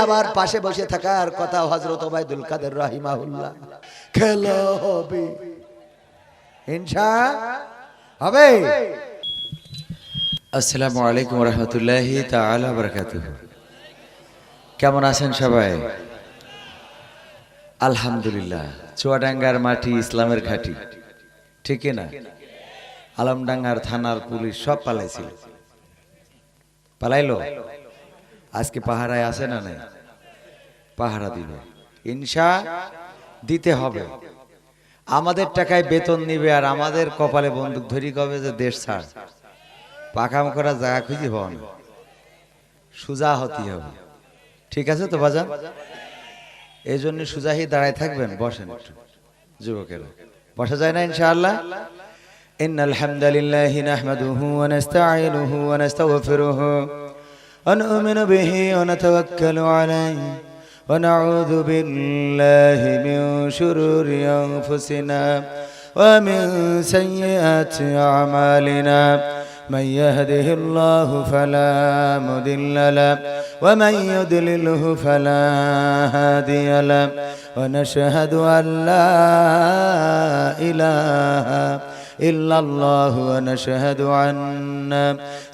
আমার পাশে বসে থাকার কথা হযরত ওবায়দুল কাদের রাহিমাহুল্লাহ। খেলা হবে ইনশাআল্লাহ হবে। আসসালামু আলাইকুম ওয়া রাহমাতুল্লাহি তাআলা ওয়া বারাকাতুহু। কেমন আছেন সবাই? আলহামদুলিল্লাহ। চুয়াডাঙ্গার মাটি ইসলামের ঘাঁটি, ঠিক না? আলমডাঙ্গার থানার পুলিশ সব পালাইছিল, পালাইলো। আজকে পাহারায় আছে না নাই? পাহারা দিবে দিতে হবে। আমাদের টাকায় বেতন নিবে আর আমাদের কপালে বন্দুক ধরি কবে যে দেশ ছাড়। পাকাম করা জায়গা খুঁজে পাও না, সুজা হতে হবে। ঠিক আছে তো বাজান? এই জন্য সুজাহি দাঁড়ায় থাকবেন। বসেন একটু যুবকেরা, বসা যায় না ইনশাআল্লাহ। ইন্নাল হামদালিল্লাহি নাহমাদুহু ওয়া নাস্তাঈনুহু ওয়া নাস্তাগফিরুহু ওয়া নু'মিনু বিহি ওয়া নাতাওয়াক্কালু আলাইহি ওয়া নাউযু বিল্লাহি মিন শুরুরি আনফুসিনা ওয়া মিন সাইয়্যাতি আমালিনা। من يهده الله فلا مضل له ومن يضلله فلا هادي له ونشهد أن لا إله إلا الله ونشهد أن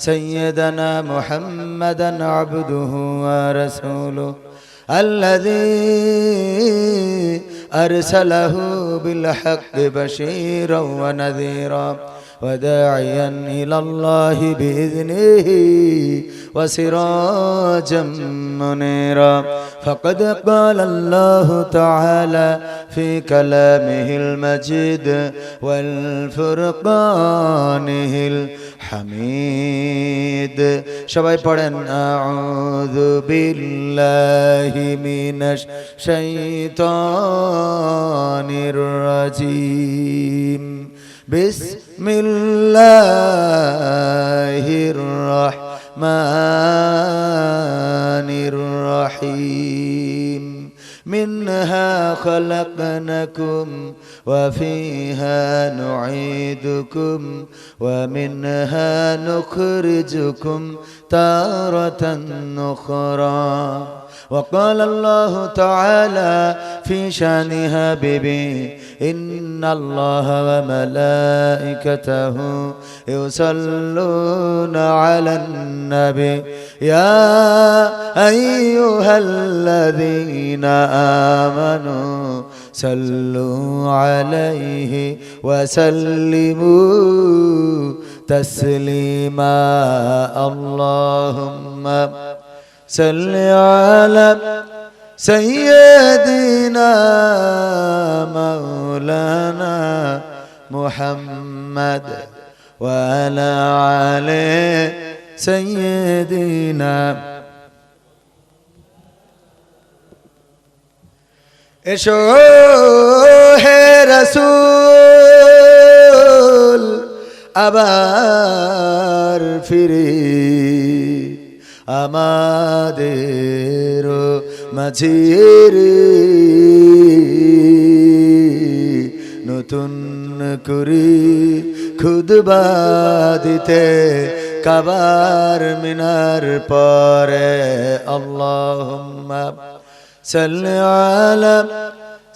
سيدنا محمدا عبده ورسوله الذي أرسله بالحق بشيرا ونذيرا وداعيا إلى الله بإذنه وسراجا منيرا. فقد قال الله تعالى في كلامه المجيد والفرقانه الحميد. সবাই পড়েন আউযু বিল্লাহি মিনাশ শাইতানির রাজিম. বিসমিল্লাহির রহমানির রহিম. মিনহা খলাকনাকুম ওয়া ফিহা নুঈদুকুম ওয়া মিনহা নুখরিজুকুম তারাতান উখরা. وقال الله تعالى في شأن حبيبه إن الله وملائكته يصلون على النبي يا أيها الذين آمنوا صلوا عليه وسلموا تسليما. اللهم صل على سيدنا مولانا محمد وعلى آل سيدنا. এসো হে রাসূল আবার ফিরে আমাদের মাঝের নতুন করে খুদবা দিতে কাবার মিনার পরে. আল্লাহুম্মা সাল্লি আলা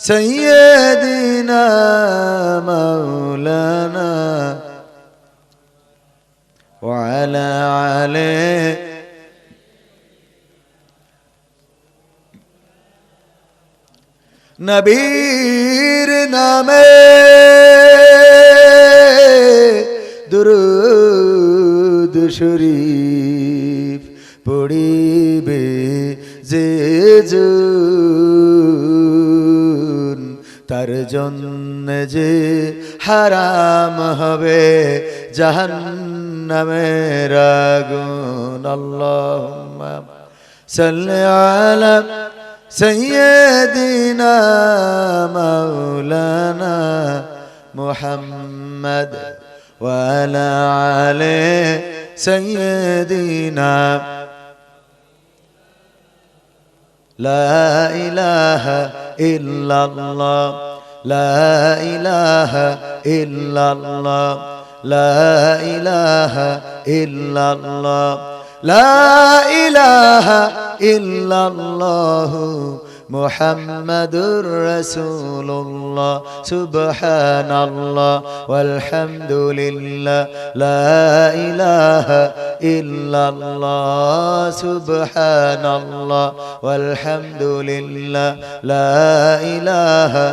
সাইয়্যিদিনা মাওলানা ওয়া আলা আলি নবীর নামে দুরূদ শরীফ পড়িবে যে জন তার জন্য যে হারাম হবে জাহান্নামের আগুন. আল্লাহুম্মা সাল্লি আলা سيدنا مولانا محمد وعلى آل سيدنا. لا إله إلا الله لا إله إلا الله لا إله إلا الله লা ইলাহা ইল্লাল্লাহু মুহাম্মাদুর রাসূলুল্লাহ সুবহানাল্লাহ ওয়ালহামদুলিল্লাহ লা ইলাহা ইল্লাল্লাহ সুবহানাল্লাহ ওয়ালহামদুলিল্লাহ লা ইলাহা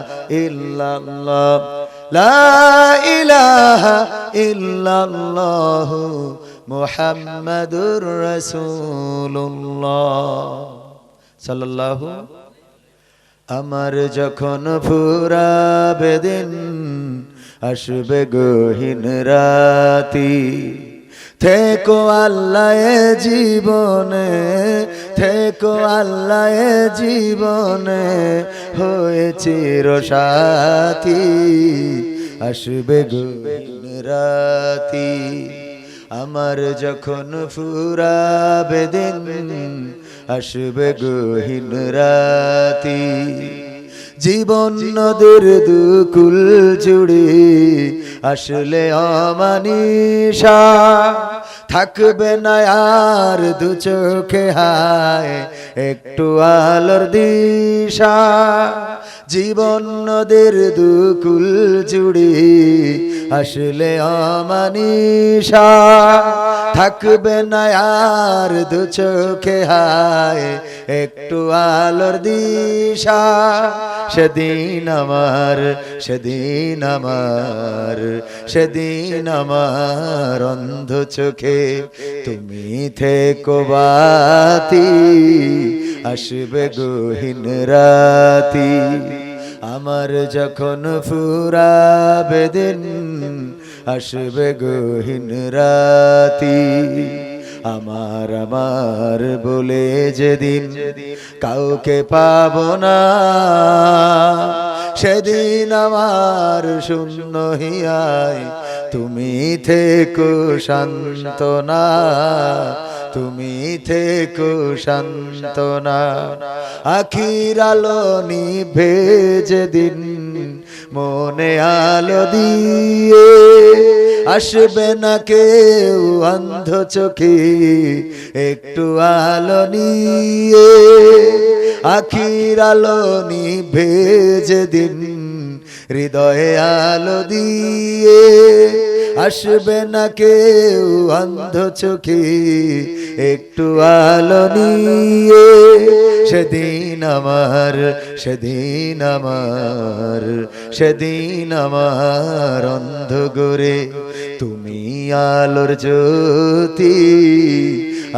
ইল্লাল্লাহ লা ইলাহা ইল্লাল্লাহ মুহাম্মাদুর রাসূলুল্লাহ সাল্লাল্লাহু। আমার যখন ফুরাবে দিন আসবে গহীন রাতি, থেকো আল্লাহ এ জীবনে, থেকো আল্লাহ এ জীবনে হয়ে চিরসাথী, আসবে গহীন রাতি। আমার যখন ফুরাবে দিন আসবে গহীন রাতি, জীবন নদীর দুকুল জুড়ে আসলে অমানিশা, থাকবে না আর দু চোখে হায় একটু আলোর দিশা। জীবন নদীর দুকুল জুড়ে আসলে অমানিশা, থাকবে না আর দু চোখে হায় একটু আলোর দিশা। সেদিন আমার, সেদিন আমার, সেদিন আমার অন্ধ চোখে তুমি থেকো বাতি, আসবে গহীন রাতি। আমার যখন ফুরাবে দিন আসবে গহীন রাতি, আমার আমার বলে যেদিন কাউকে পাবো না, সেদিন আমার শূন্য হিয়ায় তুমি থেকো সান্ত্বনা, তুমি থেকো সান্ত্বনা। আখির আলো নিভে যেদিন মনে আলো দিয়ে, আসবে না কেউ অন্ধ চোখে একটু আলো নিয়ে। আখির আলো নিভে যেদিন হৃদয়ে আলো দিয়ে, আসবে না কেউ অন্ধ চোখে একটু আলো নিয়ে। সেদিন আমার, সেদিন আমার, সেদিন আমার অন্ধ গোরে তুমি আলোর জ্যোতি,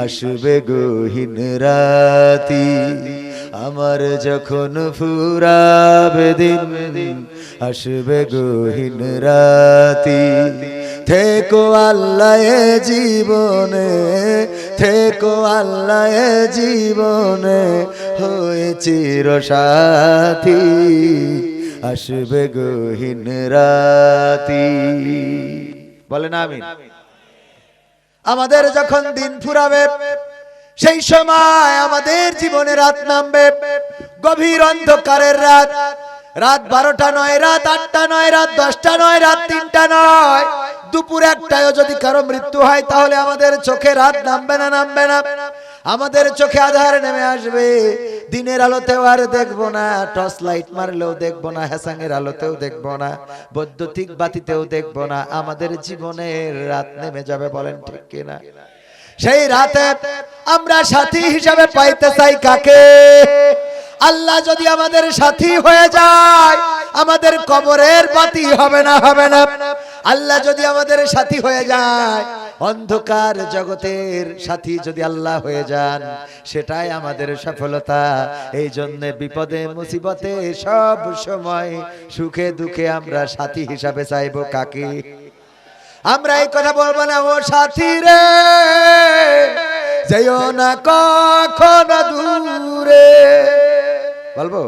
আসবে গহীন রাতি। আমার যখন ফুরাবে দিন আসবে গহীন রাতি, থেকো আল্লাহ এ জীবনে, থেকো আল্লাহ এ জীবনে হয়ে চিরসাথী, আসবে গহীন রাতি। বলেন আমিন। আমাদের যখন দিন ফুরাবে সেই সময় আমাদের জীবনে রাত নামবে, গভীর অন্ধকারের রাত। রাত 12টা নয়, রাত 8টা নয়, রাত 10টা নয়, রাত 3টা নয়, দুপুর 1টায়ও যদি কারো মৃত্যু হয় তাহলে আমাদের চোখে রাত নামবে না, নামবে না। আমাদের চোখে আধার নেমে আসবে। দিনের আলোতেও আর দেখবো না, টর্চ লাইট মারলেও দেখবো না, হ্যাসাঙের আলোতেও দেখবো না, বৈদ্যুতিক বাতিতেও দেখবো না। আমাদের জীবনের রাত নেমে যাবে। বলেন ঠিক কিনা? সেই রাতে আমরা সাথী হিসাবে পাইতে চাই কাকে? আল্লাহ যদি আমাদের সাথী হয়ে যায় আমাদের কবরের বাতি হবে না, হবে না। আল্লাহ যদি আমাদের সাথী হয়ে যায়, অন্ধকার জগতের সাথী যদি আল্লাহ হয়ে যান, সেটাই আমাদের সফলতা। এই জন্য বিপদে মুসিবতে সব সময় সুখে দুঃখে আমরা সাথী হিসাবে চাইবো কাকে? আমরা এই কথা বলবো না ও সাথী রে যেও না কখনো দূরে, বলবো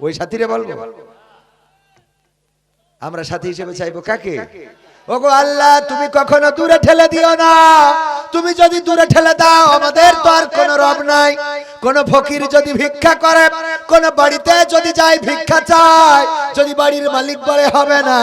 ওই সাথীরে বলবো। আমরা সাথী হিসেবে চাইবো কাকে? ওগো আল্লাহ, তুমি কখনো দূরে ঠেলে দিও না। তুমি যদি দূরে ঠেলে দাও, আমাদের তো আর কোনো রব নাই। কোন ফকির যদি ভিক্ষা করে, কোন বাড়িতে যদি যায় ভিক্ষা চায়, যদি বাড়ির মালিক বলে হবে না,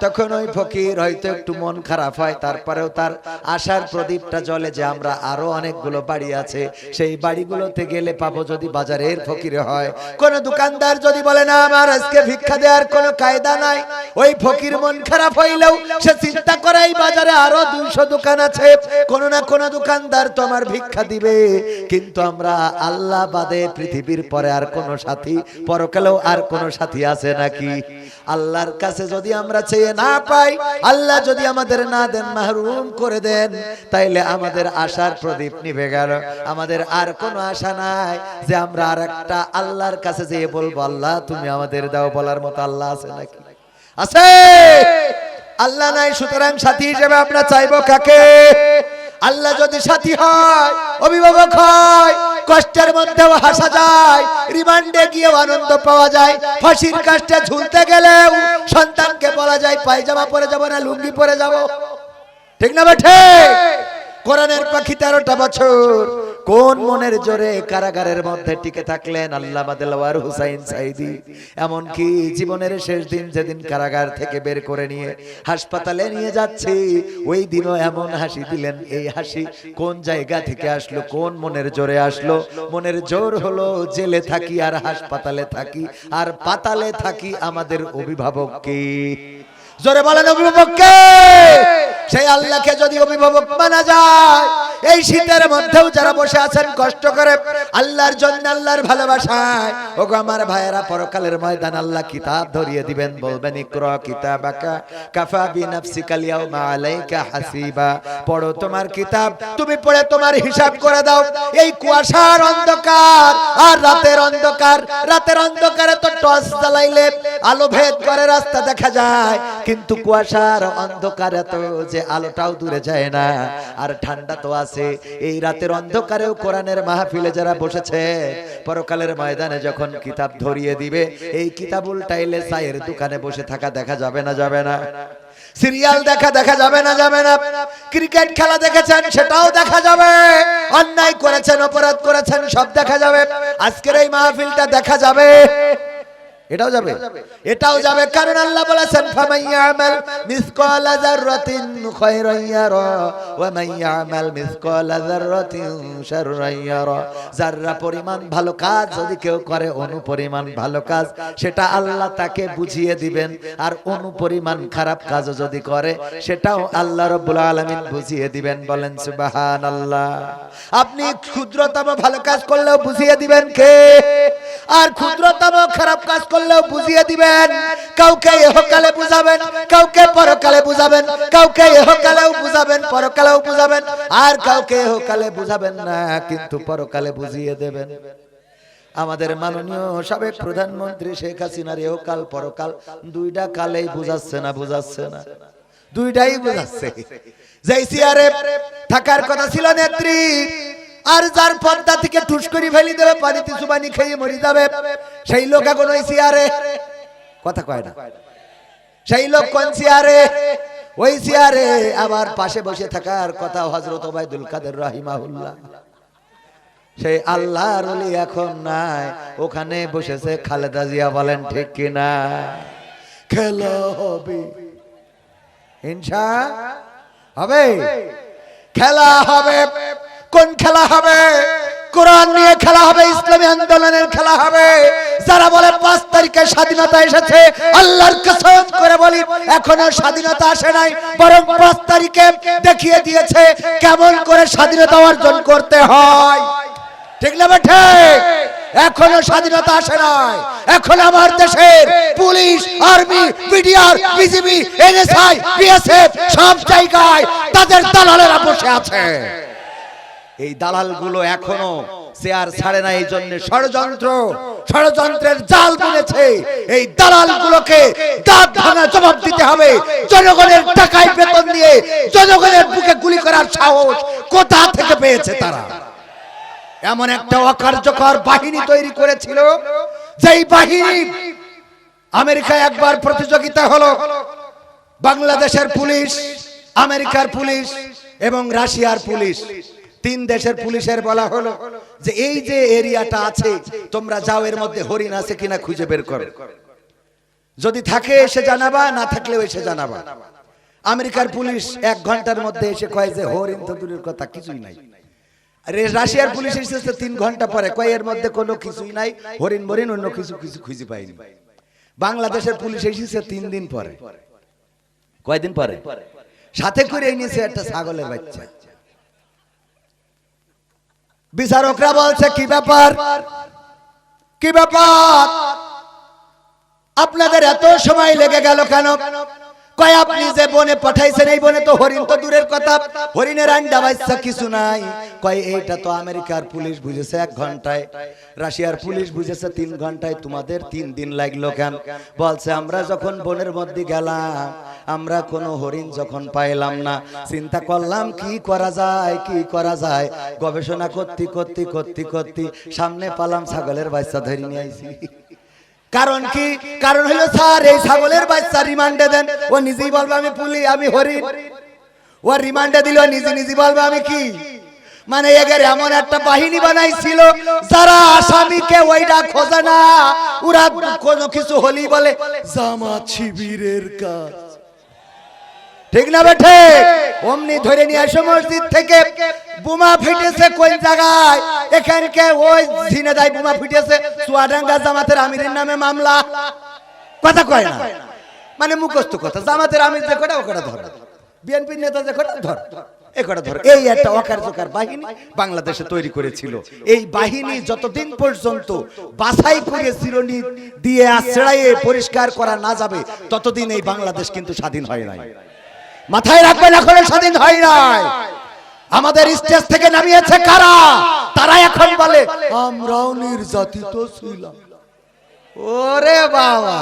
তখন ওই ফকির হয়তো একটু মন খারাপ হয়, তারপরেও তার আশার প্রদীপটা জ্বলে যে আমরা আরো অনেকগুলো বাড়ি আছে, সেই বাড়িগুলোতে গেলে পাবো। যদি বাজারের ফকির হয়, কোন দোকানদার যদি বলে না আমার আজকে ভিক্ষা দেওয়ার কোনো কায়দা নাই, ওই ফকির মন খারাপ হইলেও সে চিন্তা করে এই বাজারে আরো 200 দোকান আছে, কোন না কোন দোকানদার তো আমার ভিক্ষা দিবে। কিন্তু আমরা আল্লাহ বাদে পৃথিবীর পরে আর কোন সাথী, পরকালেও আর কোন সাথী আছে নাকি? আল্লাহর কাছে যদি আমরা চেয়ে না পাই, আল্লাহ যদি আমাদের না দেন, মাহরুম করে দেন, তাইলে আমাদের আশার প্রদীপ নিভে গেল। আমাদের আর কোনো আশা নাই যে আমরা আর একটা আল্লাহর কাছে যেয়ে বলবো আল্লাহ তুমি আমাদের দাও। বলার মতো আল্লাহ আছে নাকি? আছে? আল্লাহ নাই। সুতরাং সাথী হিসেবে আমরা চাইবো কাকে? আল্লাহ যদি সাথী হয়, অভিভাবক হয়, কষ্টের মধ্যেও হাসা যায়, রিমান্ডে গিয়েও আনন্দ পাওয়া যায়, ফাঁসির কাস্টে ঝুলতে গেলেও সন্তানকে বলা যায় পায়জামা পরে যাব না লুঙ্গি পরে যাব। ঠিক না বেঠে? কোরআনের পাখি 13টা বছর কোন মনের জোরে কারাগারের মধ্যে টিকে থাকলেন আল্লামা দেলওয়ার হুসাইন সাইদি। এমনকি জীবনের শেষ দিন যেদিন কারাগার থেকে বের করে নিয়ে হাসপাতালে নিয়ে যাচ্ছে, ওই দিনও এমন হাসি দিলেন। এই হাসি কোন জায়গা থেকে আসলো, কোন মনের জোরে আসলো? মনের জোর হলো জেলে থাকি আর হাসপাতালে থাকি আর পাতালে থাকি আমাদের অভিভাবককে। জোরে বলেন অভিভাবককে। সেই আল্লাহকে যদি অভিভাবক মানা যায়, এই শীতের মধ্যেও যারা বসে আছেন কষ্ট করে আল্লাহর জন্য, আল্লাহর ভালোবাসায়, ওগো আমার ভাইয়েরা, পরকালের ময়দান আল্লাহ কিতাব ধরিয়ে দিবেন, বলবেন ইকরা কিতাবাকা কাফা বিনাফসিকা আল-ইয়াওমা আলাইকা হাসিবা। পড়ো তোমার কিতাব, তুমি পড়ে তোমার হিসাব করে দাও। এই কুয়াশার অন্ধকার আর রাতের অন্ধকার, রাতের অন্ধকারে তো টর্চ জ্বালাইলে আলো ভেদ করে রাস্তা দেখা যায়, কিন্তু কুয়াশার অন্ধকারে তো যে আলোটাও দূরে যায় না। আর ঠান্ডা তো আছে। এই রাতের অন্ধকারেও কোরআনের মাহফিলে যারা বসেছে, পরকালের ময়দানে যখন কিতাব ধরিয়ে দিবে, এই কিতাব উল্টাইলে চায়ের দোকানে বসে থাকা দেখা যাবে না? যাবে না? সিরিয়াল দেখা যাবে না? যাবে না? ক্রিকেট খেলা দেখেছেন, সেটাও দেখা যাবে। অন্যায় করেছেন, অপরাধ করেছেন, সব দেখা যাবে। আজকের এই মাহফিলটা দেখা যাবে, এটাও যাবে, এটাও যাবে। কারণ আল্লাহ বলেছেন ফামাইয়ামাল মিসকালা যাররাতিন খায়রান ইয়ারা ওয়া মাইয়ামাল মিসকালা যাররাতিন শাররান ইয়ারা। যাররা পরিমাণ ভালো কাজ যদি কেউ করে, অনুপরিমাণ ভালো কাজ, সেটা আল্লাহ তাকে বুঝিয়ে দিবেন। আর অনুপরিমাণ খারাপ কাজ যদি করে, সেটাও আল্লাহ রাব্বুল আলামিন বুঝিয়ে দিবেন। বলেন সুবহানাল্লাহ। আপনি ক্ষুদ্রতম ভালো কাজ করলেও বুঝিয়ে দিবেন কে? আর ক্ষুদ্রতম খারাপ কাজ করলেও বুঝিয়ে দিবেন। কাউকে ইহকালে বুঝাবেন, কাউকে পরকালে বুঝাবেন, কাউকে ইহকালেও বুঝাবেন, পরকালেও বুঝাবেন, আর কাউকে ইহকালে বুঝাবেন না, কিন্তু পরকালে বুঝিয়ে দেবেন। আমাদের মাননীয় সাবেক প্রধানমন্ত্রী শেখ হাসিনার ইহকাল পরকাল দুইটা কালেই বুঝাচ্ছে না? বুঝাচ্ছে না? দুইটাই বুঝাচ্ছে। যেই চেয়ারে থাকার কথা ছিল নেত্রী, আর যার পর্দা থেকে টুস করে ফেলি দেবে, পানিতে চুবানি খেয়ে মরে যাবে, সেই লোক এখন ওই চেয়ারে কথা কয় না। সেই লোক কোন চেয়ারে? ওই চেয়ারে। আবার পাশে বসে থাকার কথা হযরত ওবায়দুল কাদের রাহিমাহুল্লাহ। সেই আল্লাহর ওলি এখন নাই, ওখানে বসেছে খালেদা জিয়া। বলেন ঠিক কিনা? খেলা হবে, ইনশাআল্লাহ হবে, খেলা হবে। কোন খেলা হবে? কোরআন নিয়ে খেলা হবে, ইসলামী আন্দোলনের খেলা হবে। যারা বলে 5 তারিখে স্বাধীনতা এসেছে, আল্লাহর কসম করে বলি এখনো স্বাধীনতা আসে নাই, বরং 5 তারিখে দেখিয়ে দিয়েছে কেমন করে স্বাধীনতা অর্জন করতে হয়। ঠিক না বেঠে? এখনো স্বাধীনতা আসে নাই। এখন আমার দেশের police, army, BDR, BGB, NSI, BSF সব জায়গায় তাদের দালালেরা বসে আছে। এই দালালগুলো এখনো চেয়ার ছাড়ে না। এই জন্য ষড়যন্ত্রের জাল বুনেছে। এই দালালগুলোকে দাঁত ভাঙা জবাব দিতে হবে। জনগণের টাকায় বেতন দিয়ে জনগণের বুকে গুলি করার সাহস কোথা থেকে পেয়েছে তারা? এমন একটা অকার্যকর বাহিনী তৈরি করেছিল, যেই বাহিনী আমেরিকায় একবার প্রতিযোগিতা হলো, বাংলাদেশের পুলিশ, আমেরিকার পুলিশ এবং রাশিয়ার পুলিশ, 3 দেশের পুলিশের বলা হলো যে এই যে এরিয়াটা আছে তোমরা যাও, এর মধ্যে হরিণ আছে কিনা খুঁজে বের করো, যদি থাকে এসে জানাবা, না থাকলেও এসে জানাবা। আমেরিকার পুলিশ 1 ঘন্টার মধ্যে এসে কয় যে হরিণ তো দূরের কথা, কিছুই নাই। আর রাশিয়ার পুলিশ এসেছে 3 ঘন্টা পরে, কয় এর মধ্যে কোনো কিছুই নাই, হরিণ মরিণ অন্য কিছু খুঁজে পাইনি। বাংলাদেশের পুলিশ এসেছে 3 দিন পরে। কয়দিন পরে? সাথে করে এনেছে একটা ছাগলের বাচ্চা। বিচারকরা বলছে কি ব্যাপার, কি ব্যাপার, আপনাদের এত সময় লেগে গেল কেন? কয় আপনি যে বনে পাঠাইছেন এই বনে তো হরিণ তো দূরের কথা, হরিণের আন্ডা বাচ্চা কিছু নাই। কয় এইটা তো আমেরিকার পুলিশ বুঝেছে 1 ঘন্টায়, রাশিয়ার পুলিশ বুঝেছে 3 ঘন্টায়, তোমাদের 3 দিন লাগলো কেন? বলছে আমরা যখন বনের মধ্যে গেলাম, আমরা কোনো হরিণ যখন পাইলাম না, চিন্তা করলাম কি করা যায়, কি করা যায়, গবেষণা করতে করতে করতে করতে সামনে পালাম ছাগলের বাচ্চা ধরে নিয়ে আইছি। কারণ কি? কারণ হলো স্যার এই ছাগলের বাচ্চা রিমান্ডে দেন, ও নিজেই বলবে আমি পুলি, আমি হরিণ। ও রিমান্ডে দিল, নিজে নিজে বলবে আমি কি। মানে এগের এমন একটা বাহিনী বানাইছিল যারা আসামিকে ওইটা খোঁজে না, ওরা কোনো কিছু হলি বলে জামাত শিবিরের কাজ। ঠিক না বেঠে? অমনি ধরে নিয়ে আসো মসজিদ থেকে। বোমা ফিটেছে কোন জায়গায়? এখানকে ওই ঝিনেদায় বোমা ফিটেছে, চুয়াডাঙ্গা জামাতের আমিরের নামে মামলা। কথা কয় না, মানে মুখস্থ কথা। জামাতের আমির যে কটা, ও কটা ধর, বিএনপির নেতা যে কটা ধর, এ কটা ধর। এই একটা অকার্যকর বাহিনী বাংলাদেশে তৈরি করেছিল। এই বাহিনী যতদিন পর্যন্ত বাছাই করে চিরুনি দিয়ে আশ্রয়ে পরিষ্কার করা না যাবে, ততদিন এই বাংলাদেশ কিন্তু স্বাধীন হয় নাই। মাথায় রাখবেন, এখন স্বাধীন হয় নাই। আমাদের স্টেজ থেকে নামিয়েছে কারা? তারা এখন বলে আমরাও নির্যাতিত ছিলাম। ওরে বাবা,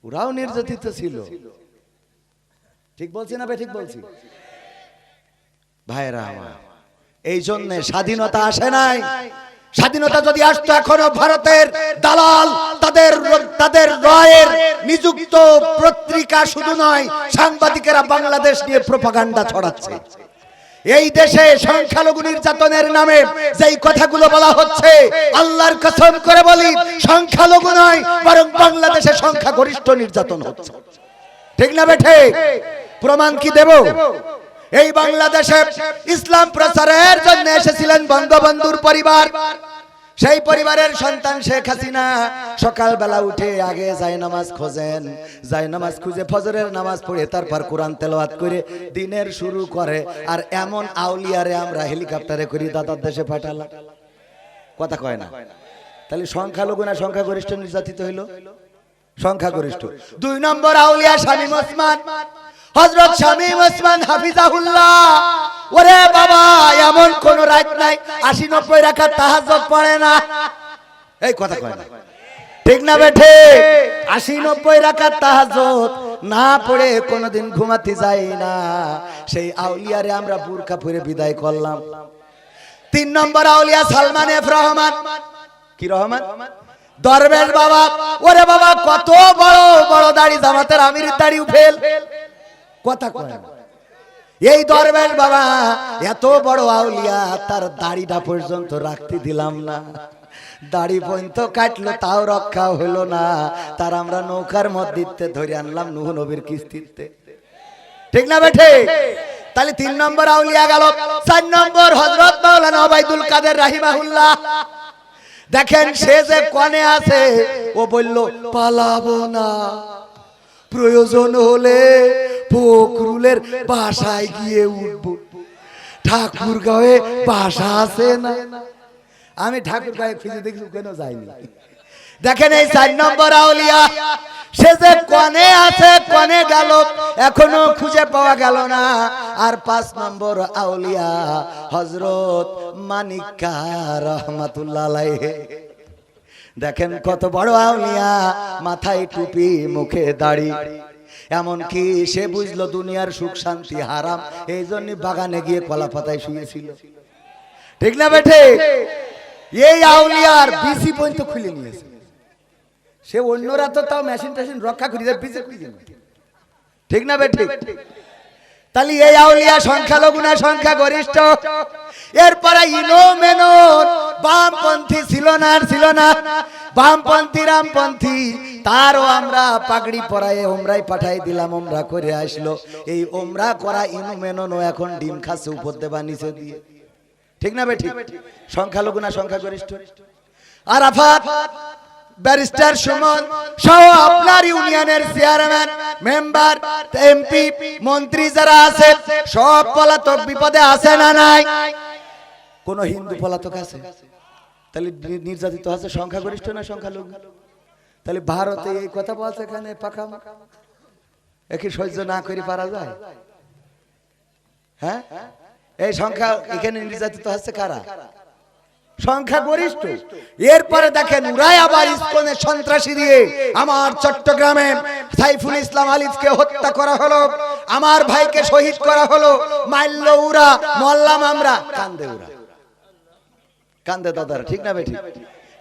ওরাও নির্যাতিত ছিল। ঠিক বলছি না? ঠিক বলছি ভাইরা আমার। এই জন্য স্বাধীনতা আসে নাই। স্বাধীনতা যদি আসতো, এখনো ভারতের দালাল তাদের রয়ের নিযুক্ত পত্রিকা শুধু নয়, সাংবাদিকেরা বাংলাদেশ নিয়ে প্রোপাগান্ডা ছড়াচ্ছে। এই দেশে সংখ্যালঘু নির্যাতনের নামে যেই কথাগুলো বলা হচ্ছে, আল্লাহর কসম করে বলি সংখ্যালঘু নয়, বরং বাংলাদেশে সংখ্যাগরিষ্ঠ নির্যাতন হচ্ছে। ঠিক না বেঠে? প্রমাণ কি দেব? এই বাংলাদেশে ইসলাম প্রচারের জন্য এসেছিলেন বঙ্গবন্ধুর পরিবার। সেই পরিবারের সন্তান শেখ হাসিনা সকালবেলা উঠে আগে জায়নামাজ খোঁজেন, জায়নামাজ খুঁজে ফজরের নামাজ পড়ে তারপর কোরআন তেলাওয়াত করে দিনের শুরু করে। আর এমন আউলিয়ারে আমরা হেলিকপ্টারে করে দাদার দেশে পাঠালাম। কথা কয় না? তাহলে সংখ্যালঘু না সংখ্যাগরিষ্ঠ নির্যাতিত হইল? সংখ্যাগরিষ্ঠ। 2 নম্বর আউলিয়া শামীম ওসমান, হযরত শামীম ওসমান হাফিজাহুল্লাহ। ওরে বাবা, এমন কোন রাত নাই 80-90 রাকাত তাহাজ্জুদ পড়ে না। এই কথা কয় না? ঠিক না বেঠে? 80-90 রাকাত তাহাজ্জুদ না পড়ে কোনদিন ঘুমাতে যাই না। সেই আউলিয়ারে আমরা বুরকা পরে বিদায় করলাম। 3 নম্বর আউলিয়া সালমান এফ রহমান। কি রহমান? দরবেশ বাবা। ওরে বাবা, কত বড় বড় দাড়ি, জামাতের আমিরের দাড়ি উফেল। কথা কয় না? এই দরবেশ বাবা এত বড় আউলিয়া, তার দাড়িটা পর্যন্ত রাখতে দিলাম না। দাড়ি পর্যন্ত কাটলো, তাও রক্ষা হলো না। তার আমরা নৌকার মধ্যে ধরে আনলাম নূহ নবীর কিস্তিতে। ঠিক না বেঠে? তাহলে 3 নম্বর আউলিয়া গেল। 4 নম্বর হযরত মাওলানা ওবায়দুল কাদের রাহিমাহুল্লাহ। দেখেন সে যে কোণে আছে, ও বলল পালাবো না, প্রয়োজন হলে ফখরুলের বাসায় গিয়ে উঠব। ঠাকুরগাঁওয়ে বাসা আছে না? আমি ঠাকুরগাঁওয়ে খুঁজে দেখি, কেন যাইনি। দেখেন এই 4 নম্বর আউলিয়া, সে যে কোণে আছে, কোণে গেল, এখনো খুঁজে পাওয়া গেল না। আর 5 নম্বর আউলিয়া হযরত মানিকা রহমাতুল্লাহ আলাইহি। দেখেন কত বড় আউলিয়া, মাথায় টুপি, মুখে দাড়ি। এমনকি সে বুঝলো দুনিয়ার সুখ শান্তি হারাম, এই জন্য বাগানে গিয়ে কলা পাতায় শুয়েছিল। ঠিক না বেঠে? এই আউলিয়ার বিসি পর্যন্ত খুলে নিয়েছে। সে অন্যরা তো তাও মেশিন টেশিন রক্ষা করি দেয়, পিছে করি দেয়। ঠিক না বেঠিক? তাহলে এই আউলিয়া সংখ্যালঘু না সংখ্যা গরিষ্ঠ? এরপরে ইনো মেনো বামপন্থী ছিল না বামপন্থী রামপন্থী, তারও আমরা পাগড়ি পরায়ে ওমরাই পাঠাই দিলাম, ওমরা করে আসলো। এই ওমরা করা ইনো মেনো এখন ডিম খাচ্ছে উপর দেবা নিচে দিয়ে। ঠিক না বেঠিক? সংখ্যালঘু না সংখ্যা গরিষ্ঠ? আরাফাত, ব্যারিস্টার সুমন সহ আপনার ইউনিয়নের চেয়ারম্যান, মেম্বার, এমপি, মন্ত্রী যারা আছে সব পলাতক বিপদে আছে না নাই? কোন হিন্দু পলাতক আছে? তাহলে নির্যাতিত আছে সংখ্যাগরিষ্ঠ না সংখ্যালঘু? তাহলে ভারতে এই কথা বলছে এখানে পাকা একে সহ্য না করে পারা যায়? হ্যাঁ, এই সংখ্যা এখানে নির্যাতিত হচ্ছে কারা? সংখ্যা গরিষ্ঠ। এরপরে দেখেন উরাই আবার ইসকনের সন্ত্রাসী দিয়ে আমার চট্টগ্রামে সাইফুল ইসলাম আলিফকে হত্যা করা হলো, আমার ভাইকে শহীদ করা হলো, মারল উরা, মরলাম আমরা, কান্দে উরা, কান্দে দাদারা। ঠিক না বেঠিক?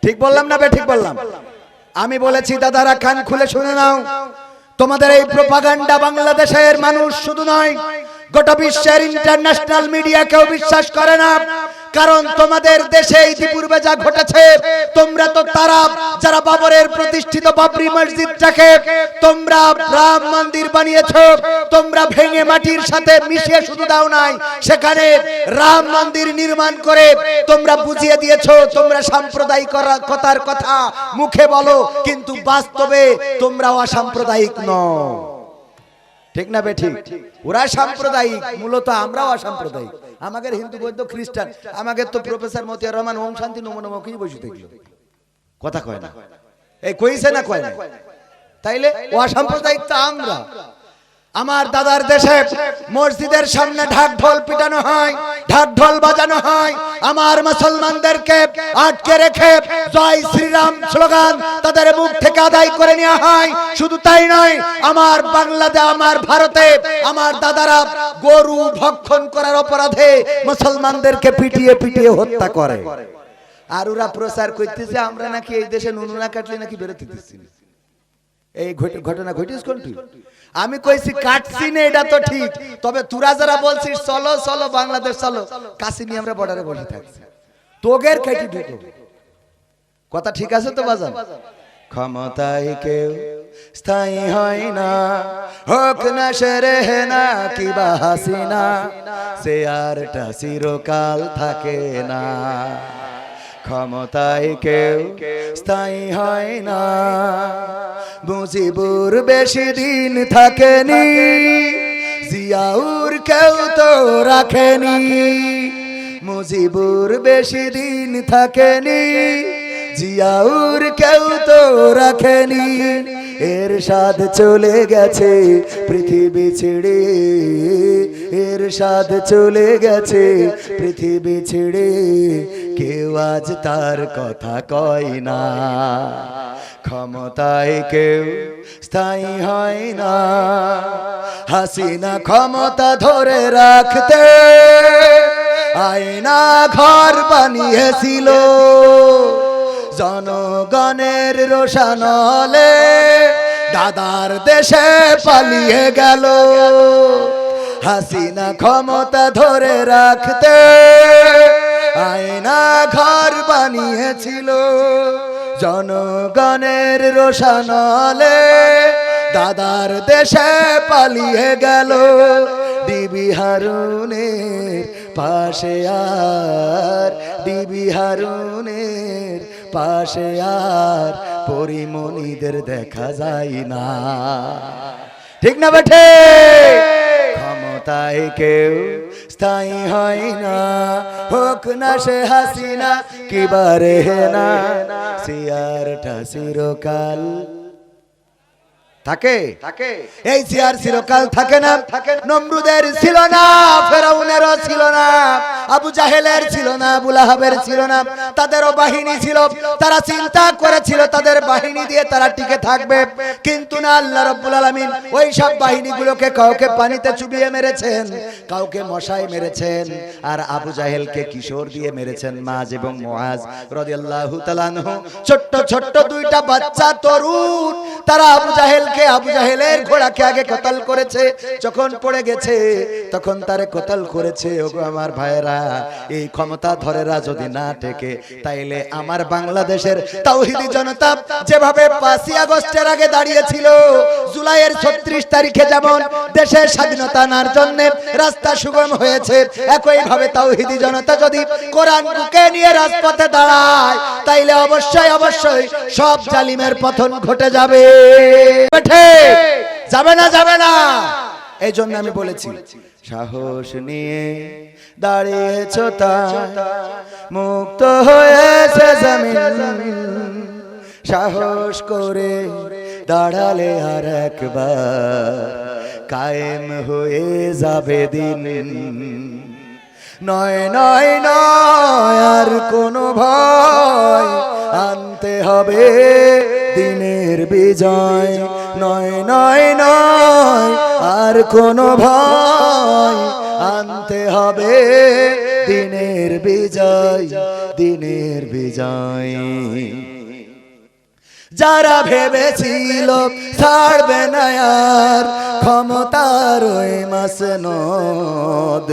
ঠিক বললাম না বেঠিক বললাম? আমি বলেছি দাদারা কান খুলে শুনে নাও, তোমাদের এই প্রোপাগান্ডা বাংলাদেশের মানুষ শুধু নয় গোটা বিশ্বের ইন্টারন্যাশনাল মিডিয়া কেউ বিশ্বাস করে না। কারণ তোমাদের দেশে ইতিপূর্বে যা ঘটেছে, তোমরা তো তারা যারা বাবরের প্রতিষ্ঠিত বাবরি মসজিদটাকে তোমরা রাম মন্দির বানিয়েছো, তোমরা ভেঙে মাটির সাথে মিশিয়ে শুধু দাও নাই, সেখানে রাম মন্দির নির্মাণ করে তোমরা বুঝিয়ে দিয়েছো তোমরা সাম্প্রদায়িকতার কথা মুখে বলো, কিন্তু বাস্তবে তোমরা অসাম্প্রদায়িক নও। ঠিক না বেঠিক? ওরা সাম্প্রদায়িক, মূলত আমরাও অসাম্প্রদায়িক। আমাদের হিন্দু বৌদ্ধ খ্রিস্টান, আমাদের তো প্রফেসর মতিয়ার রহমান ওম শান্তি নমো নমো কি বসে থাকলো, কথা কয় না। এই কইছে না কয় না? তাইলে অসাম্প্রদায়িক তো আমরা। আমার দাদার দেশে মসজিদের সামনে ঢাক ঢোল পিটানো হয়, ঢাক ঢোল বাজানো হয়, আমার মুসলমানদেরকে আটকে রেখে জয় শ্রীরাম স্লোগান তাদের মুখ থেকে আদায় করে নেওয়া হয়। শুধু তাই নয়, আমার বাংলাদেশ, আমার ভারতে আমার দাদারা গরু ভক্ষণ করার অপরাধে মুসলমানদেরকে পিটিয়ে পিটিয়ে হত্যা করে। আর ওরা প্রচার করতেছে আমরা নাকি এই দেশে নুন না কাটলে নাকি বেরোতে দিচ্ছি। এই ঘটনা ঘটিস কোনটি? আমি কইছি কাটছি না, এটা তো ঠিক, তবে তোরা যারা বলছিস চলো চলো বাংলাদেশ চলো, কাছে নিয়ে আমরা বর্ডারে বসে থাকছি, তোগের কেটে ঢুকো। কথা ঠিক আছে তো বাজান? ক্ষমতায় কেউ স্থায়ী হয় না, হোক না সেরে না কিবা হাসিনা, সে আরটা চিরকাল থাকে না। ক্ষমতায় কেউ স্থায়ী হয় না, মুজিবুর বেশি দিন থাকেনি, জিয়াউর কেউ তো রাখেনি। মুজিবুর বেশি দিন থাকেনি, জিয়াউর কেউ তো রাখেনি। এরশাদ চলে গেছে পৃথিবী ছেড়ে, এরশাদ চলে গেছে পৃথিবী ছেড়ে, কেউ আজ তার কথা কয় না। ক্ষমতায় কেউ স্থায়ী হয় না, হাসিনা ক্ষমতা ধরে রাখতে আয়না ঘর বানিয়েছিল, জনগণের রোশানলে দাদার দেশে পালিয়ে গেল। হাসিনা ক্ষমতা ধরে রাখতে আয়না ঘর বানিয়েছিল, জনগণের রোশানলে দাদার দেশে পালিয়ে গেল। ডিবি হারুনের পাশে আর, ডিবি হারুনের পাশে আর পরিমণিদের দেখা যায় না। ঠিক না বেঠে? ক্ষমতায় কেউ স্থায়ী হয় না, হোক না সে হাসিনা কিবারে না, সিয়ারটা চিরকাল থাকে এই চেয়ার চিরকাল থাকে না। নমরুদের ছিল না, ফেরাউনেরও ছিল না, আবু জাহেলের ছিল না, আবু লাহাবের ছিল না। তাদেরও বাহিনী ছিল, তারা চিন্তা করেছিল তাদের বাহিনী দিয়ে তারা টিকে থাকবে, কিন্তু না, আল্লাহ রাব্বুল আলামিন ওই সব বাহিনীগুলোকে কাউকে পানিতে চুবিয়ে মেরেছেন, কাউকে মশায় মেরেছেন, আর আবু জাহেলকে কিশোর দিয়ে মেরেছেন। মাজ এবং মুআজ রাদিয়াল্লাহু তাআলা আনহু, ছোট্ট ছোট্ট দুইটা বাচ্চা তরুণ, তারা আবু জাহেলের ঘোড়াকে আগে কতল করেছে, যখন পড়ে গেছে তখন তারে কতল করেছে। ওগো আমার ভাইরা, এই ক্ষমতা ধরেরা যদি না টেকে, তাইলে আমার বাংলাদেশের তাওহীদি জনতা যেভাবে 5ই আগস্টের আগে দাঁড়িয়েছিল, জুলাইয়ের 36 তারিখে যেমন দেশের স্বাধীনতা আনার জন্য রাস্তা সুগম হয়েছে, একই ভাবে তাওহীদি জনতা যদি কোরআন বুকে নিয়ে রাজপথে দাঁড়ায়, তাইলে অবশ্যই অবশ্যই সব জালিমের পতন ঘটে যাবে। যাবে না। এই জন্য আমি বলেছি, সাহস নিয়ে দাঁড়িয়েছো তাই মুক্ত হয়েছে জমিন, সাহস করে দাঁড়ালে আর একবার কায়েম হয়ে যাবে দিন। নয় নয় নয় আর কোনো ভয়, আনতে হবে দিনের বিজয়। নয় নয় নয় আর কোনো ভয়, আনতে হবে দিনের বিজয়, দিনের বিজয়। যারা ভেবেছিল ছাড়বে না আর ক্ষমতার ওই মাসনদ,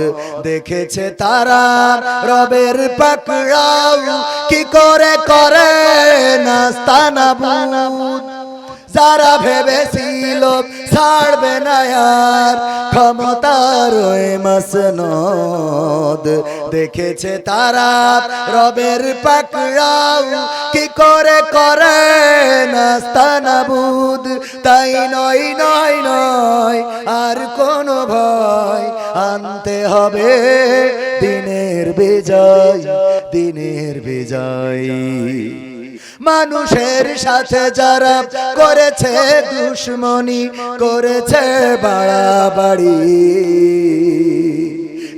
দেখেছে তারা রবের পাকড়াও কি করে করে নাস্তানাবুদ। যারা ভেবেছিল ছাড়বে না আর ক্ষমতার ওই মাসনদ, দেখেছে তারা রবের পাকড়াও কি করে করে নাস্তানাবুদ। তাই নয় নয় নয় আর কোনো ভয়, আনতে হবে দিনের বিজয়, দিনের বিজয়। মানুষের সাথে যারা করেছে দুশমনি, করেছে বাড়াবাড়ি,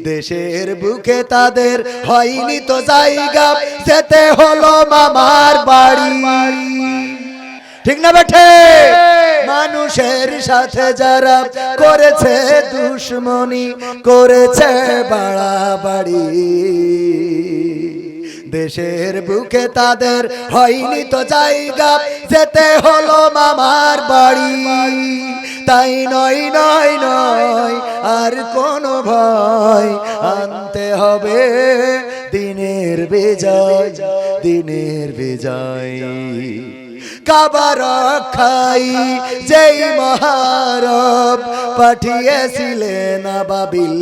দেশের বুকে তাদের হয়নি তো জায়গা, যেতে হলো মামার বাড়ি। ঠিক না বেঠে? মানুষের সাথে যারা করেছে দুশমনি, করেছে বাড়াবাড়ি, দেশের বুকে তাদের হয়নি তো জায়গা, যেতে হলো মামার বাড়ি। তাই নয় নয় নয় আর কোনো ভয়, আনতে হবে দিনের বিজয়, দিনের বিজয়। কাবা রক্ষাই যেই মহারব পাঠিয়েছিলেন আবাবিল,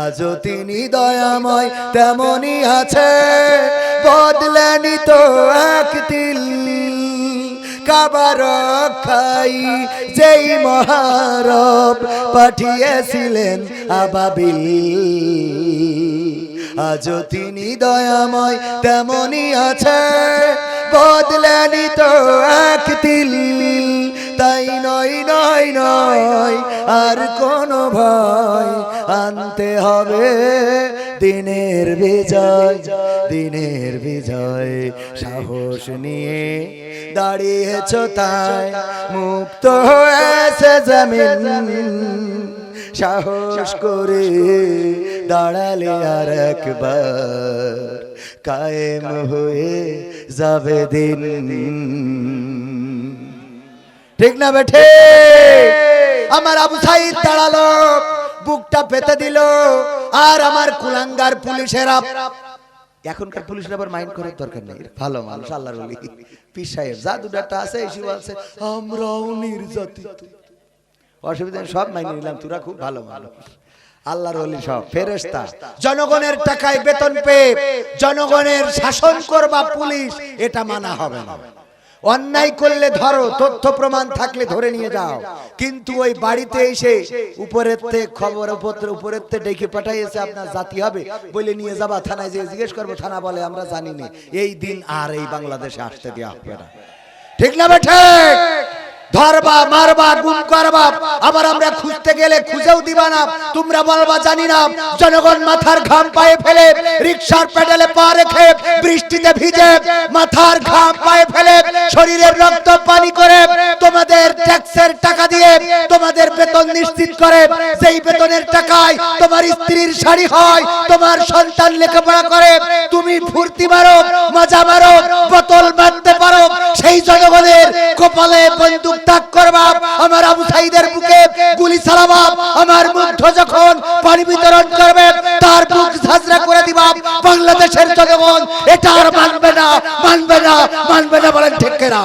আজও তিনি দয়াময় তেমনি আছে, বদলেনি তো এক তিল। কাবা রক্ষাই যেই মহারব পাঠিয়েছিলেন আবাবিল, আজও তিনি দয়াময় তেমনি আছে, বদলেনি তো এক তিল। তাই নয় নয় নয় আর কোনো ভয়, আনতে হবে দিনের বিজয়, দিনের বিজয়। সাহস নিয়ে দাঁড়িয়েছ তাই মুক্ত হয়েছে জমিন, সাহস করে দাঁড়ালে আর একবার কায়েম হয়ে যাবে দিন। ঠিক না বেঠে? আমার আবু সাইদ দাঁড়ালো, বুকটা পেতে দিল, আর আমার কুলাঙ্গার পুলিশেরা, এখনকার পুলিশের আবার মাইন্ড করার দরকার নেই, ভালো মানুষ, আল্লাহর ওলি পীর সাহেব যা দুটাটা আছে এসে বলছে আমরাও নির্যাতিত, অসুবিধা সব মাইনে নিলাম, তোরা খুব ভালো মানুষ, আল্লাহর ওলি সব ফেরেশতা। জনগণের টাকায় বেতন পেয়ে জনগণের শাসন করবা পুলিশ, এটা মানা হবে না। অন্যায় করলে ধরো, তথ্য প্রমাণ থাকলে ধরে নিয়ে যাও, কিন্তু ওই বাড়িতে এসে উপরের খবর উপরের ডেকে পাঠাইছে আপনার জাতি হবে বলে নিয়ে যাবা থানায়, যে জিজ্ঞেস করবো, থানা বলে আমরা জানি না। এই দিন আর এই বাংলাদেশে আসতে দেওয়া হবে না। ঠিক না বেঠে? ধরবা মারবা গুম করবা, আবার আমরা খুঁজতে গেলে খুঁজেও দিবা না। তোমরা বলবা জানি না। জনগণ মাথার ঘাম পায়ে ফেলে, রিকশার পেডালে পা রেখে, বৃষ্টিতে ভিজে মাথার ঘাম পায়ে ফেলে, শরীরের রক্ত পানি করে তোমাদের ট্যাক্সের টাকা দিয়ে তোমাদের বেতন নিশ্চিত করে। সেই বেতনের টাকায় তোমার স্ত্রীর শাড়ি হয়, তোমার সন্তান লেখাপড়া করে, তুমি ফুর্তি মারো, মজা মারো, বোতল মারতে পারো। সেই জনগণের কপালে বন্দুক তাক করবা, আমার আবু সাইদের বুকে গুলি চালাবা, আমার মুগ্ধ যখন পানি বিতরণ করবে তার বুক ঝাঁঝরা করে দিবা। বাংলাদেশের জনগণ এটা আর মানবে না, মানবে না, মানবে না, বলেন ঠিক কিনা?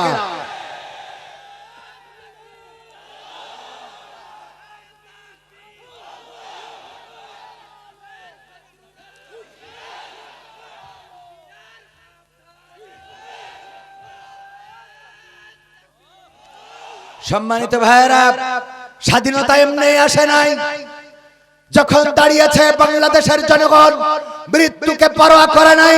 সম্মানিত ভাইয়েরা, স্বাধীনতা এমনি আসে নাই। যখন দাঁড়িয়েছে বাংলাদেশের জনগণ, মৃত্যুকে পরোয়া করে নাই।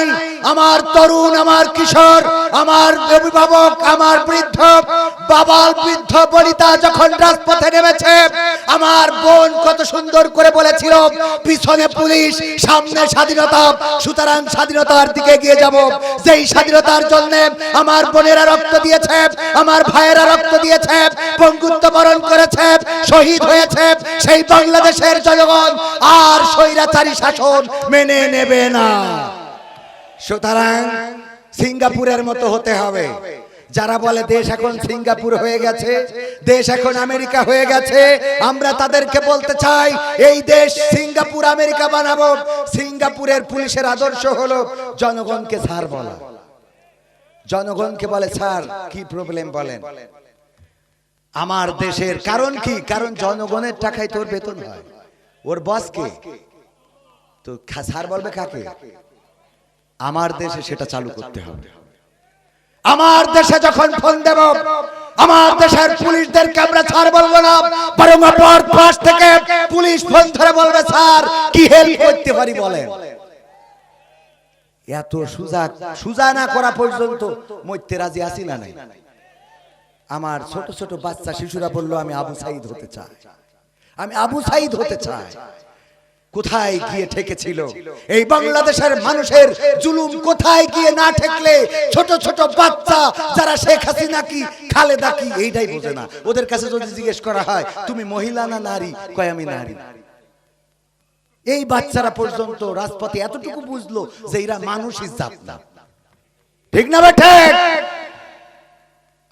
আমার তরুণ, আমার কিশোর, আমার অভিভাবক, আমার বৃদ্ধ বাবা, বৃদ্ধ বনিতা যখন রাজপথে নেমেছে, আমার বোন কত সুন্দর করে বলেছিল, পিছনে পুলিশ, সামনে স্বাধীনতা, সুতরাং স্বাধীনতার দিকে এগিয়ে যাব। যেই স্বাধীনতার জন্য আমার বোনেরা রক্ত দিয়েছে, আমার ভাইয়েরা রক্ত দিয়েছে, পঙ্গুত্ব বরণ করেছে, শহীদ হয়েছে, সেই বাংলাদেশের জনগণ আর স্বৈরাচারী শাসন মেনে নেবে না। সুতরাং সিঙ্গাপুরের মতো হতে হবে। যারা বলে দেশ এখন সিঙ্গাপুর হয়ে গেছে, দেশ এখন আমেরিকা হয়ে গেছে, আমরা তাদেরকে বলতে চাই, এই দেশ সিঙ্গাপুর আমেরিকা বানাবো। সিঙ্গাপুরের পুলিশের আদর্শ হলো জনগণকে স্যার বলা। জনগণকে বলে স্যার, কি প্রবলেম বলেন। আমার দেশের কারণ কি? কারণ জনগণের টাকায় তোর বেতন হয়। ওর বসকে তো স্যার বলবে কাকে? আমার দেশে সেটা চালু করতে হবে। আমার দেশে যখন ফোন দেব, আমার দেশের পুলিশদেরকে আমরা স্যার বলবো না, বরং অপর পাশ থেকে পুলিশ ফোন ধরে বলবে স্যার কি হেল্প করতে পারি বলেন। এত সুজা না করা পর্যন্ত মরতে রাজি আছি না নাই। আমার ছোট ছোট বাচ্চা শিশুরা বললো আমি আবু সাইদ হতে চাই, আমি আবু সাইদ হতে চাই। কোথায় গিয়ে ঠেকেছিল এই বাংলাদেশের মানুষের জুলুম? কোথায় গিয়ে না ঠেকলে ছোট ছোট বাচ্চা যারা শেখ হাসিনা কি খালেদা কি এইটাই বোঝে না, ওদের কাছে যদি জিজ্ঞেস করা হয় তুমি মহিলা না নারী, কয় আমি নারী। এই বাচ্চারা পর্যন্ত রাজপথে এতটুকু বুঝলো যে এরা মানুষই জাত না। ঠিক না বেঠে?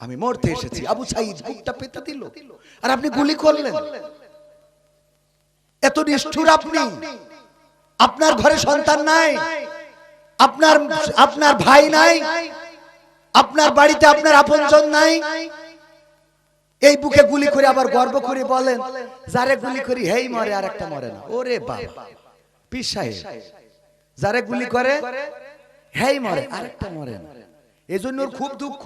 আমি মরতে এসেছি, আবু সাইদ বুকটা পেতে দিল আর আপনি গুলি করলেন। এত নিষ্ঠুর আপনি। আপনার ঘরে সন্তান নাই, আপনার ভাই নাই, আপনার বাড়িতে আপনার আপনজন নাই, এই বুকে গুলি করে আবার গর্ব করে বলেন যারে গুলি করি হেই মরে আর একটা মরে না। ওরে বাবা, পীর সাহেব যারে গুলি করে হেই মরে আর একটা মরে না। এজন্য ওর খুব দুঃখ।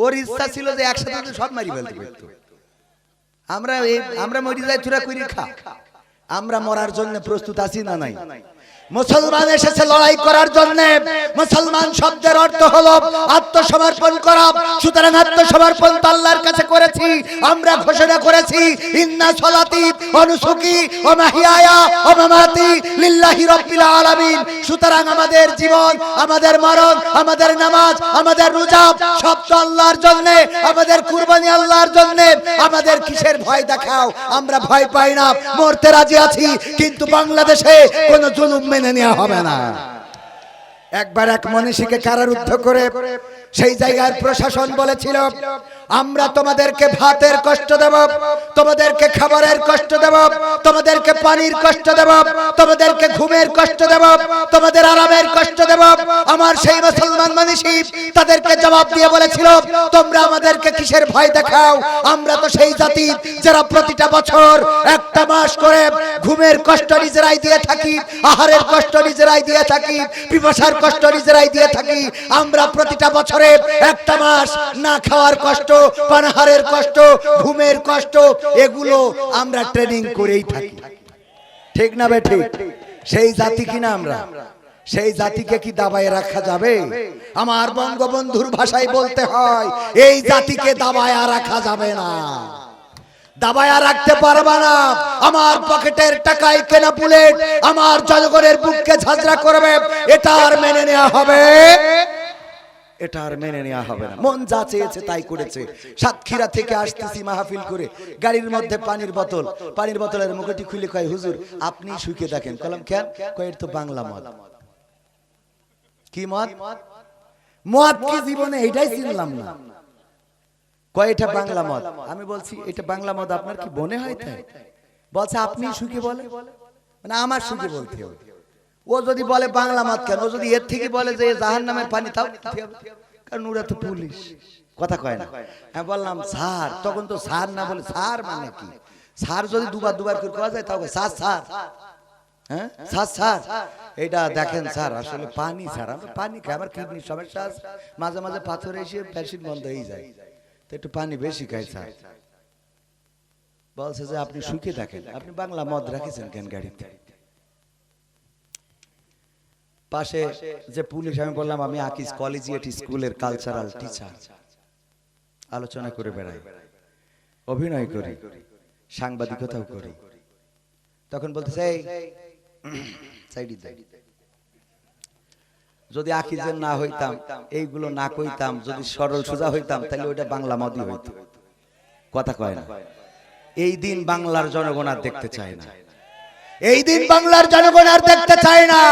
ওর ইচ্ছা ছিল যে একসাথে সব মারি ফেলতে পারত। আমরা মরি যাই তোরা কইরি খা। আমরা মরার জন্য প্রস্তুত আছি না নাই? মুসলমান এসেছে লড়াই করার জন্য। মুসলমান শব্দের অর্থ হলো আত্মসমর্পণ করা। সুতরাং আত্মসমর্পণ তো আল্লাহর কাছে করেছি। আমরা ঘোষণা করেছি ইন্না সলাতি ওয়া নুসুকি ওয়া মাহিয়ায়া ওয়া মামাতি লিল্লাহি রাব্বিল আলামিন। সুতরাং আমাদের জীবন, আমাদের মরণ, আমাদের নামাজ, আমাদের রোজা সব তো আল্লাহর জন্য, আমাদের কুরবানি আল্লাহর জন্য। আমাদের কিসের ভয় দেখাও? আমরা ভয় পাই না, মরতে রাজি আছি, কিন্তু বাংলাদেশে কোনো জুলুম মেনে নেওয়া হবে না। একবার এক মনীষীকে কারারুদ্ধ করে সেই জায়গার প্রশাসন বলেছিল আমরা তোমাদেরকে ভাতের কষ্ট দেব, তোমাদেরকে খাবারের কষ্ট দেব, তোমাদেরকে পানির কষ্ট দেব, তোমাদেরকে ঘুমের কষ্ট দেব, তোমাদের আরামের কষ্ট দেব। আমার সেই মুসলমান মনীষী তাদেরকে জবাব দিয়ে বলেছিল তোমরা আমাদেরকে কিসের ভয় দেখাও? আমরা তো সেই জাতি যারা প্রতিটা বছর একটা মাস করে ঘুমের কষ্ট নিজেরাই দিয়ে থাকি, আহারের কষ্ট নিজেরাই দিয়ে থাকি, পিপাসার কষ্ট নিজেরাই দিয়ে থাকি। আমরা প্রতিটা বছরে একটা মাস না খাওয়ার কষ্ট, পানাহারের কষ্ট, ঘুমের কষ্ট, এগুলো আমরা ট্রেনিং করেই থাকি। ঠিক না বে ঠিক? সেই জাতি কিনা আমরা? সেই জাতিকে কি দাবায় রাখা যাবে? আমার বঙ্গবন্ধুর ভাষায় বলতে হয়, এই জাতিকে দাবায় রাখা যাবে না, দাবায় রাখতে পারবা না। আমার পকেটের টাকায় কেনা বুলেট আমার জনগণের বুককে ঝাঁঝরা করবে, এটা আর মেনে নেওয়া হবে, এটা আর মেনে নেওয়া হবে না। মন যা চেয়েছে তাই করেছে। সাতক্ষীরা থেকে আসতেছি মাহফিল করে, গাড়ির মধ্যে পানির বোতল, পানির বোতলের মুখটি খুলে কয়, হুজুর আপনি শুকে দেখেন। কলম কেন? কয় এটা তো বাংলা মদ। কি মদ? মদ কি জীবনে এটাই চিনলাম না। কয় এটা বাংলা মদ। আমি বলছি এটা বাংলা মদ আপনার কি মনে হয় তাই? বলছে আপনি সুখে বলে, মানে আমার সুখে বলতে হবে। ও যদি বলে বাংলা মদ কেন, ও যদি এর থেকে বলে যে জাহান্নামের পানি, তাও কারণ ওরা তো পুলিশ, কথা কয় না। আমি বললাম স্যার, তখন তো স্যার না বলে স্যার মানে কি? স্যার যদি দুবার করে করা যায় তাও স্যার স্যার, হ্যাঁ স্যার স্যার এটা দেখেন স্যার, আসলে পানি স্যার, আমরা পানি খাই, আমার কিডনির সমস্যা আছে, মাঝে মাঝে পাথর এসে প্যাসিড বন্ধ হয়ে যায়, তো একটু পানি বেশি খাই স্যার। বলছে যে আপনি শুকে দেখেন, আপনি বাংলা মদ রাখেছেন কেন গাড়িতে? পাশে যে পুলিশ, আমি বললাম আমি আকিজ কলেজিয়েট স্কুলের কালচারাল টিচার, আলোচনা করে বেড়াই, অভিনয় করি, সাংবাদিকতাও করি। তখন বলতেছে যদি আকিজের না হইতাম, এইগুলো না কইতাম, যদি সরল সোজা হইতাম, তাহলে ওইটা বাংলা মদই হইতো, কথা কয় না। এই দিন বাংলার জনগণ আর দেখতে চায় না, এই দিন বাংলার জনগণ আর দেখতে চায় না।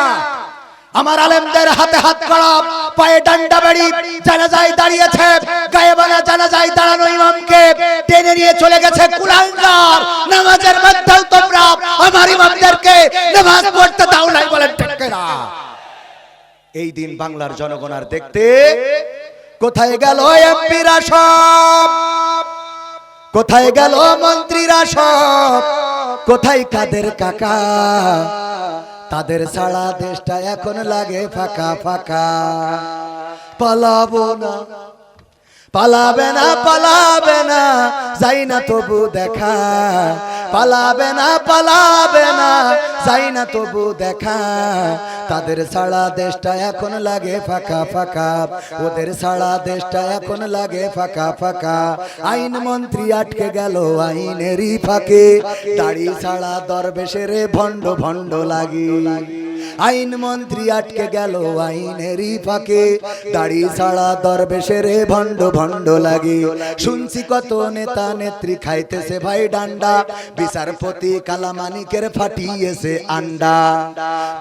আমার আলেমদের হাতে হাত করা, পায়ে ডান্ডা বাড়ি, জানাজায় দাঁড়িয়েছে, গায়ে বানা জানাজায় দাঁড়ানো ইমামকে টেনে নিয়ে চলে গেছে কুলাঙ্গার। নামাজের মধ্যেও তোমরা আমার ইমামদেরকে নামাজ পড়তে দাও নাই বলেন ঠিক না? এই দিন বাংলার জনগণ আর দেখতে, কোথায় গেল এমপিরা সব, কোথায় গেল মন্ত্রীরা সব, কোথায় কাদের কাকা? তাদের সারা দেশটা এখন লাগে ফাঁকা ফাঁকা। পালাবো না, পালাবে না, পালাবে না, যাই না তবু দেখা, পালাবে না, পালাবে না, যাই না তবু দেখা। তাদের সারা দেশটা এখন লাগে ফাঁকা ফাঁকা, ওদের সারা দেশটা এখন লাগে ফাঁকা ফাঁকা। আইন মন্ত্রী আটকে গেল আইনেরই ফাঁকে, দাড়ি ছাড়া দরবেশের ভণ্ড ভণ্ড লাগি। আইন মন্ত্রী আটকে গেল আইনেরই ফাঁকে, দাড়ি ছাড়া দরবেশের ভণ্ড ভণ্ড লাগে। শুনছি কত নেতা নেত্রী খাইতেছে ভাই ডান্ডা, বিচারপতি কালামানিকের ফাটিয়েছে আন্ডা।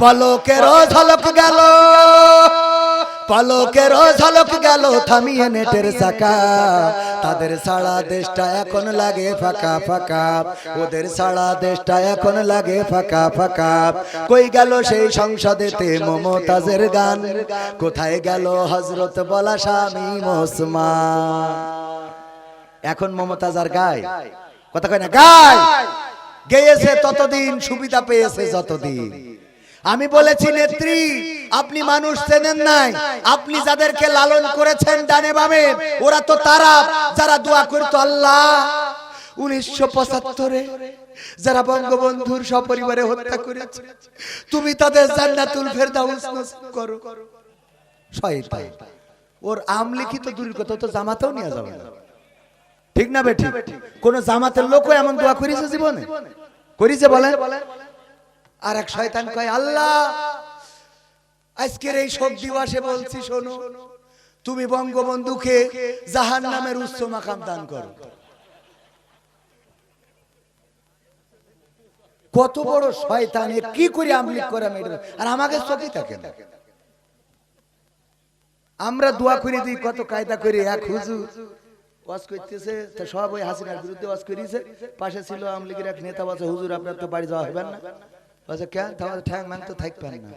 পলকের ঝলক গেল, পলকের ঝলক গেল থামিয়ে নেটের চাকা। তাদের সারা দেশটা এখন লাগে ফাঁকা ফাঁকা, ওদের সারা দেশটা এখন লাগে ফাঁকা ফাঁকা। কই গেল সেই সংসদেতে মমতাজের গান, কোথায় গেল হযরত বলা শামীম ওসমান? এখন মমতাজ আর গায়, কথা কয় না, গায়, গেয়েছে ততদিন, সুবিধা পেয়েছে যতদিন। আমি বলেছি নেত্রী আপনি মানুষ চেনেন নাই, আপনি যাদেরকে লালন করেছেন ডানে বামে, ওরা তো তারা যারা দোয়া করতো আল্লাহ 1975-এ যারা বঙ্গবন্ধুর সপরিবারে হত্যা করেছে, তুমি তাদের জান্নাতুল ফেরদাউস নসিব করো। শয়তান, ওর আমলিকি তো দূরের কথা, তো জামাতেও নিয়ে যাবে না, ঠিক না বেঠিক? কোন জামাতের লোকও এমন দোয়া করেছে জীবনে? করেছে বলেন? আর এক শয়তান কয় আল্লাহ আজকের এই শোক দিবসে বলছি শোনো, তুমি বঙ্গবন্ধুকে জাহান্নামের উচ্চ মাকাম দান করো। কত বড় শয়তান, কি করে আমলিক করে আমি, আর আমাকে চোখে থাকে না। আমরা দোয়া করে দিই কত কায়দা করে। এক হুজুর ওয়াজ করতেছে, তো সব ওই হাসিনার বিরুদ্ধে ওয়াজ করেছে, পাশে ছিল আওয়ামী লীগের এক নেতা, বলছে হুজুর আপনার তো বাড়ি যাওয়া হবেন না। বলছে কেন? তাহলে ঠ্যাং ম্যাং তো থাকবেন না,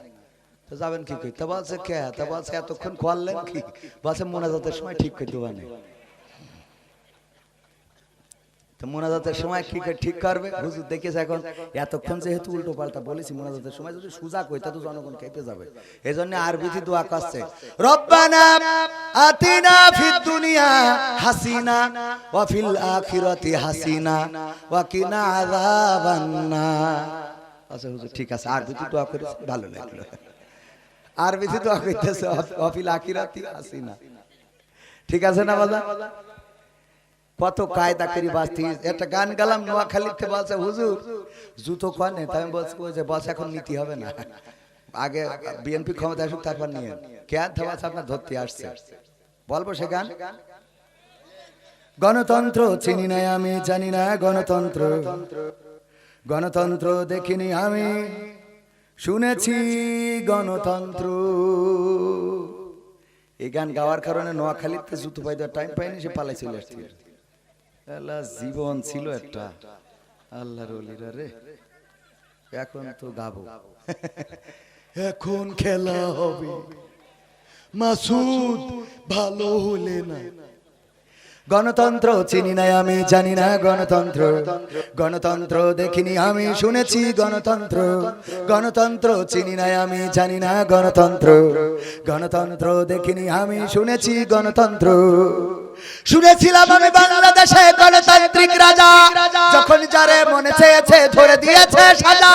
তো যাবেন কি কই? তা বলছে কে? তা বলছে এতক্ষণ করলেন কি? বলছে মোনাজাতের সময় ঠিক করে দেবেন। তো মোনাজাতের সময় কি ঠিক করবে? হুজুর দেখেছে এখন এতক্ষণ যেহেতু উল্টো পাল্টা বলেছি, মোনাজাতের সময় যদি সুজা কই তা তো জনগণ খেপে যাবে। এজন্য আরবিতে দোয়া করছে, রব্বানা আতিনা ফিদ দুনিয়া হাসিনা ওয়া ফিল আখিরাতি হাসিনা ওয়া কিনা আযাবান নার। আচ্ছা হুজুর ঠিক আছে, আরবিতে দোয়া করেছে, ভালো লাগলো। আর বেশি তো কইতেছে অফিল আখিরাতি আসি না, ঠিক আছে না বাবা? কত কায়দা করি বাঁচতি। একটা গান গালাম নোয়াখালীতে, বলছে হুজুর জুতো কানে, তাই আমি বলছি যে বস এখন নীতি হবে না, আগে বিএনপি ক্ষমতা আসুক তারপর নিয়ে কেন থাকছে আপনার ধরতে আসছে। বলবো সে গান? গণতন্ত্র চিনি না আমি, জানি না গণতন্ত্র, গণতন্ত্র দেখিনি আমি, শুনেছি গণতন্ত্র। এই গান গাওয়ার কারণে নোয়াখালীতে জুতো পাই দেওয়ার টাইম পাইনি, সে পালাই চলে আসছে। আল্লাহ জীবন ছিল একটা, আল্লাহর ওলিরা রে। এখন তো গাবো, এখন খেলা হবে মাসুদ ভালো হলে না। গণতন্ত্র চিনি না আমি, জানি না গণতন্ত্র, গণতন্ত্র দেখিনি আমি, শুনেছি গণতন্ত্র, গণতন্ত্র চিনি না আমি, জানি না গণতন্ত্র, গণতন্ত্র দেখিনি আমি, শুনেছি গণতন্ত্র। শুনেছিলাম আমি বাংলাদেশে গণতান্ত্রিক রাজা, যখন যারে মনে চেয়েছে ধরে দিয়েছে সাজা।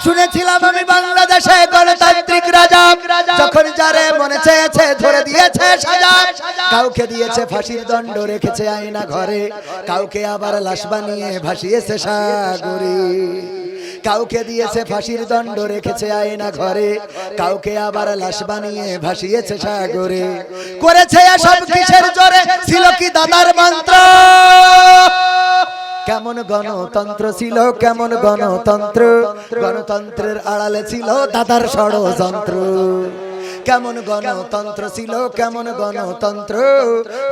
শুনেছিলাম আমি বাংলাদেশে গণতান্ত্রিক রাজা, যখন যারে মনে চেয়েছে ধরে দিয়েছে সাজা। কাউকে দিয়েছে ফাঁসির দণ্ড, রেখেছে আয়না ঘরে, কাউকে আবার লাশ বানিয়ে ভাসিয়েছে সাগরে। কাউকে দিয়েছে ফাঁসির দণ্ড, রেখেছে আয়না ঘরে, কাউকে আবার লাশ বানিয়ে ভাসিয়েছে সাগরে। করেছে এসব কিসের জোরে, ছিল কি দাদার মন্ত্র? কেমন গণতন্ত্র ছিল, কেমন গণতন্ত্র, গণতন্ত্রের আড়ালে ছিল দাদার ষড়যন্ত্র। কেমন গণতন্ত্র ছিল, কেমন গণতন্ত্র,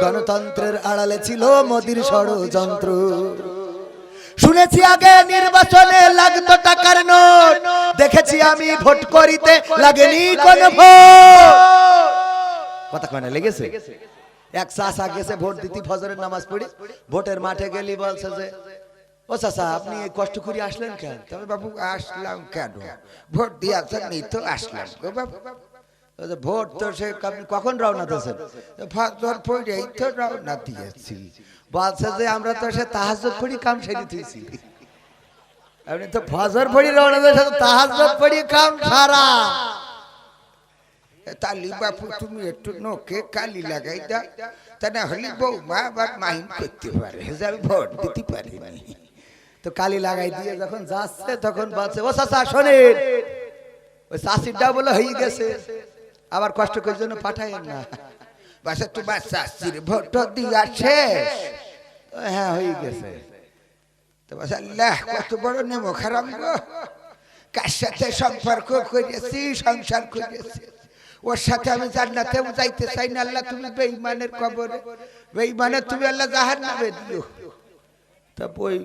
গণতন্ত্রের আড়ালে ছিল মোদির ষড়যন্ত্র। শুনেছি আগে নির্বাচনে লাগতো টাকার নোট, দেখেছি আমি ভোট করিতে লাগেনি কোন ভোট। কথা কয় না লেগেছে? এক চাচা গেছে ভোট দিতে, ফজরের নামাজ পড়ি ভোটের মাঠে গেলি, বলছে যে ও চাচা আপনি কষ্ট করে আসলেন কেন? তবে বাবু আসলাম কেন, ভোট দিয়েছেন তো আসলাম গো বাবু। ভোট তো সে কখন রওনা দিয়েছেন? ফজর পড়েই তো রওনা দিয়েছি। বলছে যে আমরা তো সে তাহাজ্জুদ পড়ি কাম সেরে দিয়েছি। আপনি তো ফজর পড়ি রওনা দিয়েছেন, তাহাজ্জুদ পড়ি কাম সারা। তালি বাপু তুমি একটু নোকে কালি লাগাই দাও, তা না হলে বৌমা আবার মাইন করতে পারে, ভোট দিতে পারিনি। তো কালি লাগাই দিয়ে যখন যাচ্ছে তখন বলছে ও চাচা শোনেন, ওই চাষিটা বলে হয়ে গেছে, আবার কষ্ট করে জন্য পাঠাই না। বাসা তোমার চাষির ভোট দিয়া শেষ? হ্যাঁ হয়ে গেছে। তো বাসা আল্লাহ কত বড় নেমো খারাপ গো, কার সাথে সম্পর্ক করেছি, সংসার করেছি, ওর সাথে আমি জান্নাতেও যাইতে চাই না। আল্লাহ তুমি বেঈমানের কবরে, বেঈমানের তুমি আল্লাহ জাহান্নামে দিও। তা ওই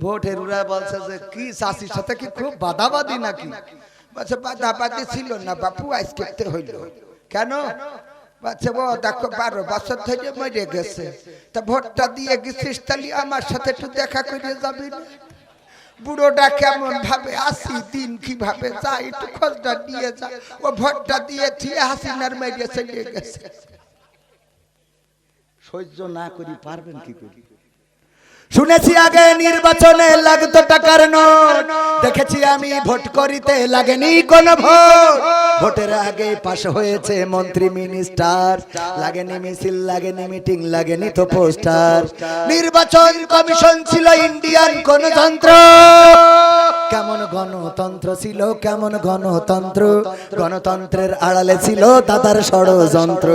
ভোটের ওরা বলছে যে কি চাষির সাথে কি খুব বাদাবাদি নাকি? বলছে বাদাবাদি ছিল না বাপু, আজকে হইল। কেন? বলছে ও দেখো 12 বছর ধরে মরে গেছে, তা ভোটটা দিয়ে গেছিস, তাহলে আমার সাথে একটু দেখা করে যাবি না? বুড়োটা কেমন ভাবে, 80 দিন কিভাবে যায়, একটু খোঁজটা দিয়ে যা। ও ভোটটা দিয়েছি, হাসিনার মেরে চলে গেছে। সহ্য না করি পারবেন কি করি? শুনেছি আগে নির্বাচনে লাগতো টাকার নোট, দেখেছি আমি ভোট করিতে লাগেনি কোন ভোট। ভোটের আগে পাশ হয়েছে মন্ত্রী মিনিস্টার, লাগেনি মিছিল, লাগেনি মিটিং, লাগেনি তো পোস্টার। নির্বাচন কমিশন ছিল ইন্ডিয়ান গণতন্ত্র। কেমন গণতন্ত্র ছিল, কেমন গণতন্ত্র, গণতন্ত্রের আড়ালে ছিল দাদার ষড়যন্ত্র।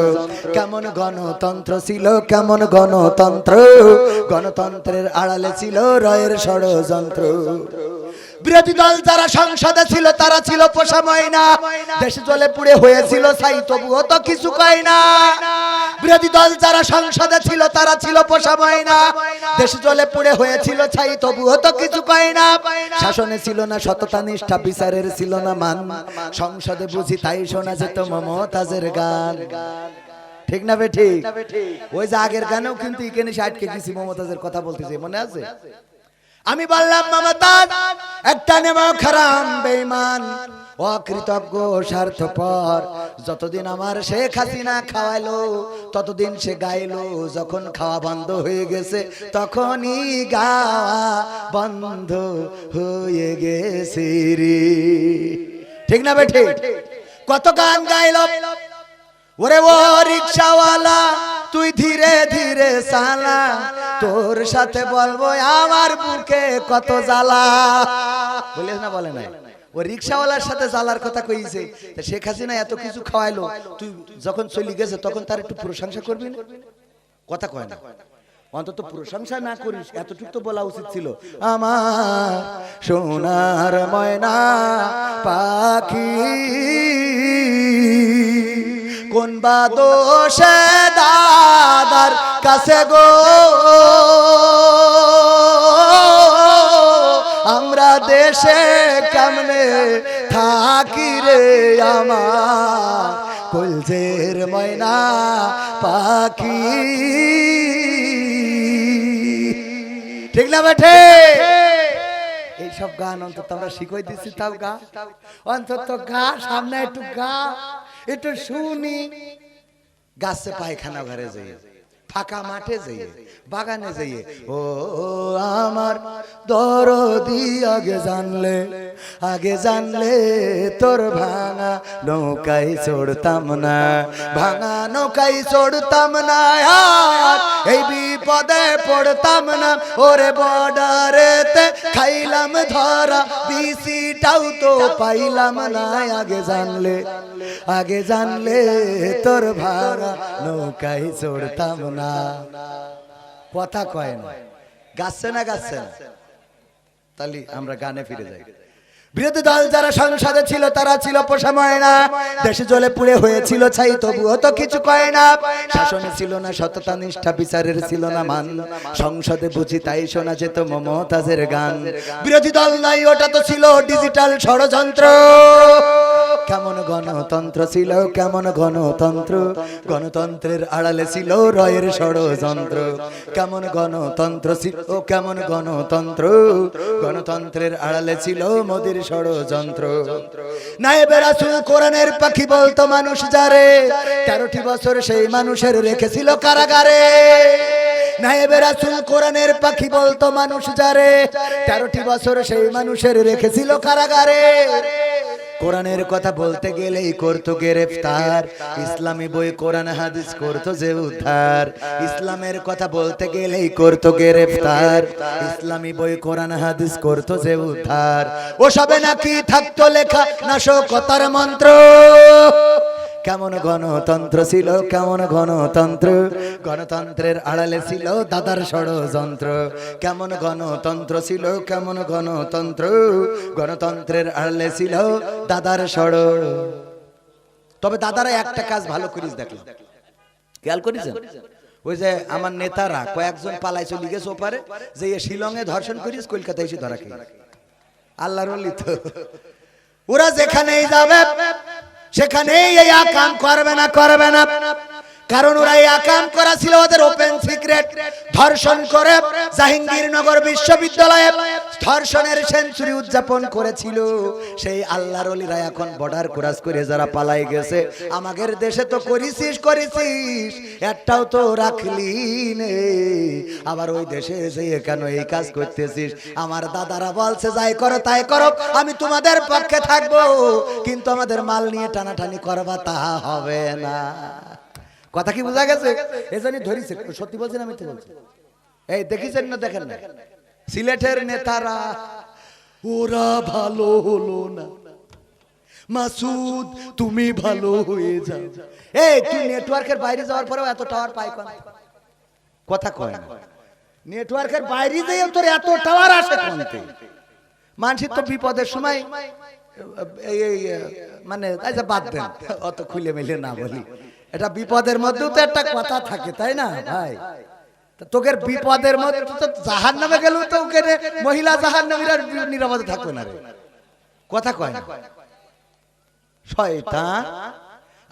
কেমন গণতন্ত্র ছিল, কেমন গণতন্ত্র, গণতন্ত্রের আড়ালে ছিল রয়ের ষড়যন্ত্র। বিরোধী দল যারা সংসদে ছিল তারা ছিল পোষা ময়না, দেশ জলে পুড়ে হয়েছিল ছাই, তবুও তো কিছু কয় না। বিরোধী দল যারা সংসদে ছিল তারা ছিল পোষা ময়না, দেশ জলে পুড়ে হয়েছিল ছাই, তবুও তো কিছু কয় না। শাসনে ছিল না সততা নিষ্ঠা, বিচারের ছিল না মান, সংসদে বুঝি তাই শোনা যেত মমতাজের গান। ঠিক না বে ঠিক? ওই যে আগের গানেও কিন্তু এখানে আটকে গেছি, মমতাজের কথা বলতেছে, মনে আছে? আমি বললাম মমতাজ একটা নেমো খারাম বেঈমান, অকৃতজ্ঞ স্বার্থপর। যতদিন আমার শেখ হাসিনা খাওয়াইলো ততদিন সে গাইলো, যখন খাওয়া বন্ধ হয়ে গেছে তখনই গাওয়া বন্ধ হয়ে গেছে রে। ঠিক না বে ঠিক? কত গান গাইল, ওরে ও রিকশাওয়ালা তুই ধীরে ধীরে চালা, তোর সাথে বলবো আমার বুকে কত জ্বালা। বলিস না বলে নাই, ও রিকশাওয়ালার সাথে জ্বালার কথা কইছে। শেখ হাসিনা এত কিছু খাওয়াইলো, তুই যখন চলে গেছে তখন তার একটু প্রশংসা করবি না? কথা কয় না, অন্তত প্রশংসা না করিস এতটুকু তো বলা উচিত ছিল। আমার সোনার ময়না পাখি কোন বা দোষে দাদার কাছে গো আমরা দেশে কেমনে থাকি রে আমার কলজের ময়না পাখি। ঠিক না বেঠে? এইসব গান অন্তত আমরা শিখাই দিচ্ছি, তাও গা, অন্তত গা, সামনে একটু গা, একটু শুনি। গাছে পায়খানা ঘরে যাই, ফাঁকা মাঠে যাই, বাগানে যাই, ও আমার দরদি আগে জানলে তোর ভাঙা নৌকায় চড়তাম না, ভাঙা নৌকায় চড়তাম না, এই বিপদে পড়তাম না, ওরে বর্ডারেতে খাইলাম ধরা, বিসিটাও তো পাইলাম না, আগে জানলে তোর ভাঙা নৌকায় চড়তাম না। কথা কয় না, গাচ্ছে না গাচ্ছে না। তাহলে আমরা গানে ফিরে যাই। বিরোধী দল যারা সংসদে ছিল তারা ছিল পোষা ময়না, দেশে জ্বলে পুড়ে হয়েছিল ছাই, তবুও তো কিছু কয় না। শাসনে ছিল না সততা নিষ্ঠা, বিচারের ছিল না মান, সংসদে বুঝি তাই শোনা যেত মমতাজের গান। বিরোধী দল নাই, ওটা তো ছিল ডিজিটাল ষড়যন্ত্র। কেমন গণতন্ত্র ছিল, কেমন গণতন্ত্র, গণতন্ত্রের আড়ালে ছিল রয়ের ষড়যন্ত্র। কেমন গণতন্ত্র ছিল, কেমন গণতন্ত্র, গণতন্ত্রের আড়ালে ছিল মোদির ষড়যন্ত্র। নায়েবে রাসূল কোরআনের পাখি বলতো মানুষ যারে, 13টি বছর সেই মানুষের রেখেছিল কারাগারে। নায়েবে রাসূল কোরআনের পাখি বলতো মানুষ যারে, 13টি বছর সেই মানুষের রেখেছিল কারাগারে। কোরআনের কথা বলতে গেলেই করতো গ্রেফতার, ইসলামী বই কোরআন হাদিস করতো যে উদ্ধার। ইসলামের কথা বলতে গেলেই করতো গ্রেফতার, ইসলামী বই কোরআন হাদিস করতো যে উদ্ধার। ওসবে নাকি থাকতো লেখা নাশকতার মন্ত্র। কেমন গণতন্ত্র ছিল, কেমন গণতন্ত্র, গণতন্ত্রের আড়ালে ছিল দাদার ষড়যন্ত্র। কেমন গণতন্ত্র ছিল, কেমন গণতন্ত্র, গণতন্ত্রের আড়ালে ছিল দাদার ষড়। তবে দাদারা একটা কাজ ভালো করিস দেখলাম, খেয়াল করেছেন? ওই যে আমার নেতারা কয়েকজন পালাই চলে গেছে ওপারে, যে শিলংয়ে ধর্ষণ করিস কলকাতায় এসে ধরা খেয়ে। আল্লাহর ওলি তো, ওরা যেখানেই যাবে সেখানেই এই কাম করবে না, কারণ ওরা এই কাম করা ছিল ওদের ওপেন সিক্রেট। ধর্ষণ করে জাহাঙ্গীরনগর বিশ্ববিদ্যালয়ে ধর্ষণের সেঞ্চুরি উদযাপন করেছিল সেই আল্লাহর ওলিরা এখন বর্ডার ক্রস করে যারা পালাই গেছে। আমাদের দেশে তো করেছিস, একটাও তো রাখলি নে, আবার ওই দেশে যেয়ে কেন এই কাজ করতেছিস? আমার দাদারা বলছে যাই করো তাই করো, আমি তোমাদের পক্ষে থাকবো, কিন্তু আমাদের মাল নিয়ে টানাটানি করবা তা হবে না। কথা কি বোঝা গেছে? এজন্যই ধরিছে, সত্যি বলছেন আমি তো বলছি। এই দেখিছেন না, দেখেন না সিলেটের নেতারা, ওরা ভালো হলো না, মাসুদ তুমি ভালো হয়ে যাও। এই তুই নেটওয়ার্কের বাইরে যাওয়ার পরেও এত টাওয়ার পাই কোন? কথা কয় না, নেটওয়ার্কের বাইরে যেও তোর এত টাওয়ার আসে কোনতে? মানুষের তো বিপদের সময় মানে আচ্ছা বাদ দেন, অত খুলে মিলে না বলি। এটা বিপদের মধ্যেও তো একটা কথা থাকে, তাই না ভাই? তোকের বিপদের মধ্যে তো জাহান্নামে গেল, তো ওখানে মহিলা জাহান্নামীরা নিরাপদে থাকবে না রে। কথা কয় না শয়তান।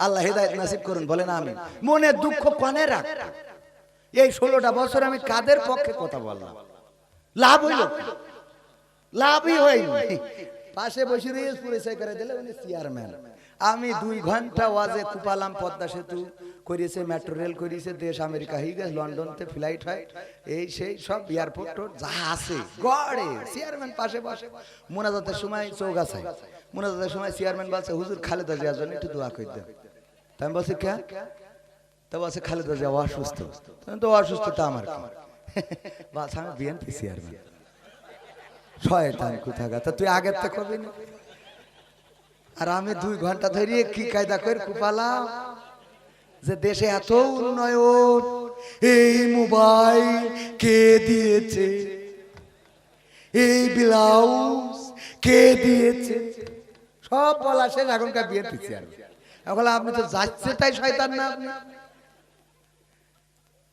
আল্লাহ হেদায়েত নসিব করুন, বলেন আমিন। মনে দুঃখ কনে রাখ। এই 16টা বছর আমি কাদের পক্ষে কথা বললাম? লাভ হইল? লাভই হয়নি। পাশে বসে রয়েছে, পরিচয় করে দিলে উনি চেয়ারম্যান। আমি 2 ঘন্টা ওয়াজে কুপালাম, পদ্মা সেতু করিয়েছে, মেট্রো রেল করিয়েছে, দেশ আমেরিকা হয়ে গেছে, লন্ডনতে ফ্লাইট হয়, এই সেই সব এয়ারপোর্ট যা আছে গড়ে। চেয়ারম্যান পাশে বসে মোনাজাতের সময় চৌগাছায় মোনাজাতের সময় চেয়ারম্যান বলছে হুজুর খালেদা জিয়ার জন্য একটু দোয়া করে দেন। তাই আমি বলছি কে? তা বলছে খালেদা জিয়া অসুস্থ। তো অসুস্থ তা আমার কি? বলছে আমি বিএনপি চেয়ারম্যান। শয়তান কোথাকার, তা তুই আগের থেকে কবি না। আর আমি 2 ঘন্টা ধরে কি কায়দা করে কুপালাম যে দেশে এত উন্নয়ন, এই মোবাইল কে দিয়েছে, এই ব্লাউজ কে দিয়েছে, সব বলা শেষ। এখনকার বিএনপি চেয়ারম্যান। এখন আপনি তো যাচ্ছে তাই শয়তান না আপনি?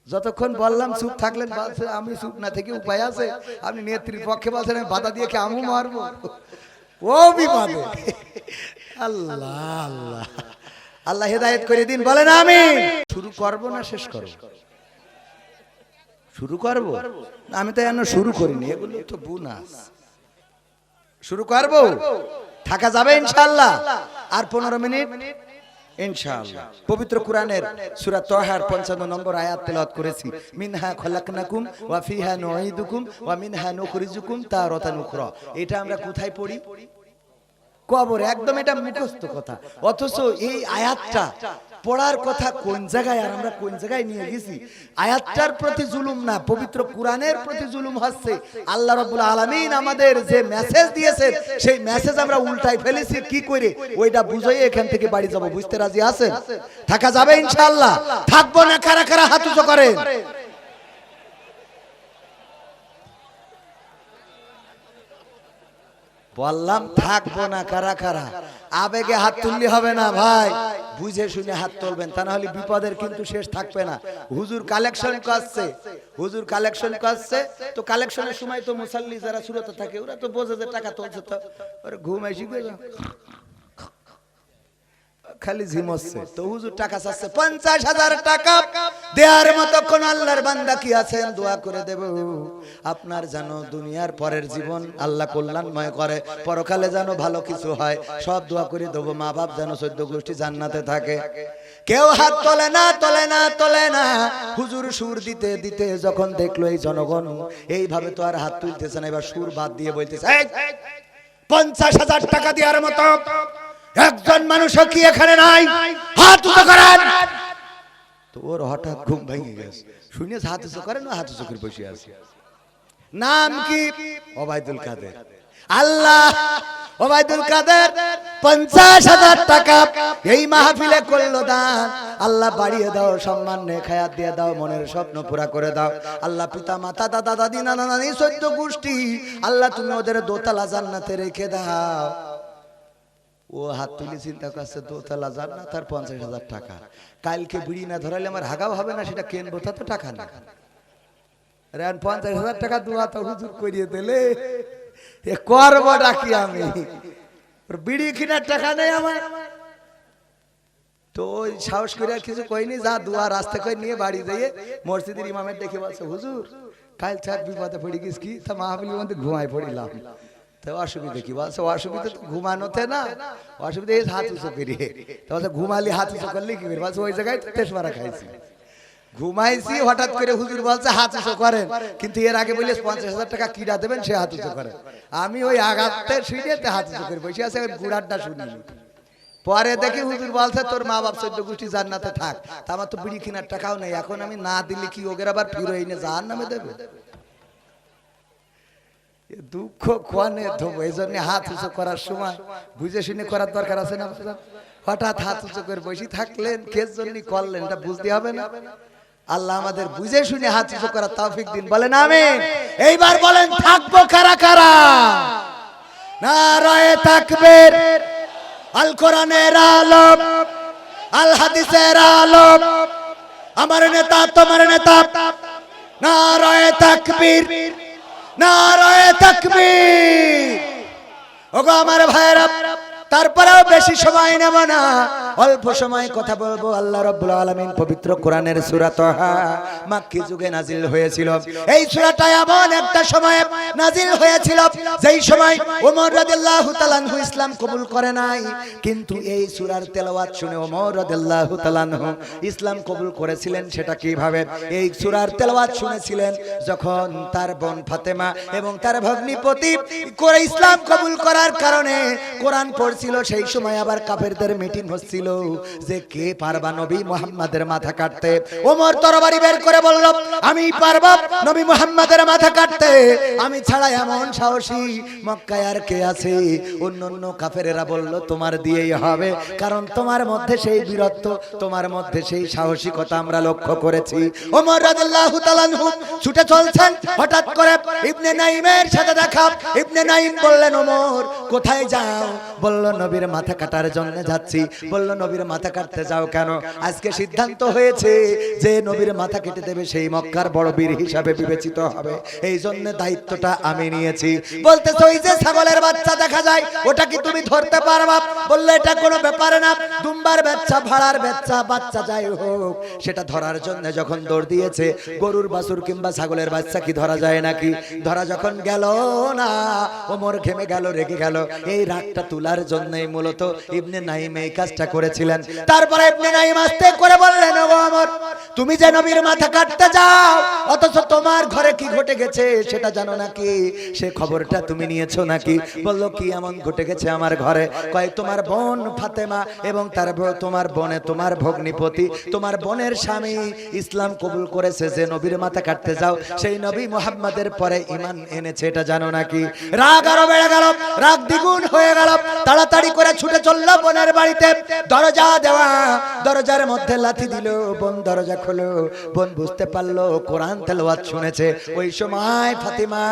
যতক্ষণ বললাম চুপ থাকলেন, আমি চুপ না থেকে উপায় আছে? আপনি নেত্রীর পক্ষে বলছেন আমি বাধা দিয়ে কি আমু মারবো? ও বিপদে। আল্লাহ আল্লাহ আল্লাহ হেদায়েত করে দিন, বলেন আমিন। শুরু করব না শেষ করব? শুরু করব। আমি তো এখনো শুরু করিনি, এগুলো তো বোনাস। শুরু করব, থাকা যাবে ইনশাআল্লাহ। আর 15 মিনিট ইনশাআল্লাহ। পবিত্র কোরআনের সূরা তাহার 55 নম্বর আয়াত তেলাওয়াত করেছি। মিনহা খলাকনাকুম ওয়া ফিহা নুঈদুকুম ওয়া মিনহা নুখরিজুকুম তারাতান উখরা। এটা আমরা কোথায় পড়ি? কবরে। একদম এটা মুখস্থ কথা। অথচ এই আয়াতটা পড়ার কথা কোন জায়গায় আর আমরা কোন জায়গায় নিয়ে গেছি? আয়াতটার প্রতি জুলুম না, পবিত্র কোরআনের প্রতি জুলুম হচ্ছে। আল্লাহ রাব্বুল আলামিন আমাদের যে মেসেজ দিয়েছেন সেই মেসেজ আমরা উল্টাই ফেলেছি। কি করে ওইটা বুঝাই এখান থেকে বাড়ি যাব। বুঝতে রাজি আছেন? থাকা যাবে ইনশাআল্লাহ। থাকবো না কারা কারা হাত উঁচু করেন? বললাম থাকবো না কারা কারা? আবেগে হাত তুললে হবে না ভাই, বুঝে শুনে হাত তুলবেন, তা না হলে বিপদের কিন্তু শেষ থাকবে না। হুজুর কালেকশন করছে, হুজুর কালেকশন করছে। তো কালেকশনের সময় তো মুসাল্লি যারা সুরতে থাকে ওরা তো বোঝে যে টাকা তুলছে, তো ওরা ঘুম এসে খালি ঝিমচ্ছে। তো হুজুর টাকা চাচ্ছে 50,000 টাকা দেওয়ার মতো কোন আল্লাহর বান্দা কি আছেন? দোয়া করে দেব আপনার যেন দুনিয়ার পরের জীবন আল্লাহ কল্যাণময় করে, পরকালে যেন ভালো কিছু হয়। সব দোয়া করে দেবো। মা বাপ যেন 14 গোষ্ঠী জান্নাতে থাকে। কেউ হাত তোলে না, তোলে না, তোলে না। হুজুর সুর দিতে দিতে যখন দেখলো এই জনগণ এইভাবে তো আর হাত তুলতেছে না, এবার সুর বাদ দিয়ে বলতেছে 50,000 টাকা দেওয়ার মতো একজন মানুষ কি এখানে নাই? হাত উঁচু করেন। তো ওর হঠাৎ ঘুম ভেঙে গেছে, শুনে হাত উঁচু করেন, হাত উঁচু করে বসে আছে। নাম কি? ওবায়দুল কাদের। আল্লাহ ওবায়দুল কাদের 50,000 টাকা এই মাহফিলে করলো দান। আল্লাহ বাড়িয়ে দাও, সম্মান নেখায়াত দিয়ে দাও, মনের স্বপ্ন পুরা করে দাও। আল্লাহ পিতা মাতা দাদা দাদি নানা নানি 14 গোষ্ঠী আল্লাহ তুমি ওদের দোতলা জান্নাতে রেখে দাও। ও হাত তুলে চিন্তা করছে দোতলা জান্নাত আর 50,000 টাকা। কালকে বিড়ি না ধরালে আমার হাগাও হবে না, সেটা কেনবো, তা তো টাকা না। 50,000 টাকা দুয়া তো হুজুর করিয়ে দিলে এ করবো ডাকি আমি, বিড়ি কিনার টাকা নেই আমার। তো ওই সাহস করে আর কিছু কইনি, যা দুয়া রাস্তা করে নিয়ে বাড়ি যেয়ে মসজিদের ইমামের দেখে বলছে হুজুর কাল ছাড় বিপদে পড়ে গেছি কি, তা মাহফিলের মধ্যে ঘুমাই পড়িলাম। তো অসুবিধা কি? বলছে অসুবিধা তো ঘুমানোতে না, অসুবিধা এই হাত উঁচু করিয়ে। তো বলছে ঘুমালি হাত উঁচু করলে কি করে? বলছে ওই জায়গায় তেজপাড়া খাইছি, ঘুমাইছি, হঠাৎ করে হুজুর বলছে হাত উঁচু করেন, কিন্তু এর আগে বলে 50,000 টাকা কিরা দেবেন সে হাত উঁচু করেন। আমি ওই আঘাতে শুনে হাত উঁচু করে বসে আছে, গুড়ারটা শুনিনি। পরে দেখি হুজুর বলছে তোর মা বাপ 14 গোষ্ঠী জান্নাতে থাক। তা আমার তো বিড়ি কেনার টাকাও নেই, এখন আমি না দিলে কি ওদের আবার ফিরে এনে জাহান্নামে দেবে? দুঃখ কোয়ানে ধোবো, এই জন্য হাত উঁচু করার সময় বুঝে শুনে করার দরকার আছে না? হঠাৎ হাত উঁচু করে বসে থাকলেন, কে জন্য করলেন এটা বুঝতে হবে না? আল্লাহ আমাদের বুঝে শুনে হাত উঁচু করার তৌফিক দিন, বলেন আমিন। এইবার বলেন থাকবো কারা কারা? নারায়ে তাকবীর। আল কোরআনের আলো, আল হাদিসের আলো, আমার নেতা তোমার নেতা। নারায়ে তাকবীর, নারায়ে তাকবীর। ওগো আমার ভাইরা, তারপরেও বেশি সময় নেব না, অল্প সময় কথা বলবো। আল্লাহ রাব্বুল আলামিন পবিত্র কোরআনের সূরা তাহা মাক্কি যুগে নাজিল হয়েছিল। এই সূরাটা এমন একটা সময়ে নাজিল হয়েছিল যেই সময় ওমর রাদিয়াল্লাহু তাআলা আনহু ইসলাম কবুল করে নাই, কিন্তু এই সূরার তেলাওয়াত শুনে ওমর রাদিয়াল্লাহু তাআলা আনহু ইসলাম কবুল করেছিলেন। সেটা কিভাবে? এই সূরার তেলাওয়াত শুনেছিলেন যখন তার বোন ফাতেমা এবং তার ভগ্নিপতি করে ইসলাম কবুল করার কারণে কোরআন পড়ছিল। সেই সময় আবার কাফেরদের মিটিং হচ্ছিল যে কে পারবা নবী মুহাম্মাদের মাথা কাটতে। ওমর তরবারি বের করে বলল, আমি পারবো নবী মুহাম্মাদের মাথা কাটতে, আমি ছাড়া এমন সাহসী মক্কায় আর কে আছে? অন্যান্য কাফেরেরা বলল, তোমার দিয়েই হবে, কারণ তোমার মধ্যে সেই বীরত্ব, তোমার মধ্যে সেই সাহসিকতা আমরা লক্ষ্য করেছি। ওমর রাদিয়াল্লাহু তাআলা আনহু ছুটে চলছেন, হঠাৎ করে ইবনে নাইমের সাথে দেখা। ইবনে নাইম বললেন, ওমর কোথায় যাও? বলল, নবীর মাথা কাটার জন্য যাচ্ছি। বলল, নবীর মাথা কাটতে যাও কেন? আজকে সিদ্ধান্ত হয়েছে যে নবীর মাথা কেটে দেবে সেই মক্কার বড় বীর হিসাবে বিবেচিত হবে, এই জন্য দায়িত্বটা আমি নিয়েছি। বলতেছে, ওই যে ছাগলের বাচ্চা দেখা যায় ওটা কি তুমি ধরতে পারবা? বললে, এটা কোনো ব্যাপার না, দুম্বার বাচ্চা, ভাড়ার বাচ্চা, বাচ্চা যাই হোক, সেটা ধরার জন্য যখন দৌড় দিয়েছে, গরুর বাছুর কিংবা ছাগলের বাচ্চা কি ধরা যায় নাকি? ধরা যখন গেল না, ওমর ঘেমে গেল, রেগে গেল। এই রাগটা তোলার জন্যই মূলত ইবনে নাইম এই কাজটা করেছিলেন। তারপরে ইবনে নাইম আস্তে করে বললেন, ও ওমর, তুমি যে নবীর মাথা কাটতে যাও, অথচ তোমার ঘরে কি ঘটে গেছে সেটা জানো নাকি? সে খবরটা তুমি নিয়েছো নাকি? বলল, কি এমন ঘটে গেছে আমার ঘরে? কয়, তোমার বোন ফাতেমা এবং তার তোমার বোনে, তোমার ভগ্নিপতি, তোমার বোনের স্বামী ইসলাম কবুল করেছে। যে নবীর মাথা কাটতে যাও সেই নবী মুহাম্মাদের পরে ঈমান এনেছে, এটা জানো নাকি? রাগ আরো বেড়ে গেল, রাগ দ্বিগুণ হয়ে গেল। তাড়াতাড়ি করে ছুটে চলল বোনের বাড়িতে। দরজা দেওয়া, দরজার মধ্যে লাথি দিল। বোন দরজা খোলো। বোন বুঝতে পারলো কোরআন তেলাওয়াত শুনেছে। ওই সময় ফাতিমা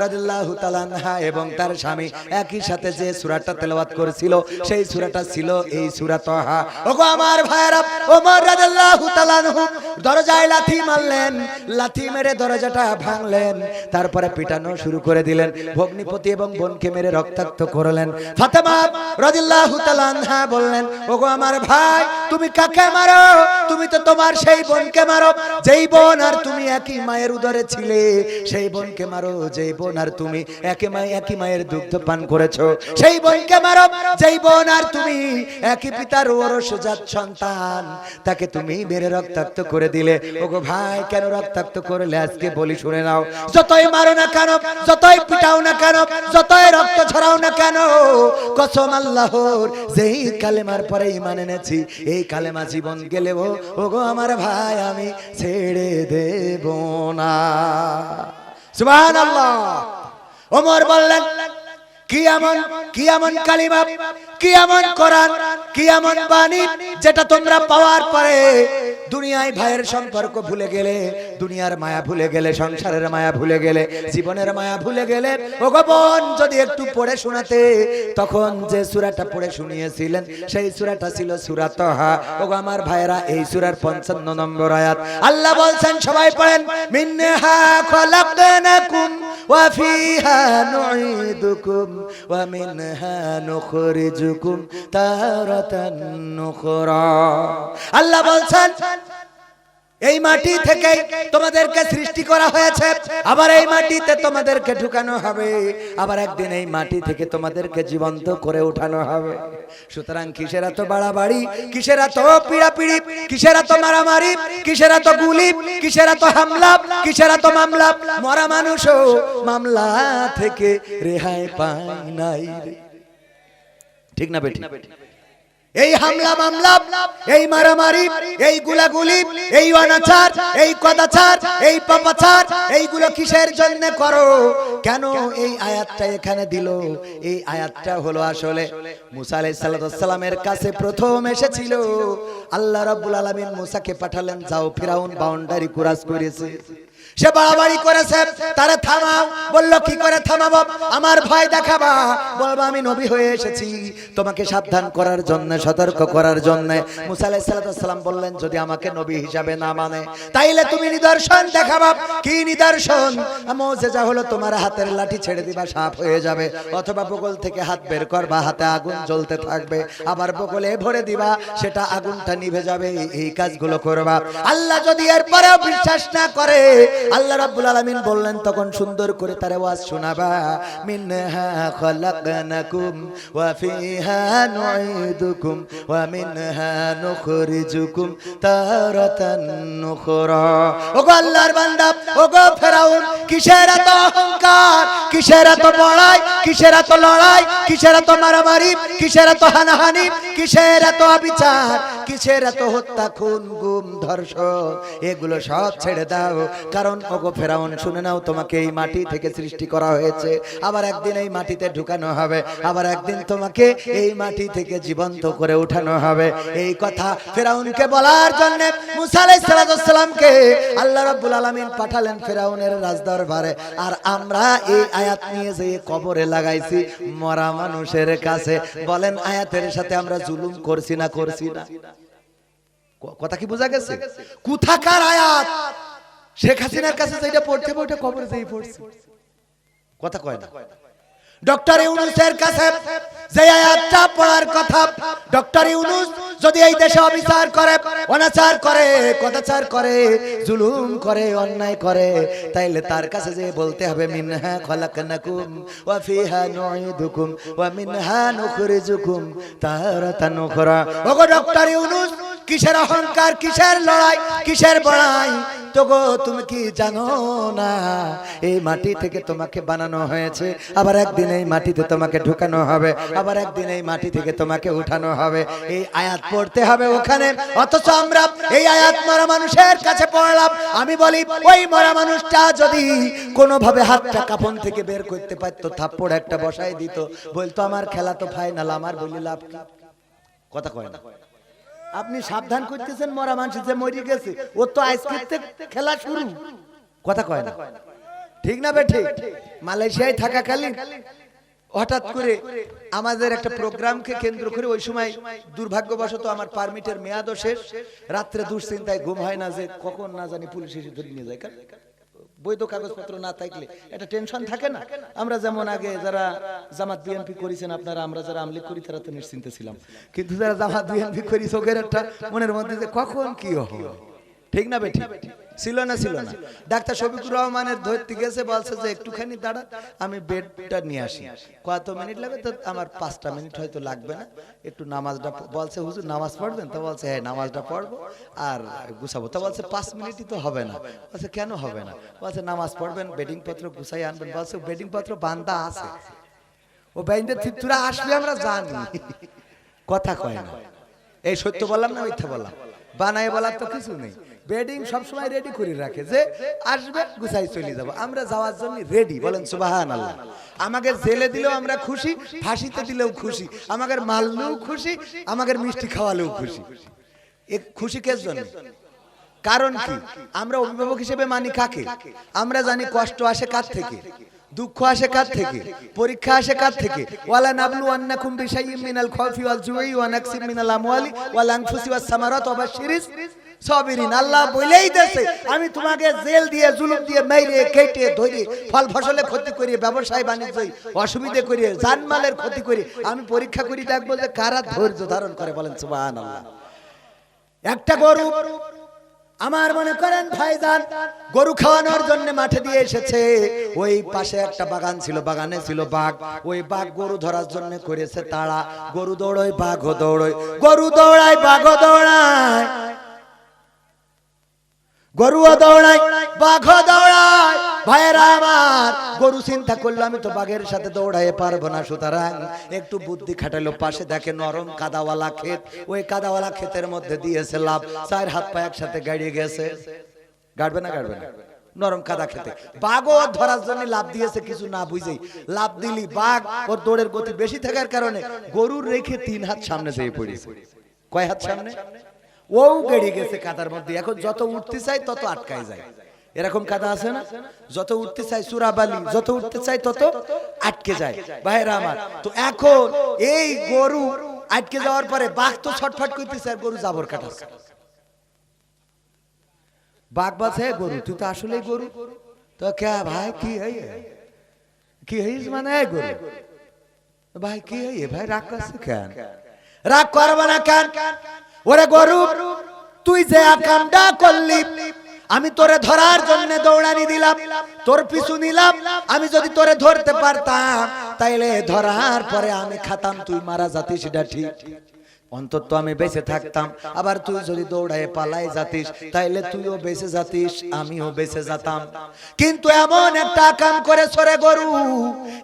রাদিয়াল্লাহু তাআলা আনহা এবং তার স্বামী একই সাথে যে সূরাটা তেলাওয়াত করেছিল সেই সূরাটা ছিল এই সূরা তাহা। ওগো আমার ভাইরা, ওমর রাদিয়াল্লাহু তাআলা আনহু দরজায় লাথি মারলেন, লাথি মেরে দরজাটা ভাঙলেন, তারপরে পিটানো শুরু করে দিলেন। ভগ্নিপতি এবং বোনকে মেরে রক্তাক্ত করলেন। ফাতেমা রাদিয়াল্লাহু তাআলা আনহা বললেন, ওগো আমার ভাই, তুমি কাকে মারো? তুমি তো তোমার সেই বোনকে মারো যেই বোন আর তুমি একই মায়ের উদরে ছিলে, সেই বোনকে মারো যেই বোন আর তুমি একই মায়ের দুগ্ধ পান করেছো, সেই বোনকে মারো যেই বোন আর তুমি একই পিতার ঔরসজাত সন্তান, তাকে তুমি মেরে রক্তাক্ত করে দিলে। ওগো ভাই, কেন রক্তাক্ত করলে আজকে বলি, শুনে নাও। যতই মারো না কেন, যতই পিটাও না কেন, যতই রক্ত ছড়াও না কেন, কসম আল্লাহর, যেই কালেমার পরে ঈমান এনেছি, এই কালেমা জীবন গেলেও ওগো আমার ভাই আমি ছেড়ে দেব না। সুবহানাল্লাহ। ওমর বললেন, কি এমন কালিমা, কি এমন কোরআন, কি এমন বাণী যেটা তোমরা পাওয়ার পরে দুনিয়ায় ভাইয়ের সম্পর্ক ভুলে গেলে, দুনিয়ার মায়া ভুলে গেলে, সংসারের মায়া ভুলে গেলে, জীবনের মায়া ভুলে গেলে। ওগো বোন, যদি একটু পড়ে শোনাতে। তখন যে সূরাটা পড়ে শুনিয়েছিলেন সেই সূরাটা ছিল সূরা তাহা। ওগো আমার ভাইরা, এই সূরার 55 নম্বর আয়াত আল্লাহ বলছেন, সবাই পড়েন, মিনহা খলাকনাকুম ওয়া ফিহা নুঈদুকুম ওয়া মিনহা নুখরিজুকুম তারাতান নুখরা। আল্লাহ বলছেন, এই মাটি থেকে তোমাদেরকে সৃষ্টি করা হয়েছে, আবার এই মাটিতে তোমাদেরকে ঢুকানো হবে, আবার একদিন এই মাটি থেকে তোমাদেরকে জীবন্ত করে উঠানো হবে। সুতরাং কিসের এত বাড়াবাড়ি, কিসের এত পিড়াপিড়ি, কিসের এত মারামারি, কিসের এত গুলি, কিসের এত হামলা, কিসের এত মামলা? মরা মানুষও মামলা থেকে রেহাই পায় নাই। ঠিক না বেটি? এই হামলা মামলা, এই মারামারি, এই গুলাগুলি, এই অনাচার, এই কদাচার, এই পাপাচার, এইগুলো কিসের জন্য করো? কেন এই আয়াতটা এখানে দিল? এই আয়াতটা হলো আসলে মুসা আলাইহিস সালামের কাছে প্রথম এসেছিল। আল্লাহ রাব্বুল আলামিন মুসাকে পাঠালেন, যাও ফিরাউন বাউন্ডারি ক্রস করেছে, সে বাড়াবাড়ি করেছে, তারে থামাও। বলল কি করে থামাবো? আমার ভয় দেখাবা, বলবো আমি নবী হয়ে এসেছি তোমাকে সাবধান করার জন্য, সতর্ক করার জন্য। মুসা আলাইহিস সালাম বললেন যদি আমাকে নবী হিসাবে না মানে তাইলে তুমি নিদর্শন দেখাবা। কি নিদর্শন? মুজিজা হলো তোমার হাতের লাঠি ছেড়ে দিবা, সাপ হয়ে যাবে, অথবা বগল থেকে হাত বের করবা, হাতে আগুন জ্বলতে থাকবে, আবার বগলে ভরে দিবা, সেটা আগুনটা নিভে যাবে। এই কাজগুলো করবা। আল্লাহ যদি এরপরেও বিশ্বাস না করে, আল্লাহ রাব্বুল আলামিন বললেন তখন সুন্দর করে তার ওয়াজ শোনাবা। মিনহা খালাকনাকুম ওয়া ফিহা নুঈদুকুম ওয়া মিনহা নুখরিজুকুম তারাতান নুখরা। ওগো আল্লাহর বান্দা, ওগো ফেরাউন, কিসের এত অহংকার, কিসের এত বড়াই, কিসের এত লড়াই, কিসের এত মারামারি, কিসের এত হানাহানি, কিসের এত অবিচার, কিসের এত হত্যা, খুন, গুম, ধর্ষণ, এগুলো সব ছেড়ে দাও। কারণ ওগো ফেরাউন, শুনে নাও, তোমাকে এই মাটি থেকে সৃষ্টি করা হয়েছে, আবার একদিন এই মাটিতে ঢুকানো হবে, আবার একদিন তোমাকে এই মাটি থেকে জীবন্ত করে উঠানো হবে। এই কথা ফেরাউনকে বলার জন্য মুসা আলাইহিস সালামকে আল্লাহ রাব্বুল আলামিন পাঠালেন ফেরাউনের রাজদরবারে। আর আমরা এই আয়াত নিয়ে যে কবরে লাগাইছি মরা মানুষের কাছে। বলেন আয়াতের সাথে আমরা জুলুম করছি না করছি না? কথা কি বোঝা গেছে? কোথাকার আয়াত? শেখ হাসিনার কাছে যেটা পড়তে পড়তে কবরে যেই পড়ছি, কথা কয় না। ডক্টর ইউনূসের কাছে যে আয়াতটা পড়ার কথা, ডক্টর ইউনূস যদি এই দেশে অবিচার করে, অনাচার করে, কদাচার করে, জুলুম করে, অন্যায় করে, তাইলে তার কাছে যে বলতে হবে মিনহা খালাকনাকুম ওয়া ফিহা নুঈদুকুম ওয়া মিনহা নুখরিজুকুম তারাতান উখরা। ওগো ডক্টর ইউনূস, কিসের অহংকার, কিসের লড়াই, কিসের বড়াই? তোগো তুমি কি জানো না এই মাটি থেকে তোমাকে বানানো হয়েছে, আবার একদিন এই মাটিতে তোমাকে ঢুকানো হবে, আবার একদিন এই মাটি থেকে তোমাকে উঠানো হবে। এই আয়াত পড়তে হবে ওখানে, অথচ আমরা এই আয়াত মরা মানুষের কাছে পড়লাম। আমি বলি ওই মরা মানুষটা যদি কোনোভাবে হাতটা কাফন থেকে বের করতে পারতো, থাপ্পড় একটা বসাই দিত, বলতো আমার খেলা তো ফাইনাল, আমার বলি লাভ কি? কথা কয় না। আপনি সাবধান করতেছেন মরা মানুষ যে মরে গেছে, ও তো আজকে খেলা শুরু, কথা কয় না, ঠিক না বে ঠিক? মালয়েশিয়ায় থাকাকালীন হঠাৎ করে আমাদের একটা প্রোগ্রামকে কেন্দ্র করে ওই সময় দুর্ভাগ্যবশত আমার পারমিটের মেয়াদও শেষ, রাত্রে দুশ্চিন্তায় ঘুম হয় না যে কখন না জানি পুলিশ এসে ধরে নিয়ে যায়। বৈধ কাগজপত্র না থাকলে একটা টেনশন থাকে না? আমরা যেমন আগে যারা জামাত বিএনপি করেছেন আপনারা, আমরা যারা আমলিগ করি তারা তো নিশ্চিন্তে ছিলাম, কিন্তু যারা জামাত বিএনপি করি চোখের একটা মনের মধ্যে যে কখন কি হবে, ঠিক না বেঠিক? ছিল না ছিল না? ডাক্তার শফিকুর রহমানের ধরতে গেছে, বলছে যে একটুখানি দাঁড়া, আমি বেডটা নিয়ে আসি। কত মিনিট লাগবে? তো আমার 5টা মিনিট হয়তো লাগবে না, একটু নামাজটা। বলছে হুজুর নামাজ পড়বেন? তো বলছে হ্যাঁ নামাজটা পড়বো আর গুছাবো। তো বলছে 5 মিনিটই তো হবে না। বলছে কেন হবে না? বলছে নামাজ পড়বেন, বেডিং পত্র গুছাই আনবেন। বলছে বেডিং পত্র বান্দা আছে, ও বাইন্দে থিতুরা আসবে আমরা জানি, কথা কয় না। এই সত্য বললাম না মিথ্যা বললাম? বানায় বলার তো কিছু নেই। বেডিং সবসময় রেডি করে রাখে, যে আসবে গুছাই চলে যাবো, আমরা যাওয়ার জন্য রেডি। বলেন সুবহানাল্লাহ। আমাকে জেলে দিলেও আমরা খুশি, ফাঁসিতে দিলেও খুশি, আমাকে মারলেও খুশি, আমাকে মিষ্টি খাওয়ালেও খুশি। এ খুশি কের জন্য? কারণ কি? আমরা অভিভাবক হিসেবে মানি কাকে? আমরা জানি কষ্ট আসে কার থেকে, দুঃখ আসে কার থেকে, পরীক্ষা আসে কার থেকে। ওয়ালা নাবলু আন্নাকুম বিশাইইম মিনাল খাউফি ওয়াল জুই ওয়া নাকসিম মিনাল আমওয়ালি ওয়াল আনফুসি ওয়াস সামারাত ওয়া বাশশিরিস সাবিরিন। আল্লাহ বলেই দেছে আমি তোমাকে জেল দিয়ে, জুলুম দিয়ে, মেরে কেটে ধরে, ফল ফসলে ক্ষতি করি, ব্যবসায় বাণিজ্যে অসুবিধা করি, জানমালের ক্ষতি করি, আমি পরীক্ষা করি দেখবো যে কারা ধৈর্য ধারণ করে। বলেন সুবহানাল্লাহ। একটা গরু আমার মনে করেন ভাইজান গরু খাওয়ানোর জন্য মাঠে দিয়ে এসেছে, ওই পাশে একটা বাগান ছিল, বাগানে ছিল বাঘ, ওই বাঘ গরু ধরার জন্য করেছে তাড়া। গরু দৌড়ায়, বাঘও দৌড়ায়, গরু দৌড়ায়, বাঘও দৌড়ায়, গরুও দৌড়ায়, বাঘও দৌড়ায়। ভাইয়েরা আমার, গরু চিন্তা করলো আমি তো বাঘের সাথে দৌড়াইতে পারবো না, সুতরাং একটু বুদ্ধি খাটাইলো। পাশে দেখে নরম কাদাওয়ালা ক্ষেত, ওই কাদাওয়ালা ক্ষেতের মধ্যে দিয়েছে লাভ, 4 হাত পা একসাথে গাড়িয়ে গেছে। গাড়বে না? গাড়বে না? নরম কাদা খেতে বাঘও ধরার জন্য লাভ দিয়েছে, কিছু না বুঝেই লাভ দিলি বাঘ ওর দৌড়ের গতি বেশি থাকার কারণে গরুর রেখে 3 হাত সামনে যেয়ে পড়েছে। কয় হাত সামনে? ও গেড়ে গেছে কাদার মধ্যে। এখন যত উঠতে চাই তত আটকায় যায়। এরকম কাদা আছে না, যত উঠতে চাই চূড়াবালি, যত উঠতে চাই তত আটকে যায় ভাইরা আমার। তো এখন এই গরু আটকে যাওয়ার পরে বাঘ তো ছটফট করতেছে আর গরু জাবর কাটাচ্ছে। বাঘ বাছে গরু, তুই তো আসলে গরু, তো কে ভাই কি কি হইস মানে গরু ভাই কি ভাই রাগ করছে কেন? রাগ করবে না কেন? ওরে গরু, তুই যে কামটা করলি, আমি তোরে ধরার জন্য দৌড়ানি দিলাম, তোর পিছু নিলাম। আমি যদি তোরে ধরতে পারতাম তাইলে ধরার পরে আমি খাতাম, তুই মারা যাতিস, সেটা ঠিক, অন্তত আমি বেঁচে থাকতাম। আবার তুই যদি দৌড়ায় পালাই যাতিস তাইলে তুইও বেঁচে যাতিস, আমিও বেঁচে যেতাম। কিন্তু এমন একটা কাম করে সরে গরু,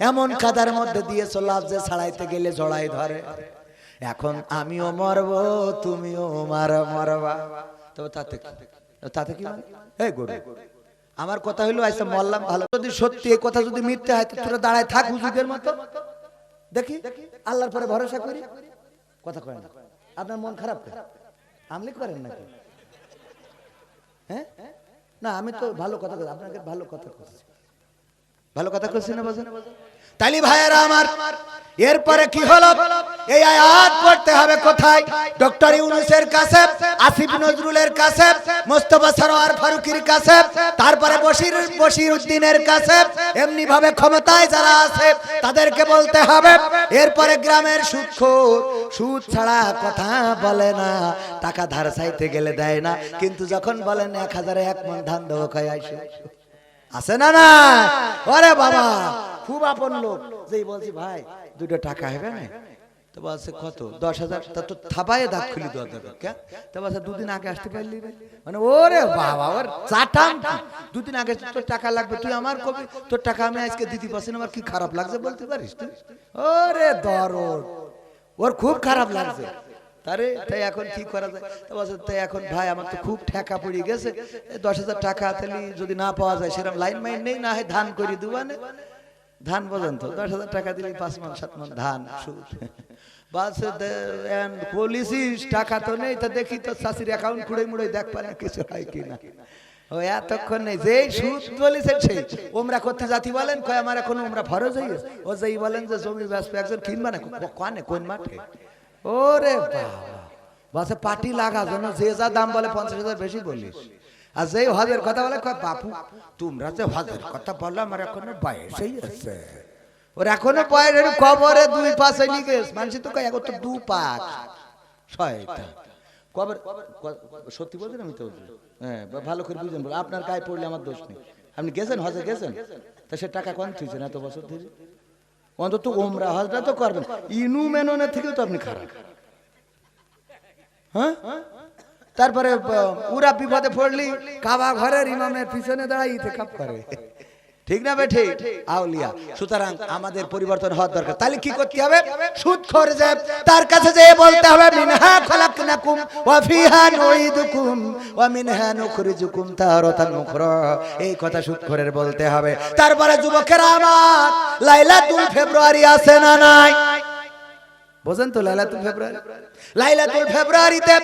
এমন কাদার মধ্যে দিয়েছ লাভ যে ছাড়াইতে গেলে জড়াই ধরে। এখন আমিও মরব, তুমিও মরবা, তবে তাতে কি মানে? এই গরু, আমার কথা হইলো আইসা মরলাম ভালো, যদি সত্যি এই কথা যদি মিথ্যে হয় তোরা দাঁড়ায় থাক হুজুরদের মতো, দেখি আল্লাহর পরে ভরসা করি। কথা কয় না, আপনার মন খারাপ করে আমলি করেন নাকি? হ্যাঁ না, আমি তো ভালো কথা বলছি, আপনাকে ভালো কথা করছি, ভালো কথা করছি না বাজান? তালি ভাইয়েরা আমার, এরপরে কি হলো? এই আয়াত পড়তে হবে কোথায়? ডক্টর ইউনূসের কাছে, আসিফ নজরুলের কাছে, মোস্তফা সরোয়ার ফারুকীর কাছে, তারপরে বশির উদ্দিনের কাছে, এমনি ভাবে ক্ষমতায় যারা আছে তাদেরকে বলতে হবে। এরপরে গ্রামের সুদখোর, সুদ ছাড়া কথা বলে না, টাকা ধার চাইতে গেলে দেয় না, কিন্তু যখন বলেন 1001 মণ ধান দেবো কয় আইসো, আছে না না? ওরে বাবা, খুব আপন লোক, যেই বলছি ভাই 2 টাকা হবে না, তো বলছে কত? 10,000। তা তো থাবায় দাঁত খুলি দেওয়া দরকার, কে? তো বলছে 2 দিন আগে আসতে পারলি রে, মানে ওরে বাবা, ওর চাটাম 2 দিন আগে তোর টাকা লাগবে, তুই আমার কবি তোর টাকা আমি আজকে দিতে পারছি না, আমার কি খারাপ লাগছে বলতে পারিস তুই? ওরে দরদ, ওর খুব খারাপ লাগছে। তারে তাই এখন কি করা যায়? তো বলছে তাই এখন ভাই আমার তো খুব ঠেকা পড়ে গেছে, 10,000 টাকা তাহলে যদি না পাওয়া যায় সেরকম লাইন মাইন নেই, না হয় ধান করে দিবানে, ধান বোঝেন তো, 10,000 টাকা দিলে 5 মণ 7 মণ ধান সুদ। বলছে পলিসিস টাকা তো নেই, তা দেখি তো চাষির অ্যাকাউন্ট খুঁড়ে মুড়ে দেখবা না কিছু হয় কিনা। ও এতক্ষণ নেই, যে সুদ বলেছেন সেই ওমরা করতে জাতি বলেন, কয় আমার এখন ওমরা ফরজ হয়ে গেছে। ও যেই বলেন যে জমি ব্যস্ত একজন কিনবা না, কানে কোন মাঠে? ওরে বাবা, বলছে পার্টি লাগা জন্য যে যা দাম বলে 50,000 বেশি বলিস, আর যেই হজের কথা বলে কয় বাপু তোমরা যে হজের কথা বললো আমার এখনো বয়সই আছে, ওর এখনো বয়স, কবরে 2 পাঁচ হয়নি গেছ, মানুষ তো কয় এখন তো 2 5 6টা কবর। সত্যি বলছেন? আমি তো হ্যাঁ ভালো করে বুঝেন, আপনার গায়ে পড়লে আমার দোষ নেই। আপনি গেছেন হজে, গেছেন, তা সে টাকা কোন থুইছেন এত বছর ধরে? অন্তত ওমরা হজটা তো করবেন, ইনু মেননের থেকেও তো আপনি খারাপ। হ্যাঁ, তারপরে উরা বিপদে পড়লি কাবা ঘরের ইমামের পিছনে দাঁড়াই ইতিকাফ করে, ঠিক না বেঠে আউলিয়া? সুতরাং আমাদের পরিবর্তন হওয়ার দরকার। তাহলে কি করতে হবে? সুদখোর যে তার কাছে যেয়ে বলতে হবে মিনহা খলাকনাকুম ওয়া ফিহা নুইদুকুম ওয়া মিনহা নুখরিজুকুম তারাতান উখরা, এই কথা সুদখোরের বলতে হবে। তারপরে যুবকেরা আমার, লাইলাতুল ফেব্রুয়ারি আছে না নাই? বোঝেন তো লাইলাতুল ফেব্রুয়ারি? লাইলাতুল ফেব্রুয়ারিতে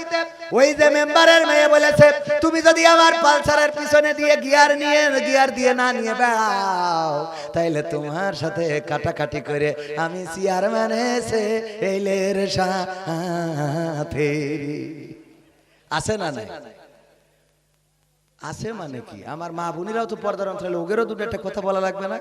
ওই যে মেম্বারের মেয়ে বলেছে তুমি যদি আমার পালসারের পিছনে দিয়ে গিয়ার দিয়ে না নিয়ে বেড়াও তাইলে তোমার সাথে কাটাকাটি করে আমি চেয়ারম্যান এসে এলের সাথে। আছে না নাই? আছে মানে কি? আমার মা বোনেরাও তো পর্দার অন্তরালে, ওগেরও 2টা কথা বলা লাগবে না?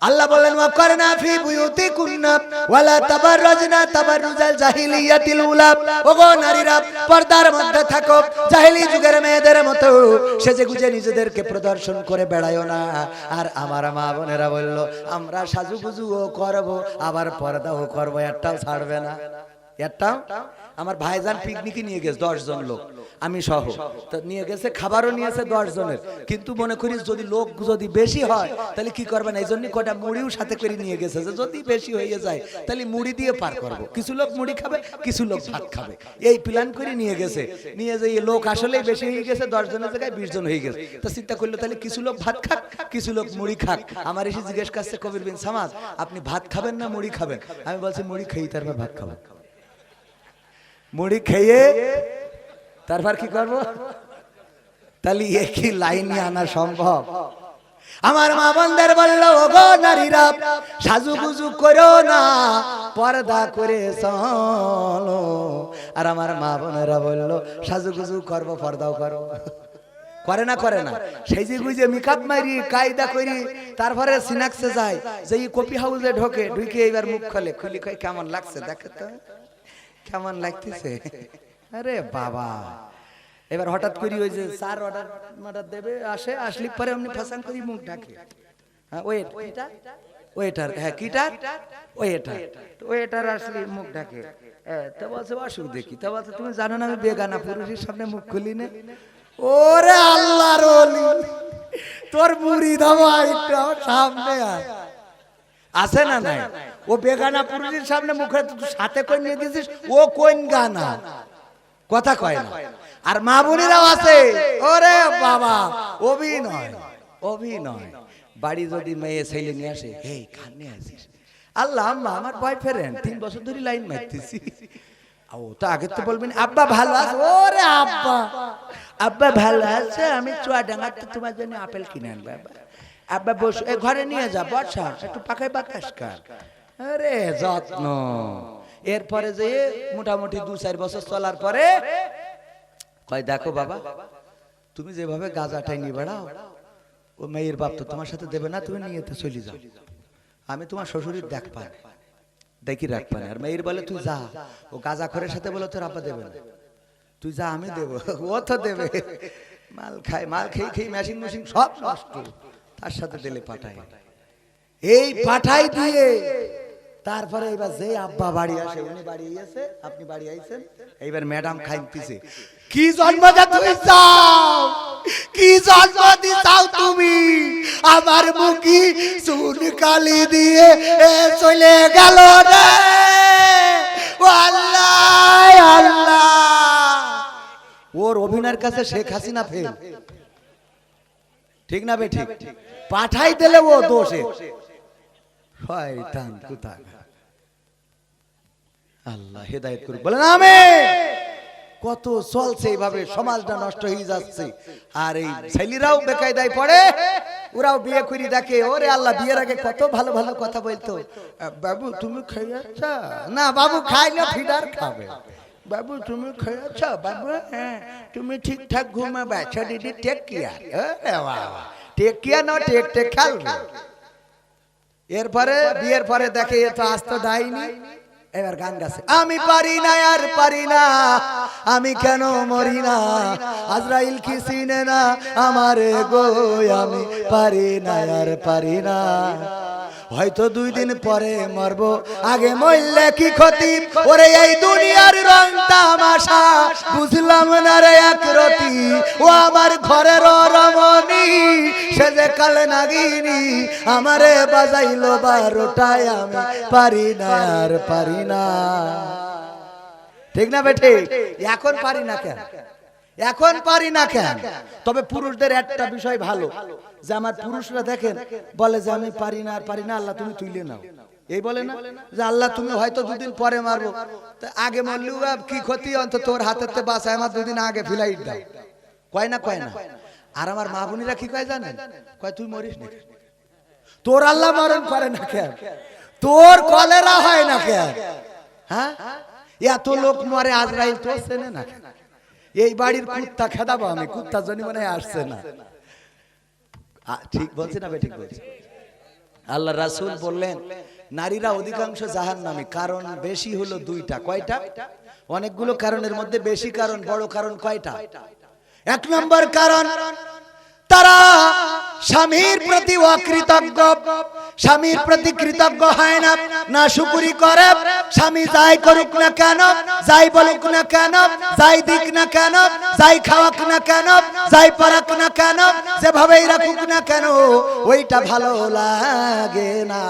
আল্লাহ বলেন ওয়াকারনা ফি বুয়ুতিকুন্না ওয়ালা তাবাররাজনা তাবাররুজাল জাহিলিয়াতিল উলা, ওগো নারীরা পর্দার মধ্যে থাকো, জাহেলি যুগের মেয়েদের মতো সেজেগুজে নিজেদেরকে প্রদর্শন করে বেড়ায়ো না। আর আমার মা বোনেরা বলল আমরা সাজুগুজুও করব আবার পর্দাও করব, একটাও ছাড়বে না, একটাও। আমার ভাইজান পিকনিকে নিয়ে গেছে 10 জন লোক, আমি সহ, তো নিয়ে গেছে, খাবারও নিয়েছে 10 জনের, কিন্তু মনে করিস যদি লোক যদি বেশি হয় তাহলে কি করবেন, এই জন্য কটা মুড়িও সাথে করে নিয়ে গেছে, যে যদি বেশি হয়ে যায় তাহলে মুড়ি দিয়ে পার করব, কিছু লোক মুড়ি খাবে কিছু লোক ভাত খাবে, এই প্ল্যান করে নিয়ে গেছে। নিয়ে যে লোক আসলেই বেশি হয়ে গেছে, 10 জনের জায়গায় 20 জন হয়ে গেছে, তো চিন্তা করলো তাহলে কিছু লোক ভাত খাক কিছু লোক মুড়ি খাক। আমার এসে জিজ্ঞেস করছে কবির বিন সামাদ আপনি ভাত খাবেন না মুড়ি খাবেন? আমি বলছি মুড়ি খেয়ে তারপর ভাত খাবো। মুড়ি খেয়ে তারপর কি করবো? তাহলে একই লাইনে আনা সম্ভব? আমার মা বোনদের বললো, ওগো নারীরা সাজুগুজু করো না, পর্দা করে চলো। আর আমার মা বোনেরা বললো, সাজুগুজু করবো, পর্দাও করো। করে না করে না, সেই যে বুঝে মেকআপ মারি কায়দা করি, তারপরে সিনাক্সে যায়, যে কপি হাউসে ঢুকে এবার মুখ খোলে, খুলি কয় কেমন লাগছে দেখো তো, কেমন লাগতেছে। আরে বাবা, এবার হঠাৎ করি ওই যে স্যার অর্ডার দেবে, আসলে পরে এমনি ফ্যাশন করি মুখ ঢাকে। হ্যাঁ ওয়েটার, হ্যাঁ কিটার ওয়েটার আসলে মুখ ঢাকে। তো বলছে অসুবিধা কি? তো বলছে তুমি জানো না আমি বেগানা পুরুষের সামনে মুখ খুলি না। ওরে আল্লাহর ওলি, তোর মুড়ি দাও একটু আমার সামনে আছে না নাই? ও বেগানা পুরুষের সামনে মুখে সাথে কই নিয়ে দিয়েছিস, ও কোন গানা কথা কয় না। আর মা বোনেরাও আছে, ওরে বাবা অভিনয়। বাড়ি যদি মেয়ে ছেলে নিয়ে আসে, এই কান নিয়ে আসিস, আল্লাহ আম্মা আমার বয়ফ্রেন্ড 3 বছর ধরে লাইন মারতেছি। ও তো আগে তো বলবেন আব্বা ভালো আছে, ওরে আব্বা ভালো আছে, আমি চুয়াডাঙ্গাতে তোমার জন্য আপেল কিনে আনবো। আব্বা বসে ঘরে নিয়ে যা, বর্ষা একটু পাখায় বাতাস কার। আরে যত্ন। এরপরে যে মোটামুটি 2-4 বছর চলার পরে কয়, দেখো বাবা, তুমি যেভাবে গাঁজাটাই নিয়ে বেড়াও, ও মেয়ের বাপ তো তোমার সাথে দেবে না, তুমি নিয়ে চলে যাও, আমি তোমার শ্বশুরের দেখি রাখবা না। আর মেয়ের বলে তুই যা, ও গাঁজাখোরের সাথে বলে তোর আব্বা দেবে না, তুই যা আমি দেবো, ও তো দেবে। মাল খেয়ে মেশিন সব নষ্ট, তার সাথে দিলে পাঠায়, এই পাঠাই দিয়ে তারপরে এবার যে আব্বা বাড়ি আসে, উনি বাড়ি এসে, আপনি বাড়ি আইছেন, এইবার ম্যাডাম খাইতেছে, কি জন্মটা তুই চাও, কি জন্ম দিছাও তুমি, আমার মুখি চুন কালি দিয়ে চলে গেল রে, আল্লাহ আল্লাহ। ওর অভিনয়ের কাছে শেখ হাসিনা ফেল, ঠিক না বে ঠিক? পাঠাই দিলে ও দোষে, শয়তান কোথায়। আল্লাহ হেদায়েত করুক, বলেন আমিন। কত চলছে এইভাবে, সমাজটা নষ্ট হয়ে যাচ্ছে। আর এই ছেলেরাও বেকায়দায় পড়ে, ওরাও বিয়ে করে দেখে, ওরে আল্লাহ, বিয়ের আগে কত ভালো ভালো কথা বলতো, বাবু তুমি খাইয়াছ না, বাবু খাইলে ফিডার খাবে, বাবু তুমি খাইয়াছ, বাবু হ্যাঁ তুমি ঠিকঠাক ঘুমাবে, দিদি টেক কেয়ার, টেক কেয়ার না টেক খেলবে। এরপরে বিয়ের পরে দেখে এ তো আস্ত দায়নি, এবার গান গাছে, আমি পারি না আর পারি না, আমি কেন মরি না, আজরাইল কি চিনে না আমারে গো, আমি পারি না আর পারি না, হয়তো 2 দিন পরে মরবো, আগে মরলে কি ক্ষতি, ওরে এই দুনিয়ার রং তামাশা বুঝলাম না রে এক রতি, ও আমার ঘরের রমণী সে যে কাল নাগিনী, আমারে বাজাইলো 12টায়, আমি পারি না আর পারি না। ঠিক না বেঠে? এখন পারি না কেন? এখন পারি না কেন? তবে পুরুষদের একটা বিষয় ভালো, যে আমার পুরুষরা দেখেন বলে যে আমি পারি না আর পারি না, আল্লাহ তুমি তুইলে নাও, এই বলে না যে আল্লাহ তুমি হয়তো 2 দিন পরে মারবো, আগে মরলেও কি ক্ষতি, অন্তত তোর হাতেতে বাঁচায়, আমার 2 দিন আগে ফ্লাইট দাও, কয় না কয় না। আর আমার মা বোনেরা কি কয় জানেন? কয় তুই মরিস না, তোর আল্লাহ মরণ করে না কেন, তোর কলেরা হয় না কেন, হ্যাঁ এত লোক মরে, আজরাইল তো চেনে না, এই বাড়ির কুত্তা খেদাবো আমি, কুত্তা জন্য মনে আসছে না। ঠিক বলছি না ঠিক বলছি? আল্লাহ রাসূল বললেন নারীরা অধিকাংশ জাহান্নামী, কারণ বেশি হলো 2টা। কয়টা? অনেকগুলো কারণের মধ্যে বেশি কারণ, বড় কারণ কয়টা? 1 নম্বর কারণ, তারা স্বামীর প্রতি অকৃতজ্ঞ, স্বামীর প্রতি কৃতজ্ঞ হয় না, না শুকরি করে। স্বামী যাই করুক না কেন, যাই বলুক না কেন, যাই দিক না কেন, যাই খাওয়াক না কেন, যাই পরাক না কেন, যেভাবেই রাখুক না কেন, ওইটা ভালো লাগে না।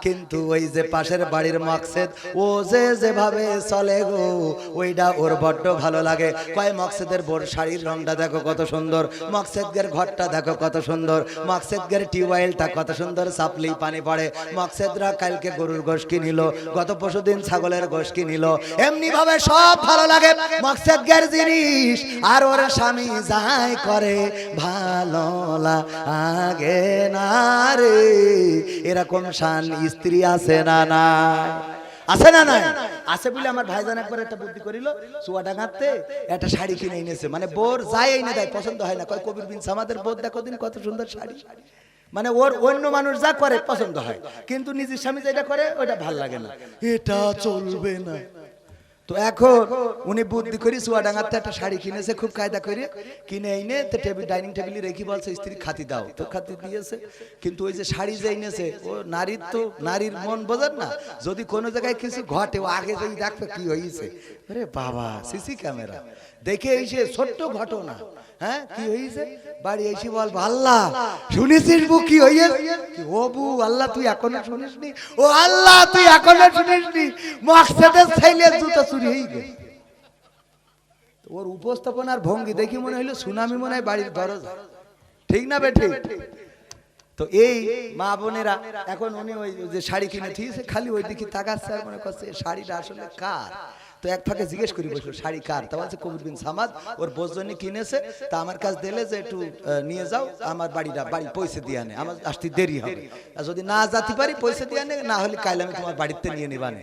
কিন্তু ওই যে পাশের বাড়ির মকসেদ, ও যে যেভাবে চলে গো, ওইটা ওর বড্ড ভালো লাগে। কয় মকসেদের বোর শাড়ির রংটা দেখো কত সুন্দর, মকসেদের ঘরটা দেখো কত সুন্দর, মকসেদের টিউবওয়েলটা কত সুন্দর সাপ্লি পানি পড়ে। মকসেদরা কালকে গরুর গোশ কিনিল, গত পরশুদিন ছাগলের গোশ কিনিল। এমনি ভাবে সব ভালো লাগে মকসেদের জিনিস, আর ওর স্বামী যাই করে ভালো লাগে না রে। এরকম শান স্ত্রী আছে না নাই? আছে না নাই? আছে বলে আমার ভাইজান একবার একটা বুদ্ধি করিল, চুয়াডাঙ্গাতে একটা শাড়ি কিনে এনেছে। মানে বোর যাই এনে দেয়, পছন্দ হয় না, কয় কবির বিন সামাদের বোর দেখো দিন কত সুন্দর শাড়ি। মানে ওর অন্য মানুষ যা করে পছন্দ হয়, কিন্তু নিজের স্বামী যেটা করে ওটা ভাল লাগে না, এটা চলবে না। তো এখন উনি বুদ্ধি করি চুয়াডাঙ্গাতে একটা শাড়ি কিনেছে, খুব কায়দা করে কিনে এনে তো টেবিল ডাইনিং টেবিলে রেখে বলছে স্ত্রী খাতি দাও, তো খাতি দিয়েছে। কিন্তু ওই যে শাড়ি যে এনেছে, ও নারীর তো নারীর মন বোঝেন না, যদি কোনো জায়গায় কিছু ঘটে ও আগে যদি দেখবে কি হয়েছে, আরে বাবা সিসি ক্যামেরা দেখে এসে ছোট্ট ঘটনা, হ্যাঁ কি হয়েছে, বাড়ি এসে বলবো আল্লাহ শুনেছিস বু কি হয়েছে? ও বু আল্লাহ তুই এখনো শুনিসনি? ও আল্লাহ তুই এখনো শুনিসনি? মকসেদের ছেলে জুতো চুরি হয়ে গেছে। ওর উপস্থাপনার ভঙ্গি দেখি মনে হইলো সুনামি মনে হয় বাড়ির দরজা, ঠিক না বেঠি? তো এই মা বোনেরা এখন উনি ওই যে শাড়ি কিনে থিয়েছে, খালি ওই দিকে তাকাচ্ছে আর মনে করছে শাড়িটা আসলে কার। তো এক ফাঁকে জিজ্ঞেস করি বসলো শাড়ি কার? তা বলছে কবির বিন সামাদ ওর বোঝনি কিনেছে, তা আমার কাছে দিলে যে একটু নিয়ে যাও, আমার বাড়ি পয়সা দিয়ে আনে, আমার আসতে দেরি হবে, আর যদি না যেতে পারি পয়সা দিয়ে আনে, না হলে কাল আমি তোমার বাড়িতে নিয়ে নিবানে।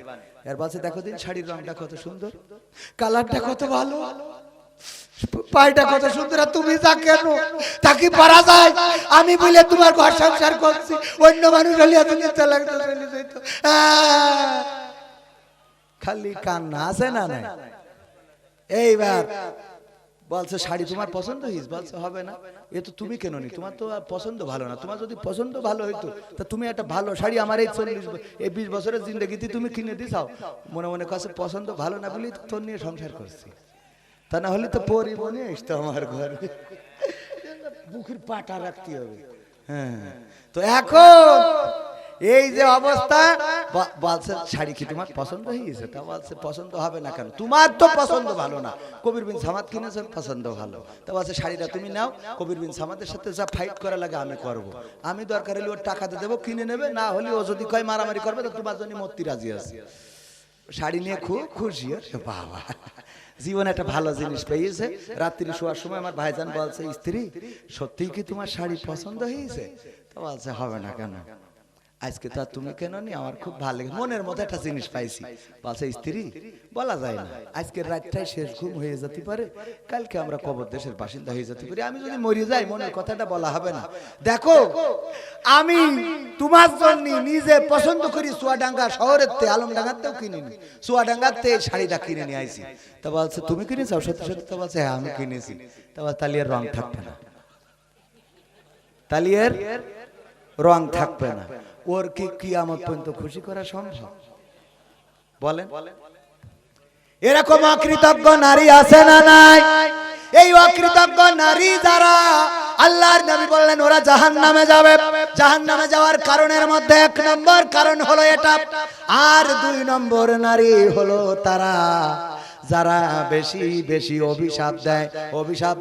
এর বলছে দেখো দিন শাড়ির রংটা কত সুন্দর, কালারটা কত ভালো, পায়টা কত সুন্দর, তুমি যা কেন তাকে পারা যায়? আমি বলে তোমার ঘর সংসার করছি, অন্য মানুষ হলে এত নিতে লাগতো, চলে যেত। খালি কান্না আছে না নাই? এইবার বলছে শাড়ি তোমার পছন্দ হয়েছে? বলছে হবে না, এ তো তুমি কেন নি, তোমার তো পছন্দ ভালো না, তোমার যদি পছন্দ ভালো হইতো তা তুমি একটা ভালো শাড়ি আমার এই 20 বছরের জিন্দগিতে তুমি কিনে দিছাও। মনে মনে কাছে পছন্দ ভালো না বলি তোর নিয়ে সংসার করছি, তা না হলে তো পরি বনে আসতো আমার ঘরে, বুকের পাটা রাখতে হবে। হ্যাঁ, তো এখন এই যে অবস্থা, বলছে শাড়ি কি তোমার পছন্দ হয়েছে? তা বলছে পছন্দ হবে না কেন, তোমার তো পছন্দ ভালো না, কবির বিন সামাদ কিনেছেন পছন্দ ভালো। তা বলছে শাড়িটা তুমি নাও, কবির বিন সামাদের সাথে যা ফাইট করা লাগে আমি করব, আমি দরকার হলে ওর টাকাতে দেবো, কিনে নেবে, না হলে ও যদি কয় মারামারি করবে তো তোমার জন্য মূর্তি রাজি আছে। শাড়ি নিয়ে খুব খুশি, বাবা জীবনে একটা ভালো জিনিস পেয়েছে। রাত্রি শোয়ার সময় আমার ভাইজান বলছে স্ত্রী সত্যিই কি তোমার শাড়ি পছন্দ হয়েছে? তো বলছে হবে না কেন, আজকে তো তুমি কেন নি, আমার খুব ভালো লাগে, মনের মধ্যে একটা জিনিস পাইছি। বলছে স্ত্রী বলা যায় না, আজকের রাতটাই শেষ ঘুম হয়ে যেতে পারে, কালকে আমরা কবর দেশের বাসিন্দা হয়ে যেতে পারি, আমি যদি মরে যাই মনের কথাটা বলা হবে না। দেখো আমি তোমার জন্য নিজে পছন্দ করি চুয়াডাঙ্গা শহরের তে, আলমডাঙ্গাতেও কিনিনি, চুয়াডাঙ্গাতে শাড়িটা কিনে নিয়ে আইছি। তা বলছে তুমি কিনেছো? সত্যি সত্যি? তো বলছে হ্যাঁ আমি কিনেছি। তা তাহলে এর রং থাকবে না, তাহলে এর রং থাকবে না। ওর কি কিয়ামত পর্যন্ত খুশি করা সম্ভব বলেন? এরকম অকৃতজ্ঞ নারী আছে না নাই? এই অকৃতজ্ঞ নারী যারা, আল্লাহর নবী বললেন ওরা জাহান্নামে যাবে। জাহান্নামে যাওয়ার কারণের মধ্যে 1 নম্বর কারণ হলো এটা, আর 2 নম্বর নারী হলো তারা যারা বেশি বেশি অভিশাপ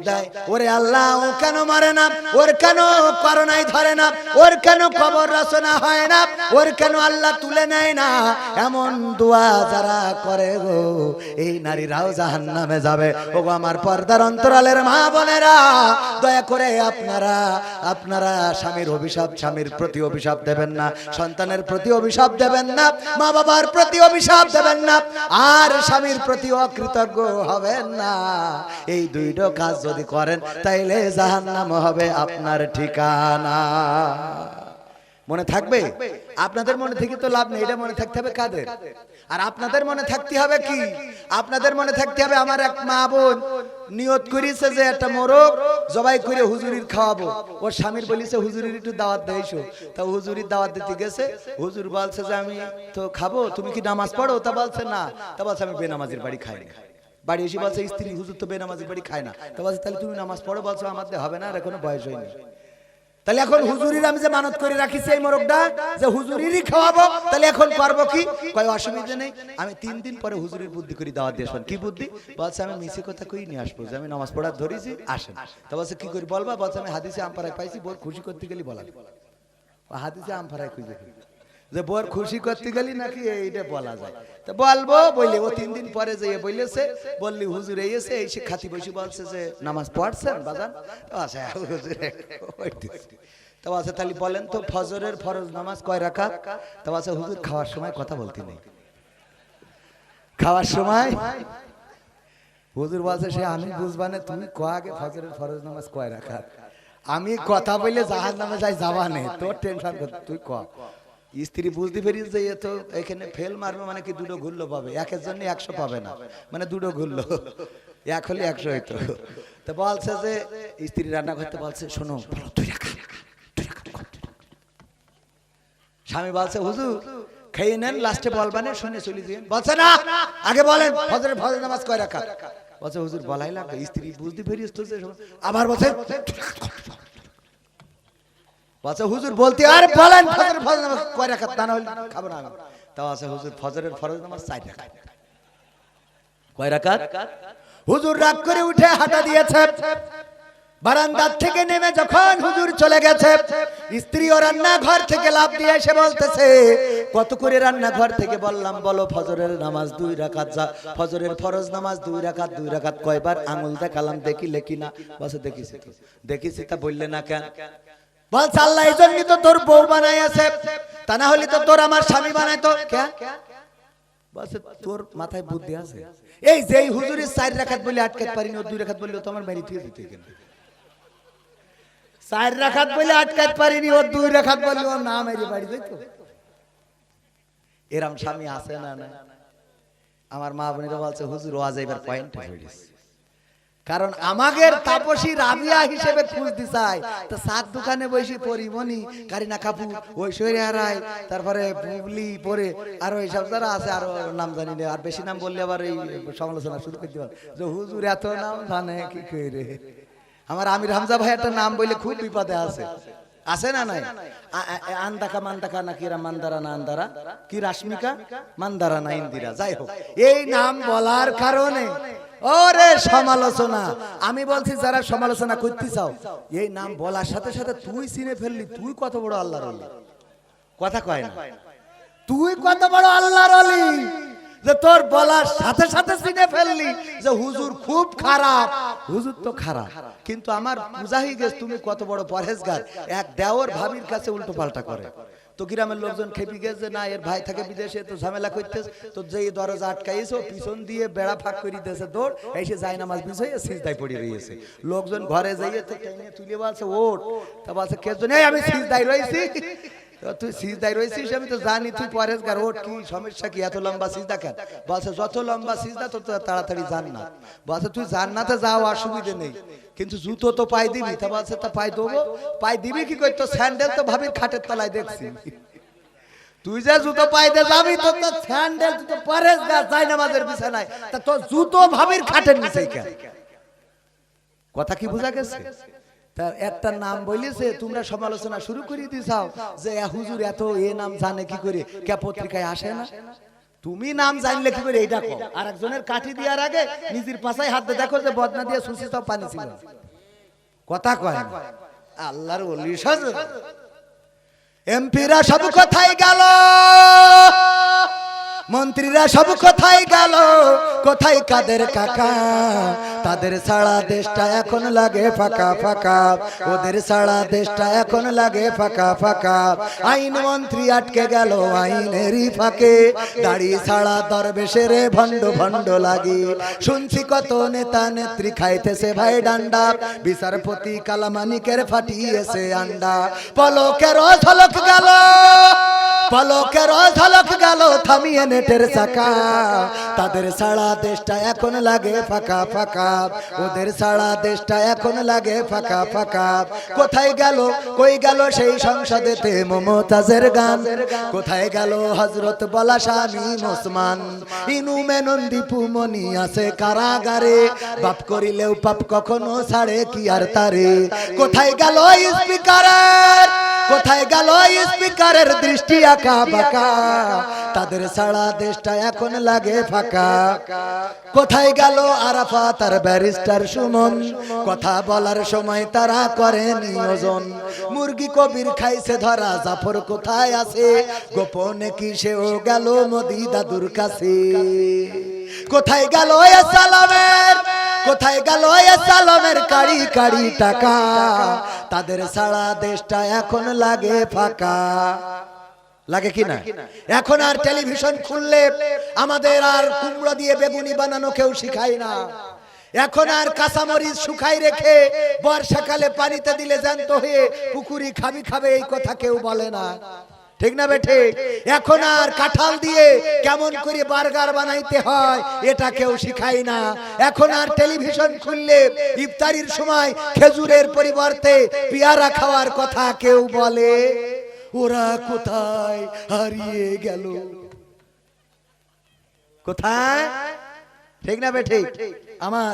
দেয়, ওরে আল্লাহ ও কেন মারে না, ওর কেন করোনায় ধরে না, ওর কেন কবর রচনা হয় না, ওর কেন আল্লাহ তুলে নেয় না, এমন দোয়া যারা করে গো, এই নারীরাও জাহান্নামে যাবে। ওগো আমার পর্দার অন্তরালের মা বোনেরা, দয়া করে আপনারা স্বামীর অভিশাপ, স্বামীর প্রতি অভিশাপ দেবেন না, সন্তানের প্রতি অভিশাপ দেবেন না, মা বাবার প্রতি অভিশাপ দেবেন না, আর স্বামীর প্রতি কৃতজ্ঞ হবেন না। এই 2টো কাজ যদি করেন তাইলে জাহান্নাম হবে আপনার ঠিকানা। মনে থাকবে? আপনাদের মনে থেকে তো লাভ নেই, এটা মনে থাকতে হবে কাদের? আর আপনাদের মনে থাকতে হবে কি? আপনাদের মনে থাকতে হবে আমার এক মা বোন নিয়ত করেছে যে একটা মোরগ জবাই করে হুজুরির খাওয়াবো, ওর স্বামীর বলেছে হুজুরির একটু দাওয়াত দেইছো। তা হুজুরির দাওয়াত দিতে গেছে, হুজুর বলছে যে আমি তো খাবো, তুমি কি নামাজ পড়ো? তা বলছে না। তা বলছে আমি বেনামাজির বাড়ি খাই না। বাড়ি এসে বলছে স্ত্রী হুজুর তো বেনামাজির বাড়ি খায় না। তা বলছে তাহলে তুমি নামাজ পড়ো? বলছো আমাদের হবে না, আর এখনো বয়স হয়নি। তাহলে এখন হুজুরির আমি যে মানত করে রাখিছি এই মোরগটা যে হুজুরিরই খাওয়াবো, তাহলে এখন করবো কি? কয় অসুবিধা নেই, আমি 3 দিন পরে হুজুরির বুদ্ধি করে দাওয়াত দিয়ে আসবেন। কি বুদ্ধি? বলছে আমি মিছে কথা কই নিয়ে আসবো যে আমি নামাজ পড়ার ধরেছি, আসেন। তা বলছে কি করি বলবা? বলছে আমি হাদিসে আমপারায় পাইছি, বল খুশি করতে গেলি বলা। হাদিসে আম ফারাই খুঁজে যে বোর খুশি করতে গেলি নাকি এইটা বলা যায় তো বলবো বললি ও 3 দিন পরে যে বলেছে বললি হুজুর এসে এই খাতি বসে বলছে যে নামাজ পড়ছেন বাজান তো আচ্ছা হুজুর তো আচ্ছা তাহলে বলেন তো ফজরের ফরজ নামাজ কয় রাকাত তো আচ্ছা হুজুর খাওয়ার সময় কথা বলতে নেই খাওয়ার সময় হুজুর বলছে সে আমি বুঝবানে তুমি আগে ফজরের ফরজ নামাজ কয় রাকাত আমি কথা বললে জাহান্নামে যাই যাবানে তোর টেনশন কর তুই ক স্ত্রী বুঝতে পেরিস যে তো এখানে ফেল মারবে মানে কি দুটো ঘুরলো পাবে একের জন্য 100 পাবে না মানে দুটো ঘুরলো এক হলে 100 হইতো তো বলছে যে স্ত্রী রান্না করতে বলছে শোনো বলো তুই রাখা স্বামী বলছে হুজুর খেয়ে নেন লাস্টে বলবানে শুনে চলে দিন বলছে না আগে বলেন ফজরের ফরজ নামাজ কয় রাকাত বলছে হুজুর বলাই লাগবে স্ত্রী বুঝতে পেরিস তো আবার বলছে বলছে হুজুর বলতে আর বলেন ফজরের ফরজ নামাজ কয় রাকাত তা না হলে খাবো না আমি তাও আছে হুজুর ফজরের ফরজ নামাজ 4 রাকাত কয় রাকাত হুজুর রাগ করে উঠে হাঁটা দিয়েছে বারান্দার থেকে নেমে যখন হুজুর চলে গেছে স্ত্রীও রান্নাঘর থেকে লাফ দিয়ে এসে বলতেছে কত করে রান্নাঘর থেকে বললাম বলো ফজরের নামাজ 2 রাকাত যা ফজরের ফরজ নামাজ 2 রাকাত কয়বার আঙুল দেখালাম দেখিলে কিনা বসে দেখিছি তা বললে না কেন বলছে আল্লাহ এইজন্যই তো তোর বউ বানাইছে তা না হলে তো তোর আমার স্বামী বানাইতো কেন বলছে তোর মাথায় বুদ্ধি আছে এই যেই হুজুরের 4 রাকাত বলে আটকাতে পারিনি ও 2 রাকাত বললে তো আমার বাড়ি থেকে দিতে কেন 4 রাকাত বলে আটকাতে পারিনি ও 2 রাকাত বললে ও না মেরে বাড়ি যাইতো এরম স্বামী আছে না না আমার মা বোনেরা বলছে হুজুর ওয়াজ এবার পয়েন্ট হইছে কারণ আমাদের তাপসী রাবিয়া হিসেবে খুঁজতে চাই তো সাত দোকানে বসে পরিমণি কারিনা কাপুর ঐশ্বরিয়া রায় তারপরে বুবলি পরে আর ওই সব যারা আছে আর নাম জানি না আর বেশি নাম বললে আবার এই সমালোচনা শুরু করতে পারে যে হুজুর এত নাম জানে কি করে আমার আমির হামজা ভাই একটা নাম বললে খুব বিপদে আছে আছে না নাই আন্দাকা মান্দাকা নাকি মান্দারা না আন্দারা কি রাশমিকা মান্দারা না ইন্দিরা যাই হোক এই নাম বলার কারণে ওরে সমালোচনা আমি বলছি যারা সমালোচনা করতে চাও এই নাম বলার সাথে সাথে তুই চিনে ফেললি তুই কত বড় আল্লাহর ওলি কথা কয় না তুই কত বড় আল্লাহর ওলি যে তোর বলার সাথে সাথে চিনে ফেললি যে হুজুর খুব খারাপ হুজুর তো খারাপ কিন্তু আমার বুঝাই গেছ তুমি কত বড় পরহেজগার এক দেওর ভাবির কাছে উল্টো পাল্টা করে তো গ্রামের লোকজন খেপি গেছে না এর ভাই থাকে বিদেশে তো ঝামেলা করতেছে তো যেই দরজা আটকাইছে পিছন দিয়ে বেড়া ফাঁক করে দিয়েছে দৌড় এসে যায় নামাজ বিছাইয়ে সিজদায় পড়ে রয়েছে লোকজন ঘরে যাইয়ে তো টেনে তুলে বলছে ওঠ তা বলছে কে জন এই আমি সিজদায় রয়েছি তুই সিজদায় রয়েছিস আমি তো জানি তুই পরেজগার ওঠ কি সমস্যা কি এত লম্বা সিজদা কেন বলছে যত লম্বা সিজদা তত তাড়াতাড়ি জান্নাত বলছে তুই জান্নাতে যাও অসুবিধা নেই কিন্তু জুতো তো পাই দিবি তা বলছে তা পাই দেবো পাই দিবি কি করতো স্যান্ডেল তো ভাবির খাটের তলায় দেখছি তুই যে জুতো পাইতে যাবি তো তোর স্যান্ডেল তুই তো পরেজগার যাই নামাজের বিছানায় তা তোর জুতো ভাবির খাটের নিচে কেন কথা কি বোঝা গেছে তার একটা নাম বলেছে তোমরা সমালোচনা শুরু করে দিছাও যে হুজুর এত এ নাম জানে কি করে কে পত্রিকায় আসে না তুমি নাম জানলে কি করে এইটা কও আর একজনের কাঠি দেওয়ার আগে নিজের পাছায় হাত দিয়ে দেখো যে বদনা দিয়ে সুসি সব পানি ছিল কথা কয় আল্লাহর ওলি সাজে এমপিরা সব কোথায় গেল মন্ত্রীরা সব কোথায় গেল কোথায় কাদের কাকা তাদের সারা দেশটা এখন লাগে ফাঁকা ফাঁকা ওদের সারা দেশটা এখন লাগে ফাঁকা ফাঁকা আইন মন্ত্রী আটকে গেল আইনেরই ফাঁকে দাড়ি ছাড়া দরবেশের ভণ্ড ভণ্ড লাগে শুনছি কত নেতা নেত্রী খাইতেছে ভাই ডান্ডা বিচারপতি কালামানিকের ফাটিয়েছে আন্ডা পলকের ঝলক গেল পলকের ঝলক গেল থামিয়ে নেটের চাকা তাদের সারা দেশটা এখন লাগে ফাঁকা ফাঁকা ওদের সারা দেশটা এখন লাগে ফাঁকা ফাঁকা কোথায় গেল কই গেল সেই সংসদেতে মমতাজের গান কোথায় গেল হযরত বলা স্বামী ওসমান ইনু মেনন দীপু মনি আছে কারাগারে বাপ করিলেও পাপ কখনো ছাড়ে কি আর তারে কোথায় গেল স্পিকারের কোথায় গেল স্পিকারের দৃষ্টি আঁকা বাঁকা তাদের ছাড়া দেশটা এখন লাগে ফাঁকা। কোথায় গেল আরাফাত আর ব্যারিস্টার সুমন, কথা বলার সময় তারা করে নিয়োজন। মুরগি কবির খাইছে ধরা, জাফর কোথায় আছে, গোপনে কি সেও গেল মোদি দাদুর কাছে। কোথায় গেল এ সালামের, কোথায় গেল এ সালামের কাড়ি কাড়ি টাকা, তাদের ছাড়া দেশটা এখন লাগে ফাঁকা। লাগে কি না? এখন আর টেলিভিশন খুললে আমাদের আর কুমড়ো দিয়ে বেগুনি বানানো কেউ শিখায় না। এখন আর কাঁচামরিচ শুকাই রেখে বর্ষাকালে পানিতে দিলে জ্যান্ত হয়ে পুকুরি খাবি খাবে এই কথা কেউ বলে না, ঠিক না বেঠে? এখন আর কাঁঠাল দিয়ে কেমন করে বার্গার বানাইতে হয় এটা কেউ শিখায় না। এখন আর টেলিভিশন খুললে ইফতারির সময় খেজুরের পরিবর্তে পেয়ারা খাওয়ার কথা কেউ বলে। ওরা কোথায় হারিয়ে গেল, কোথায়? ঠিক না বেঠিক? আমার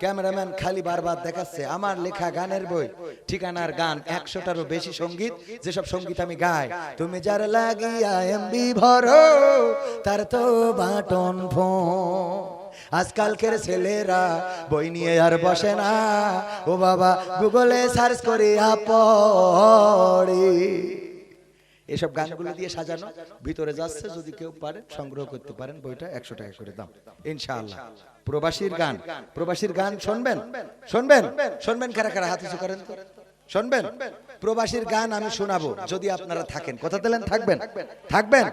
ক্যামেরাম্যান খালি বারবার দেখাচ্ছে আমার লেখা গানের বই, ঠিকানার গান 100টারও বেশি সঙ্গীত, যেসব সঙ্গীত আমি গাই। তুমি যার লাগিয়া এমবি ভরো তার তো বাটন ফোন। আজকালকের ছেলেরা বই নিয়ে আর বসে না, ও বাবা গুগলে সার্চ করে পড়ে। এসব গানগুলো দিয়ে সাজানো ভিতরে যাচ্ছে, যদি কেউ পারে সংগ্রহ করতে পারেন বইটা, 100 টাকা করে দাম ইনশাআল্লাহ। প্রবাসীর গান, প্রবাসীর গান শুনবেন, শুনবেন, শুনবেন, কারা কারা হাত উঁচু করেন, শুনবেন? প্রবাসীর গান আমি শোনাবো যদি আপনারা থাকেন। কথা দিলেন থাকবেন, থাকবেন,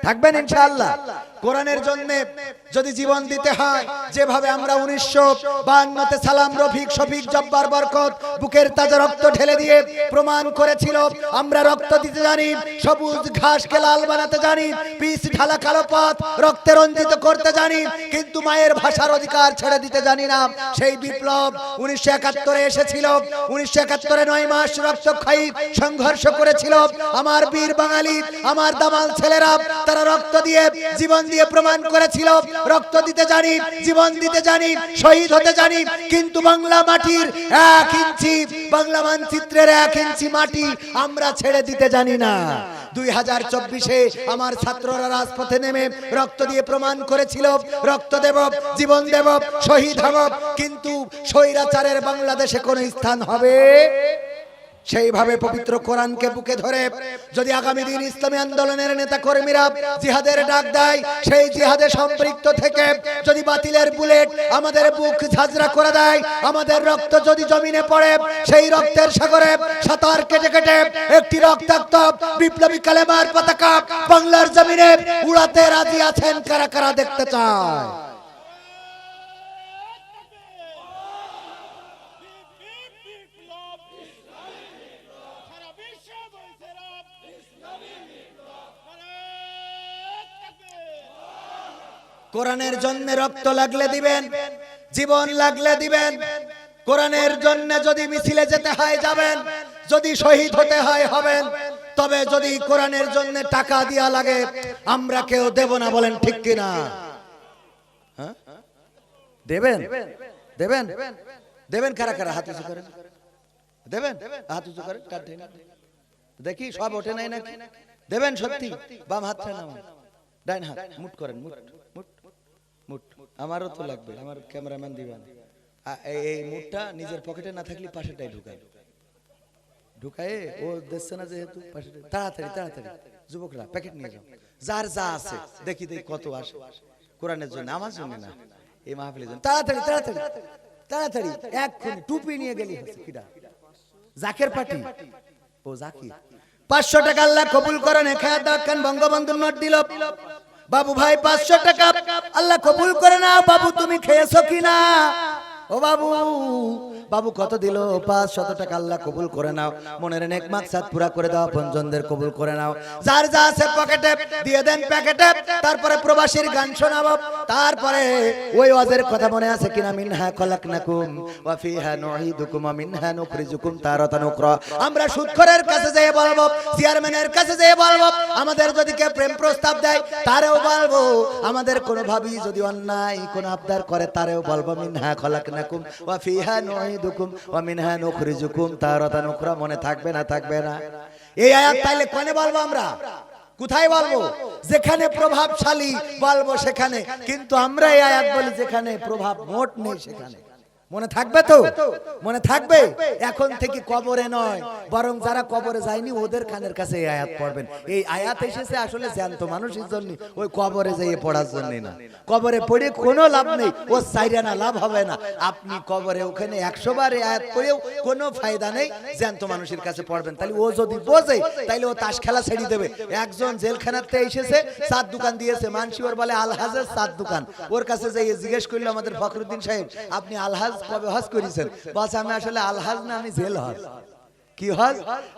থাকবেন ইনশাআল্লাহ। কোরআনের জন্য যদি জীবন দিতে হয়, যেভাবে আমরা 1952-তে সালাম, রফিক, শফিক, জব্বার, বরকত বুকের তাজা রক্ত ঢেলে দিয়ে প্রমাণ করেছিল আমরা রক্ত দিতে জানি, সবুজ ঘাসকে লাল বানাতে জানি, পিচ ঢালা কালো পথ রক্তে রঞ্জিত করতে জানি, কিন্তু মায়ের ভাষার অধিকার ছেড়ে দিতে জানি না। সেই বিপ্লব 1971-এ এসেছিল। 1971-এ 9 মাস রক্তক্ষয়ী সংঘর্ষ করেছিল আমার বীর বাঙালি, আমার দামাল ছেলেরা। তারা রক্ত দিয়ে, জীবন দিয়ে প্রমাণ করেছিল রক্ত দিতে জানি, জীবন দিতে জানি, শহীদ হতে জানি, কিন্তু বাংলা মাটির 1 ইঞ্চি, বাংলা মানচিত্রের 1 ইঞ্চি মাটি আমরা ছেড়ে দিতে জানি না। 2024-এ আমার ছাত্ররা রাজপথে নেমে রক্ত দিয়ে প্রমাণ করেছিল রক্ত দেব, জীবন দেব, শহীদ হব, কিন্তু স্বৈরাচারের বাংলাদেশে কোন স্থান হবে? সেইভাবে পবিত্র কোরআনকে বুকে ধরে যদি আগামী দিন ইসলামী আন্দোলনের নেতা কর্মীরা জিহাদের ডাক দেয়, সেই জিহাদে সম্পৃক্ত থেকে যদি বাতিলের বুলেট আমাদের বুক ঝাঁঝরা করে দেয়, আমাদের রক্ত যদি জমিনে পড়ে, সেই রক্তের সাগরে সাঁতার কেটে কেটে একটি রক্তাক্ত বিপ্লবী কালেমার পতাকা বাংলার জমিনে উড়াতে রাজি আছেন কারা কারা দেখতে চায়? কোরআনের জন্য রক্ত লাগলে দিবেন, জীবন লাগলে দিবেন। কোরআনের জন্য যদি মিছিলে যেতে হয় যাবেন, যদি শহীদ হতে হয় হবেন। তবে যদি কোরআনের জন্য টাকা দেয়া লাগে আমরা কেউ দেব না, বলেন ঠিক কিনা? হ্যাঁ দেবেন, দেবেন, দেবেন, কারা কারা হাত উঁচু করেন, দেবেন, হাত উঁচু করেন, দেখি সব ওঠে নাই নাকি? দেবেন সত্যি? বাম হাতটা নামান, ডাইন হাত মুট করেন, মুট মুট মুট। আমারও তো লাগবে, আমার ক্যামেরাম্যান দিবেন। এই মুটটা নিজের পকেটে না থাকলে পাশেটাই ঢুকায়, ঢুকায়ে ও দেখছে না যেহেতু পাশে। তাড়াতাড়ি তাড়াতাড়ি যুবকরা প্যাকেট নিয়ে যাও, যার যা আছে দেখি দেখি কত আসে কোরআনের জন্য, আমার জন্য না, এই মাহফিলের জন্য। তাড়াতাড়ি তাড়াতাড়ি তাড়াতাড়ি, এক্ষুনি টুপি নিয়ে গেলি হচ্ছে কিডা? জাকের পার্টি, ও জাকি। 500 টাকা আল্লাহ কবুল করেন। খেয়াল দেখেন বঙ্গবন্ধুর নোট দিল বাবু ভাই 500 টাকা আল্লাহ কবুল করে নাও। বাবু তুমি খেয়েছো কিনা? ও বাবু, বাবু কত দিল? 500 টাকা আল্লাহ কবুল করে নাও। মনের নেক মাকসাদ পুরা করে দাও, আপনজনদের কবুল করে নাও। যার যা আছে পকেটে দিয়ে দেন প্যাকেটে। তারপরে প্রবাসীর গান শোনাবো, তারপরে ওই ওয়াজের কথা মনে আছে কিনা? মিনহা খলাকনাকুম ওয়া ফিহা নুঈদুকুম ওয়া মিনহা নুখরিজুকুম তারাতান উখরা। আমরা সুদখোরের কাছে যেয়ে বলবো, চেয়ারম্যানের কাছে যেয়ে বলবো, আমাদের যদি কেউ প্রেম প্রস্তাব দেয় তারেও বলবো, আমাদের কোনো ভাবি যদি অন্যায় কোনো আবদার করে তারেও বলবো মিনহা খলাকনাকুম ওয়া ফিহা নুঈদুকুম ওয়া মিনহা নুখরিজুকুম তারাতান উখরা। মনে থাকবে না? থাকবে না? এই আয়াত তাইলে কোনে বলবো আমরা? কোথায় বলবো? যেখানে প্রভাবশালী বলবো সেখানে, কিন্তু আমরা এই আয়াত বলি যেখানে প্রভাব মোট নেই সেখানে। মনে থাকবে তো? মনে থাকবে। এখন থেকে কবরে নয়, বরং যারা কবরে যায়নি ওদের কানের কাছে এই আয়াত পড়বেন। এই আয়াত এসেছে আসলে জ্যান্ত মানুষের জন্য, ওই কবরে যেয়ে পড়ার জন্য না। কবরে পড়ে কোনো লাভ নেই, ও চাইরে না, লাভ হবে না। আপনি কবরে ওখানে 100 বার এই আয়াত পড়েও কোনো ফায়দা নেই, জ্যান্ত মানুষের কাছে পড়বেন। তাহলে ও যদি বোঝে তাইলে ও তাস খেলা ছেড়ে দেবে। একজন জেলখানাতে এসেছে, চার দোকান দিয়েছে, মানসি ওর বলে আলহাজের চার দোকান। ওর কাছে যাই জিজ্ঞেস করলো আমাদের ফখরুদ্দিন সাহেব, আপনি আলহাজ কবে হজ করেছেন? বলছে আমি আসলে আলহাজ না, আমি জেল হজ। কি হজ?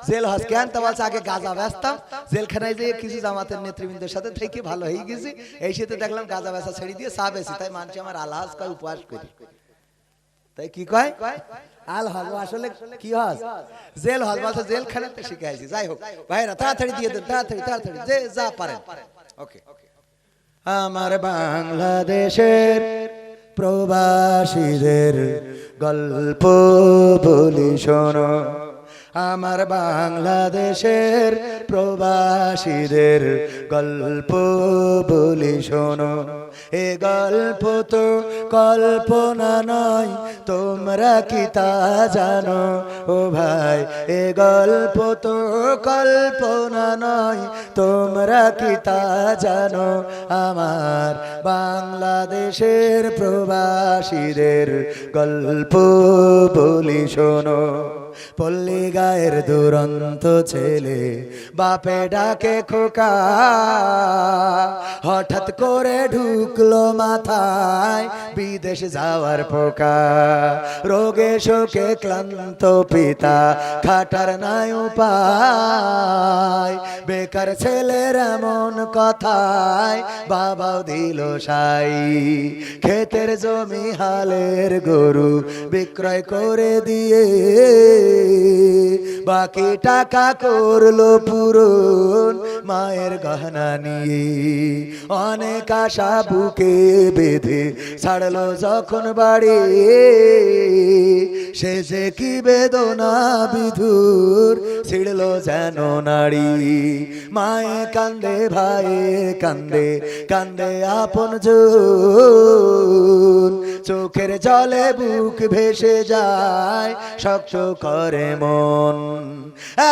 জেল হজ। কেন? তো বলছে আগে গাঁজা বেচতাম, জেলখানায় যেয়ে কিছু জামাতের নেতৃবৃন্দের সাথে থেকে ভালো হয়ে গেছি, এই সাথে দেখলাম গাঁজা বেচা ছেড়ে দিয়ে চা বেশি, তাই মানছি আমার আলহাজ কয় উপবাস করি। তাই কি কয়? আল হজ। আসলে কি হজ? জেল হজ। বলছে জেলখানাতে শিখাইছি। যাই হোক ভাইরা, তাড়াতাড়ি দিয়ে দেন, তাড়াতাড়ি তাড়াতাড়ি, যে যা পারেন। ওকে। আমার বাংলাদেশের প্রবাসীদের গল্প বলি শোনো, আমার বাংলাদেশের প্রবাসীদের গল্প বলি শোনো। এ গল্প তো কল্পনা নয়, তোমরা কি তা জানো? ও ভাই, এ গল্প তো কল্পনা নয়, তোমরা কি তা জানো? আমার বাংলাদেশের প্রবাসীদের গল্প বলি শোনো। পল্লী গায়ের দুরন্ত ছেলে বাপে ডাকে খোকা, হঠাৎ করে ঢুকলো মাথায় বিদেশ যাওয়ার পোকা। রোগে শোকে ক্লান্ত পিতা, খাটার নাই উপায়, বেকার ছেলের এমন কথায় বাবাও দিল সাই। ক্ষেতের জমি হালের গরু বিক্রয় করে দিয়ে বাকি টাকা করলো পূরণ মায়ের গহনা নিয়ে। অনেক আশা বুকে বেঁধে ছাড়লো যখন বাড়ি, শেষে কি বেদনা বিধুর ছিড়লো যেন নাড়ি। মায়ে কান্দে, ভাইয়ে কান্দে, কান্দে আপন জন, চোখের জলে বুক ভেসে যায়, শক্ত করে মন।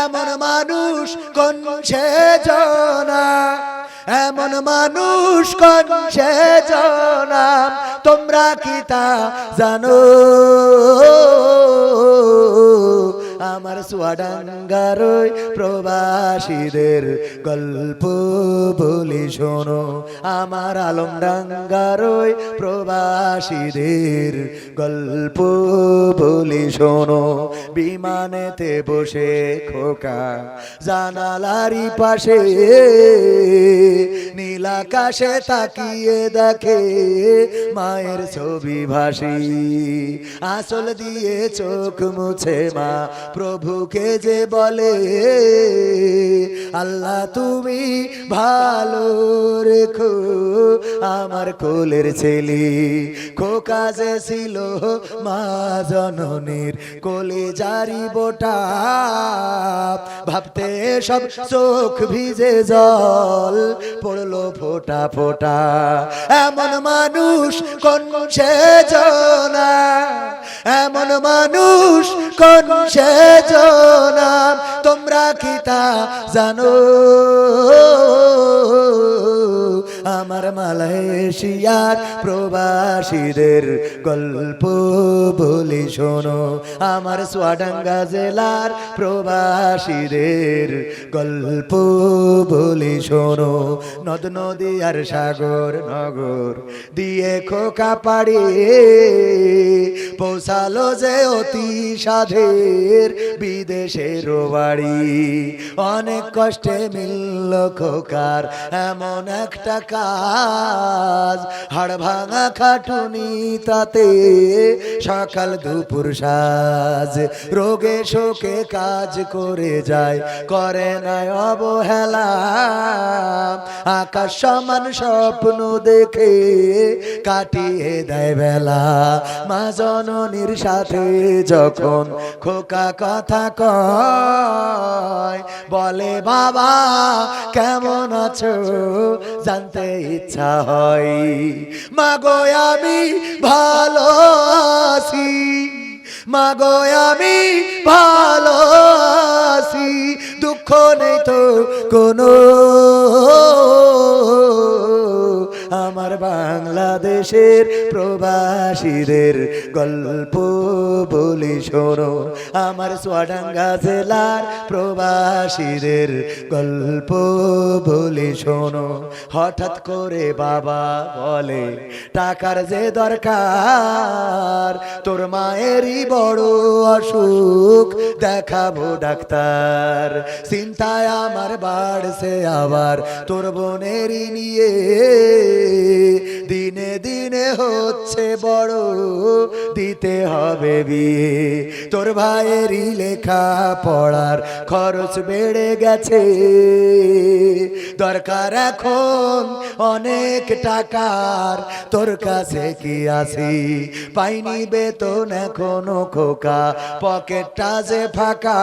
এমন মানুষ কোন সে জনা, এমন মানুষ কোন সে জনা, তোমরা কি তা জানো? আমার চুয়াডাঙ্গার ওই প্রবাসীদের গল্প বলি শোনো, আমার আলমডাঙ্গার ওই প্রবাসীদের গল্প বলি শোনো। বিমানেতে বসে খোকা জানালারি পাশে, নীল আকাশে তাকিয়ে দেখে মায়ের ছবি ভাসি। আঁচল দিয়ে চোখ মুছে মা প্রভুকে যে বলে, আল্লাহ তুমি ভালো রেখো আমার কোলের ছেলে। খোকা যে ছিল মা জননীর কোলে জারি বোটা, ভাবতে সব চোখ ভিজে জল পড়লো ফোটা ফোটা। এমন মানুষ কোন সে জনা, এমন মানুষ কোন সে জনা, তোমরা কি তা জানো? আমার মালয়েশিয়ার প্রবাসীদের গল্প বলি শোনো, আমার চুয়াডাঙ্গা জেলার প্রবাসীদের গল্প বলি শোনো। নদ নদী আর সাগর নগর দিয়ে খোকা পাড়ি, পৌঁছালো যে অতি সাধের বিদেশের বাড়ি। অনেক কষ্টে মিলল খোকার এমন একটা কাজ, হাড় ভাঙা খাটুনি তাতে সকাল দুপুর সাজ, রোগে শোকে কাজ করে যায়, করে নাই অবহেলা, আকাশ সমান স্বপ্ন দেখে কাটিয়ে দেয় বেলা। মা জননীর সাথে যখন খোকা কথা কয়, বলে বাবা কেমন আছো জানতে ইচ্ছা হয়। মাগো আমি ভালো আছি, মাগো আমি ভালো আছি, দুঃখ নেই তো কোনো, আমার বাংলাদেশের প্রবাসীদের গল্প বলি শোনো, আমার চুয়াডাঙ্গা জেলার প্রবাসীদের গল্প বলি শোনো। হঠাৎ করে বাবা বলে টাকার যে দরকার, তোর মায়েরই বড় অসুখ দেখাবো ডাক্তার, চিন্তায় আমার বাড়ছে আবার তোর বোনেরই নিয়ে, দিনে দিনে হচ্ছে বড় দিতে হবে বিয়ে, তোর ভাইয়েরই লেখা পড়ার খরচ বেড়ে গেছে, দরকার এখন অনেক টাকার, তোর কাছে কি আছে, পাইনি বেতন এখনো খোকা, পকেটটা যে ফাঁকা,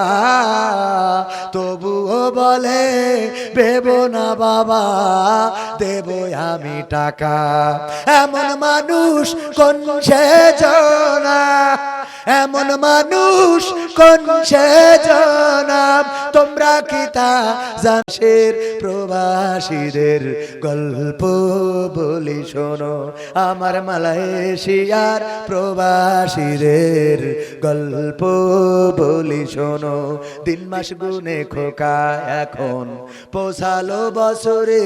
তবুও বলে ভেবো না বাবা দেব আমি টাকা। এমন মানুষ কোন সেজনা, এমন মানুষ কোন সেজনা, তোমরা কি তা জানশের প্রবাসীদের গল্প বলি শোনো, আমার মালয়েশিয়ার প্রবাসীদের গল্প বলি শোনো। দিন মাস গুনে খোকা এখন পৌঁছালো বছরে,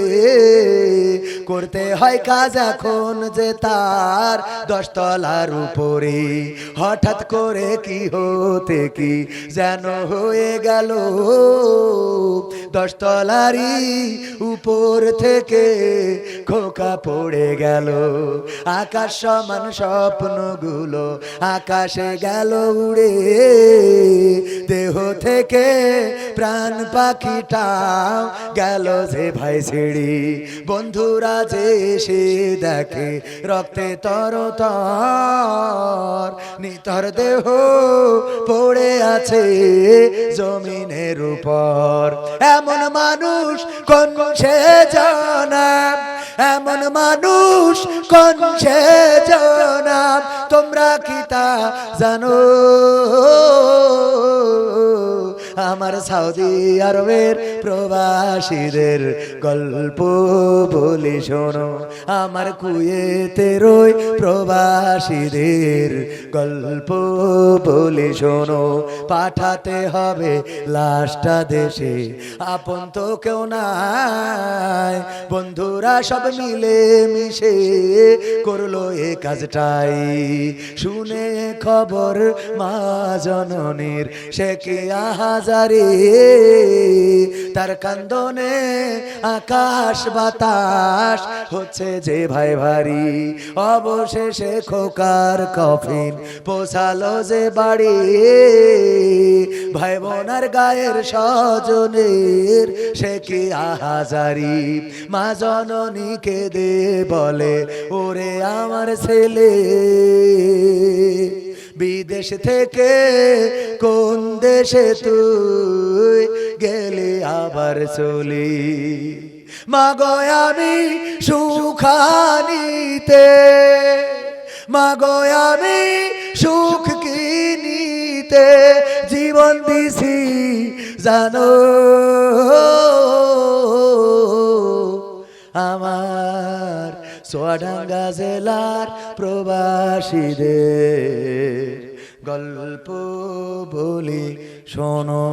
করতে হয় কাজ এখন যে তার 10 তলার উপরে, হঠাৎ করে কি হতে কি যেন হয়ে গেল, 10 তলারই উপর থেকে খোকা পড়ে গেল, আকাশ সমান স্বপ্নগুলো আকাশে গেল উড়ে, দেহ থেকে প্রাণ পাখিটা গেল যে ভাই ছেড়ে, বন্ধুরা যে এসে দেখে রক্তে তরতর, নিতর দেহ পড়ে আছে জমিনের উপর। এমন মানুষ কোন সেজনা, এমন মানুষ কোন সেজনা, তোমরা কি তা জানো, আমার সৌদি আরবের প্রবাসীদের গল্প বলি শোনো, আমার কুয়েতের ওই প্রবাসীদের গল্প বলি শোনো। পাঠাতে হবে লাশটা দেশে, আপন তো কেউ নাই, বন্ধুরা সব মিলে মিশে করলো এ কাজটাই, শুনে খবর মা জননীর সে কি আহাজারে, তার কান্দনে আকাশ বাতাস হচ্ছে যে ভাই ভারী, অবশেষে খোকার কফিন পৌঁছালো যে বাড়ি, ভাই বোনার গায়ের স্বজনের সে কি আহাজারি, মা জননীকে দে বলে ওরে আমার ছেলে, বিদেশ থেকে কোন দেশে তুই গেলে আবার চলি, মাগো আমি সুখানিতে, মাগো আমি সুখ কিনিতে জীবন দিছি জানো, আমার চুয়াডাঙ্গা জেলার প্রবাসীদের গল্প বলি শোনো।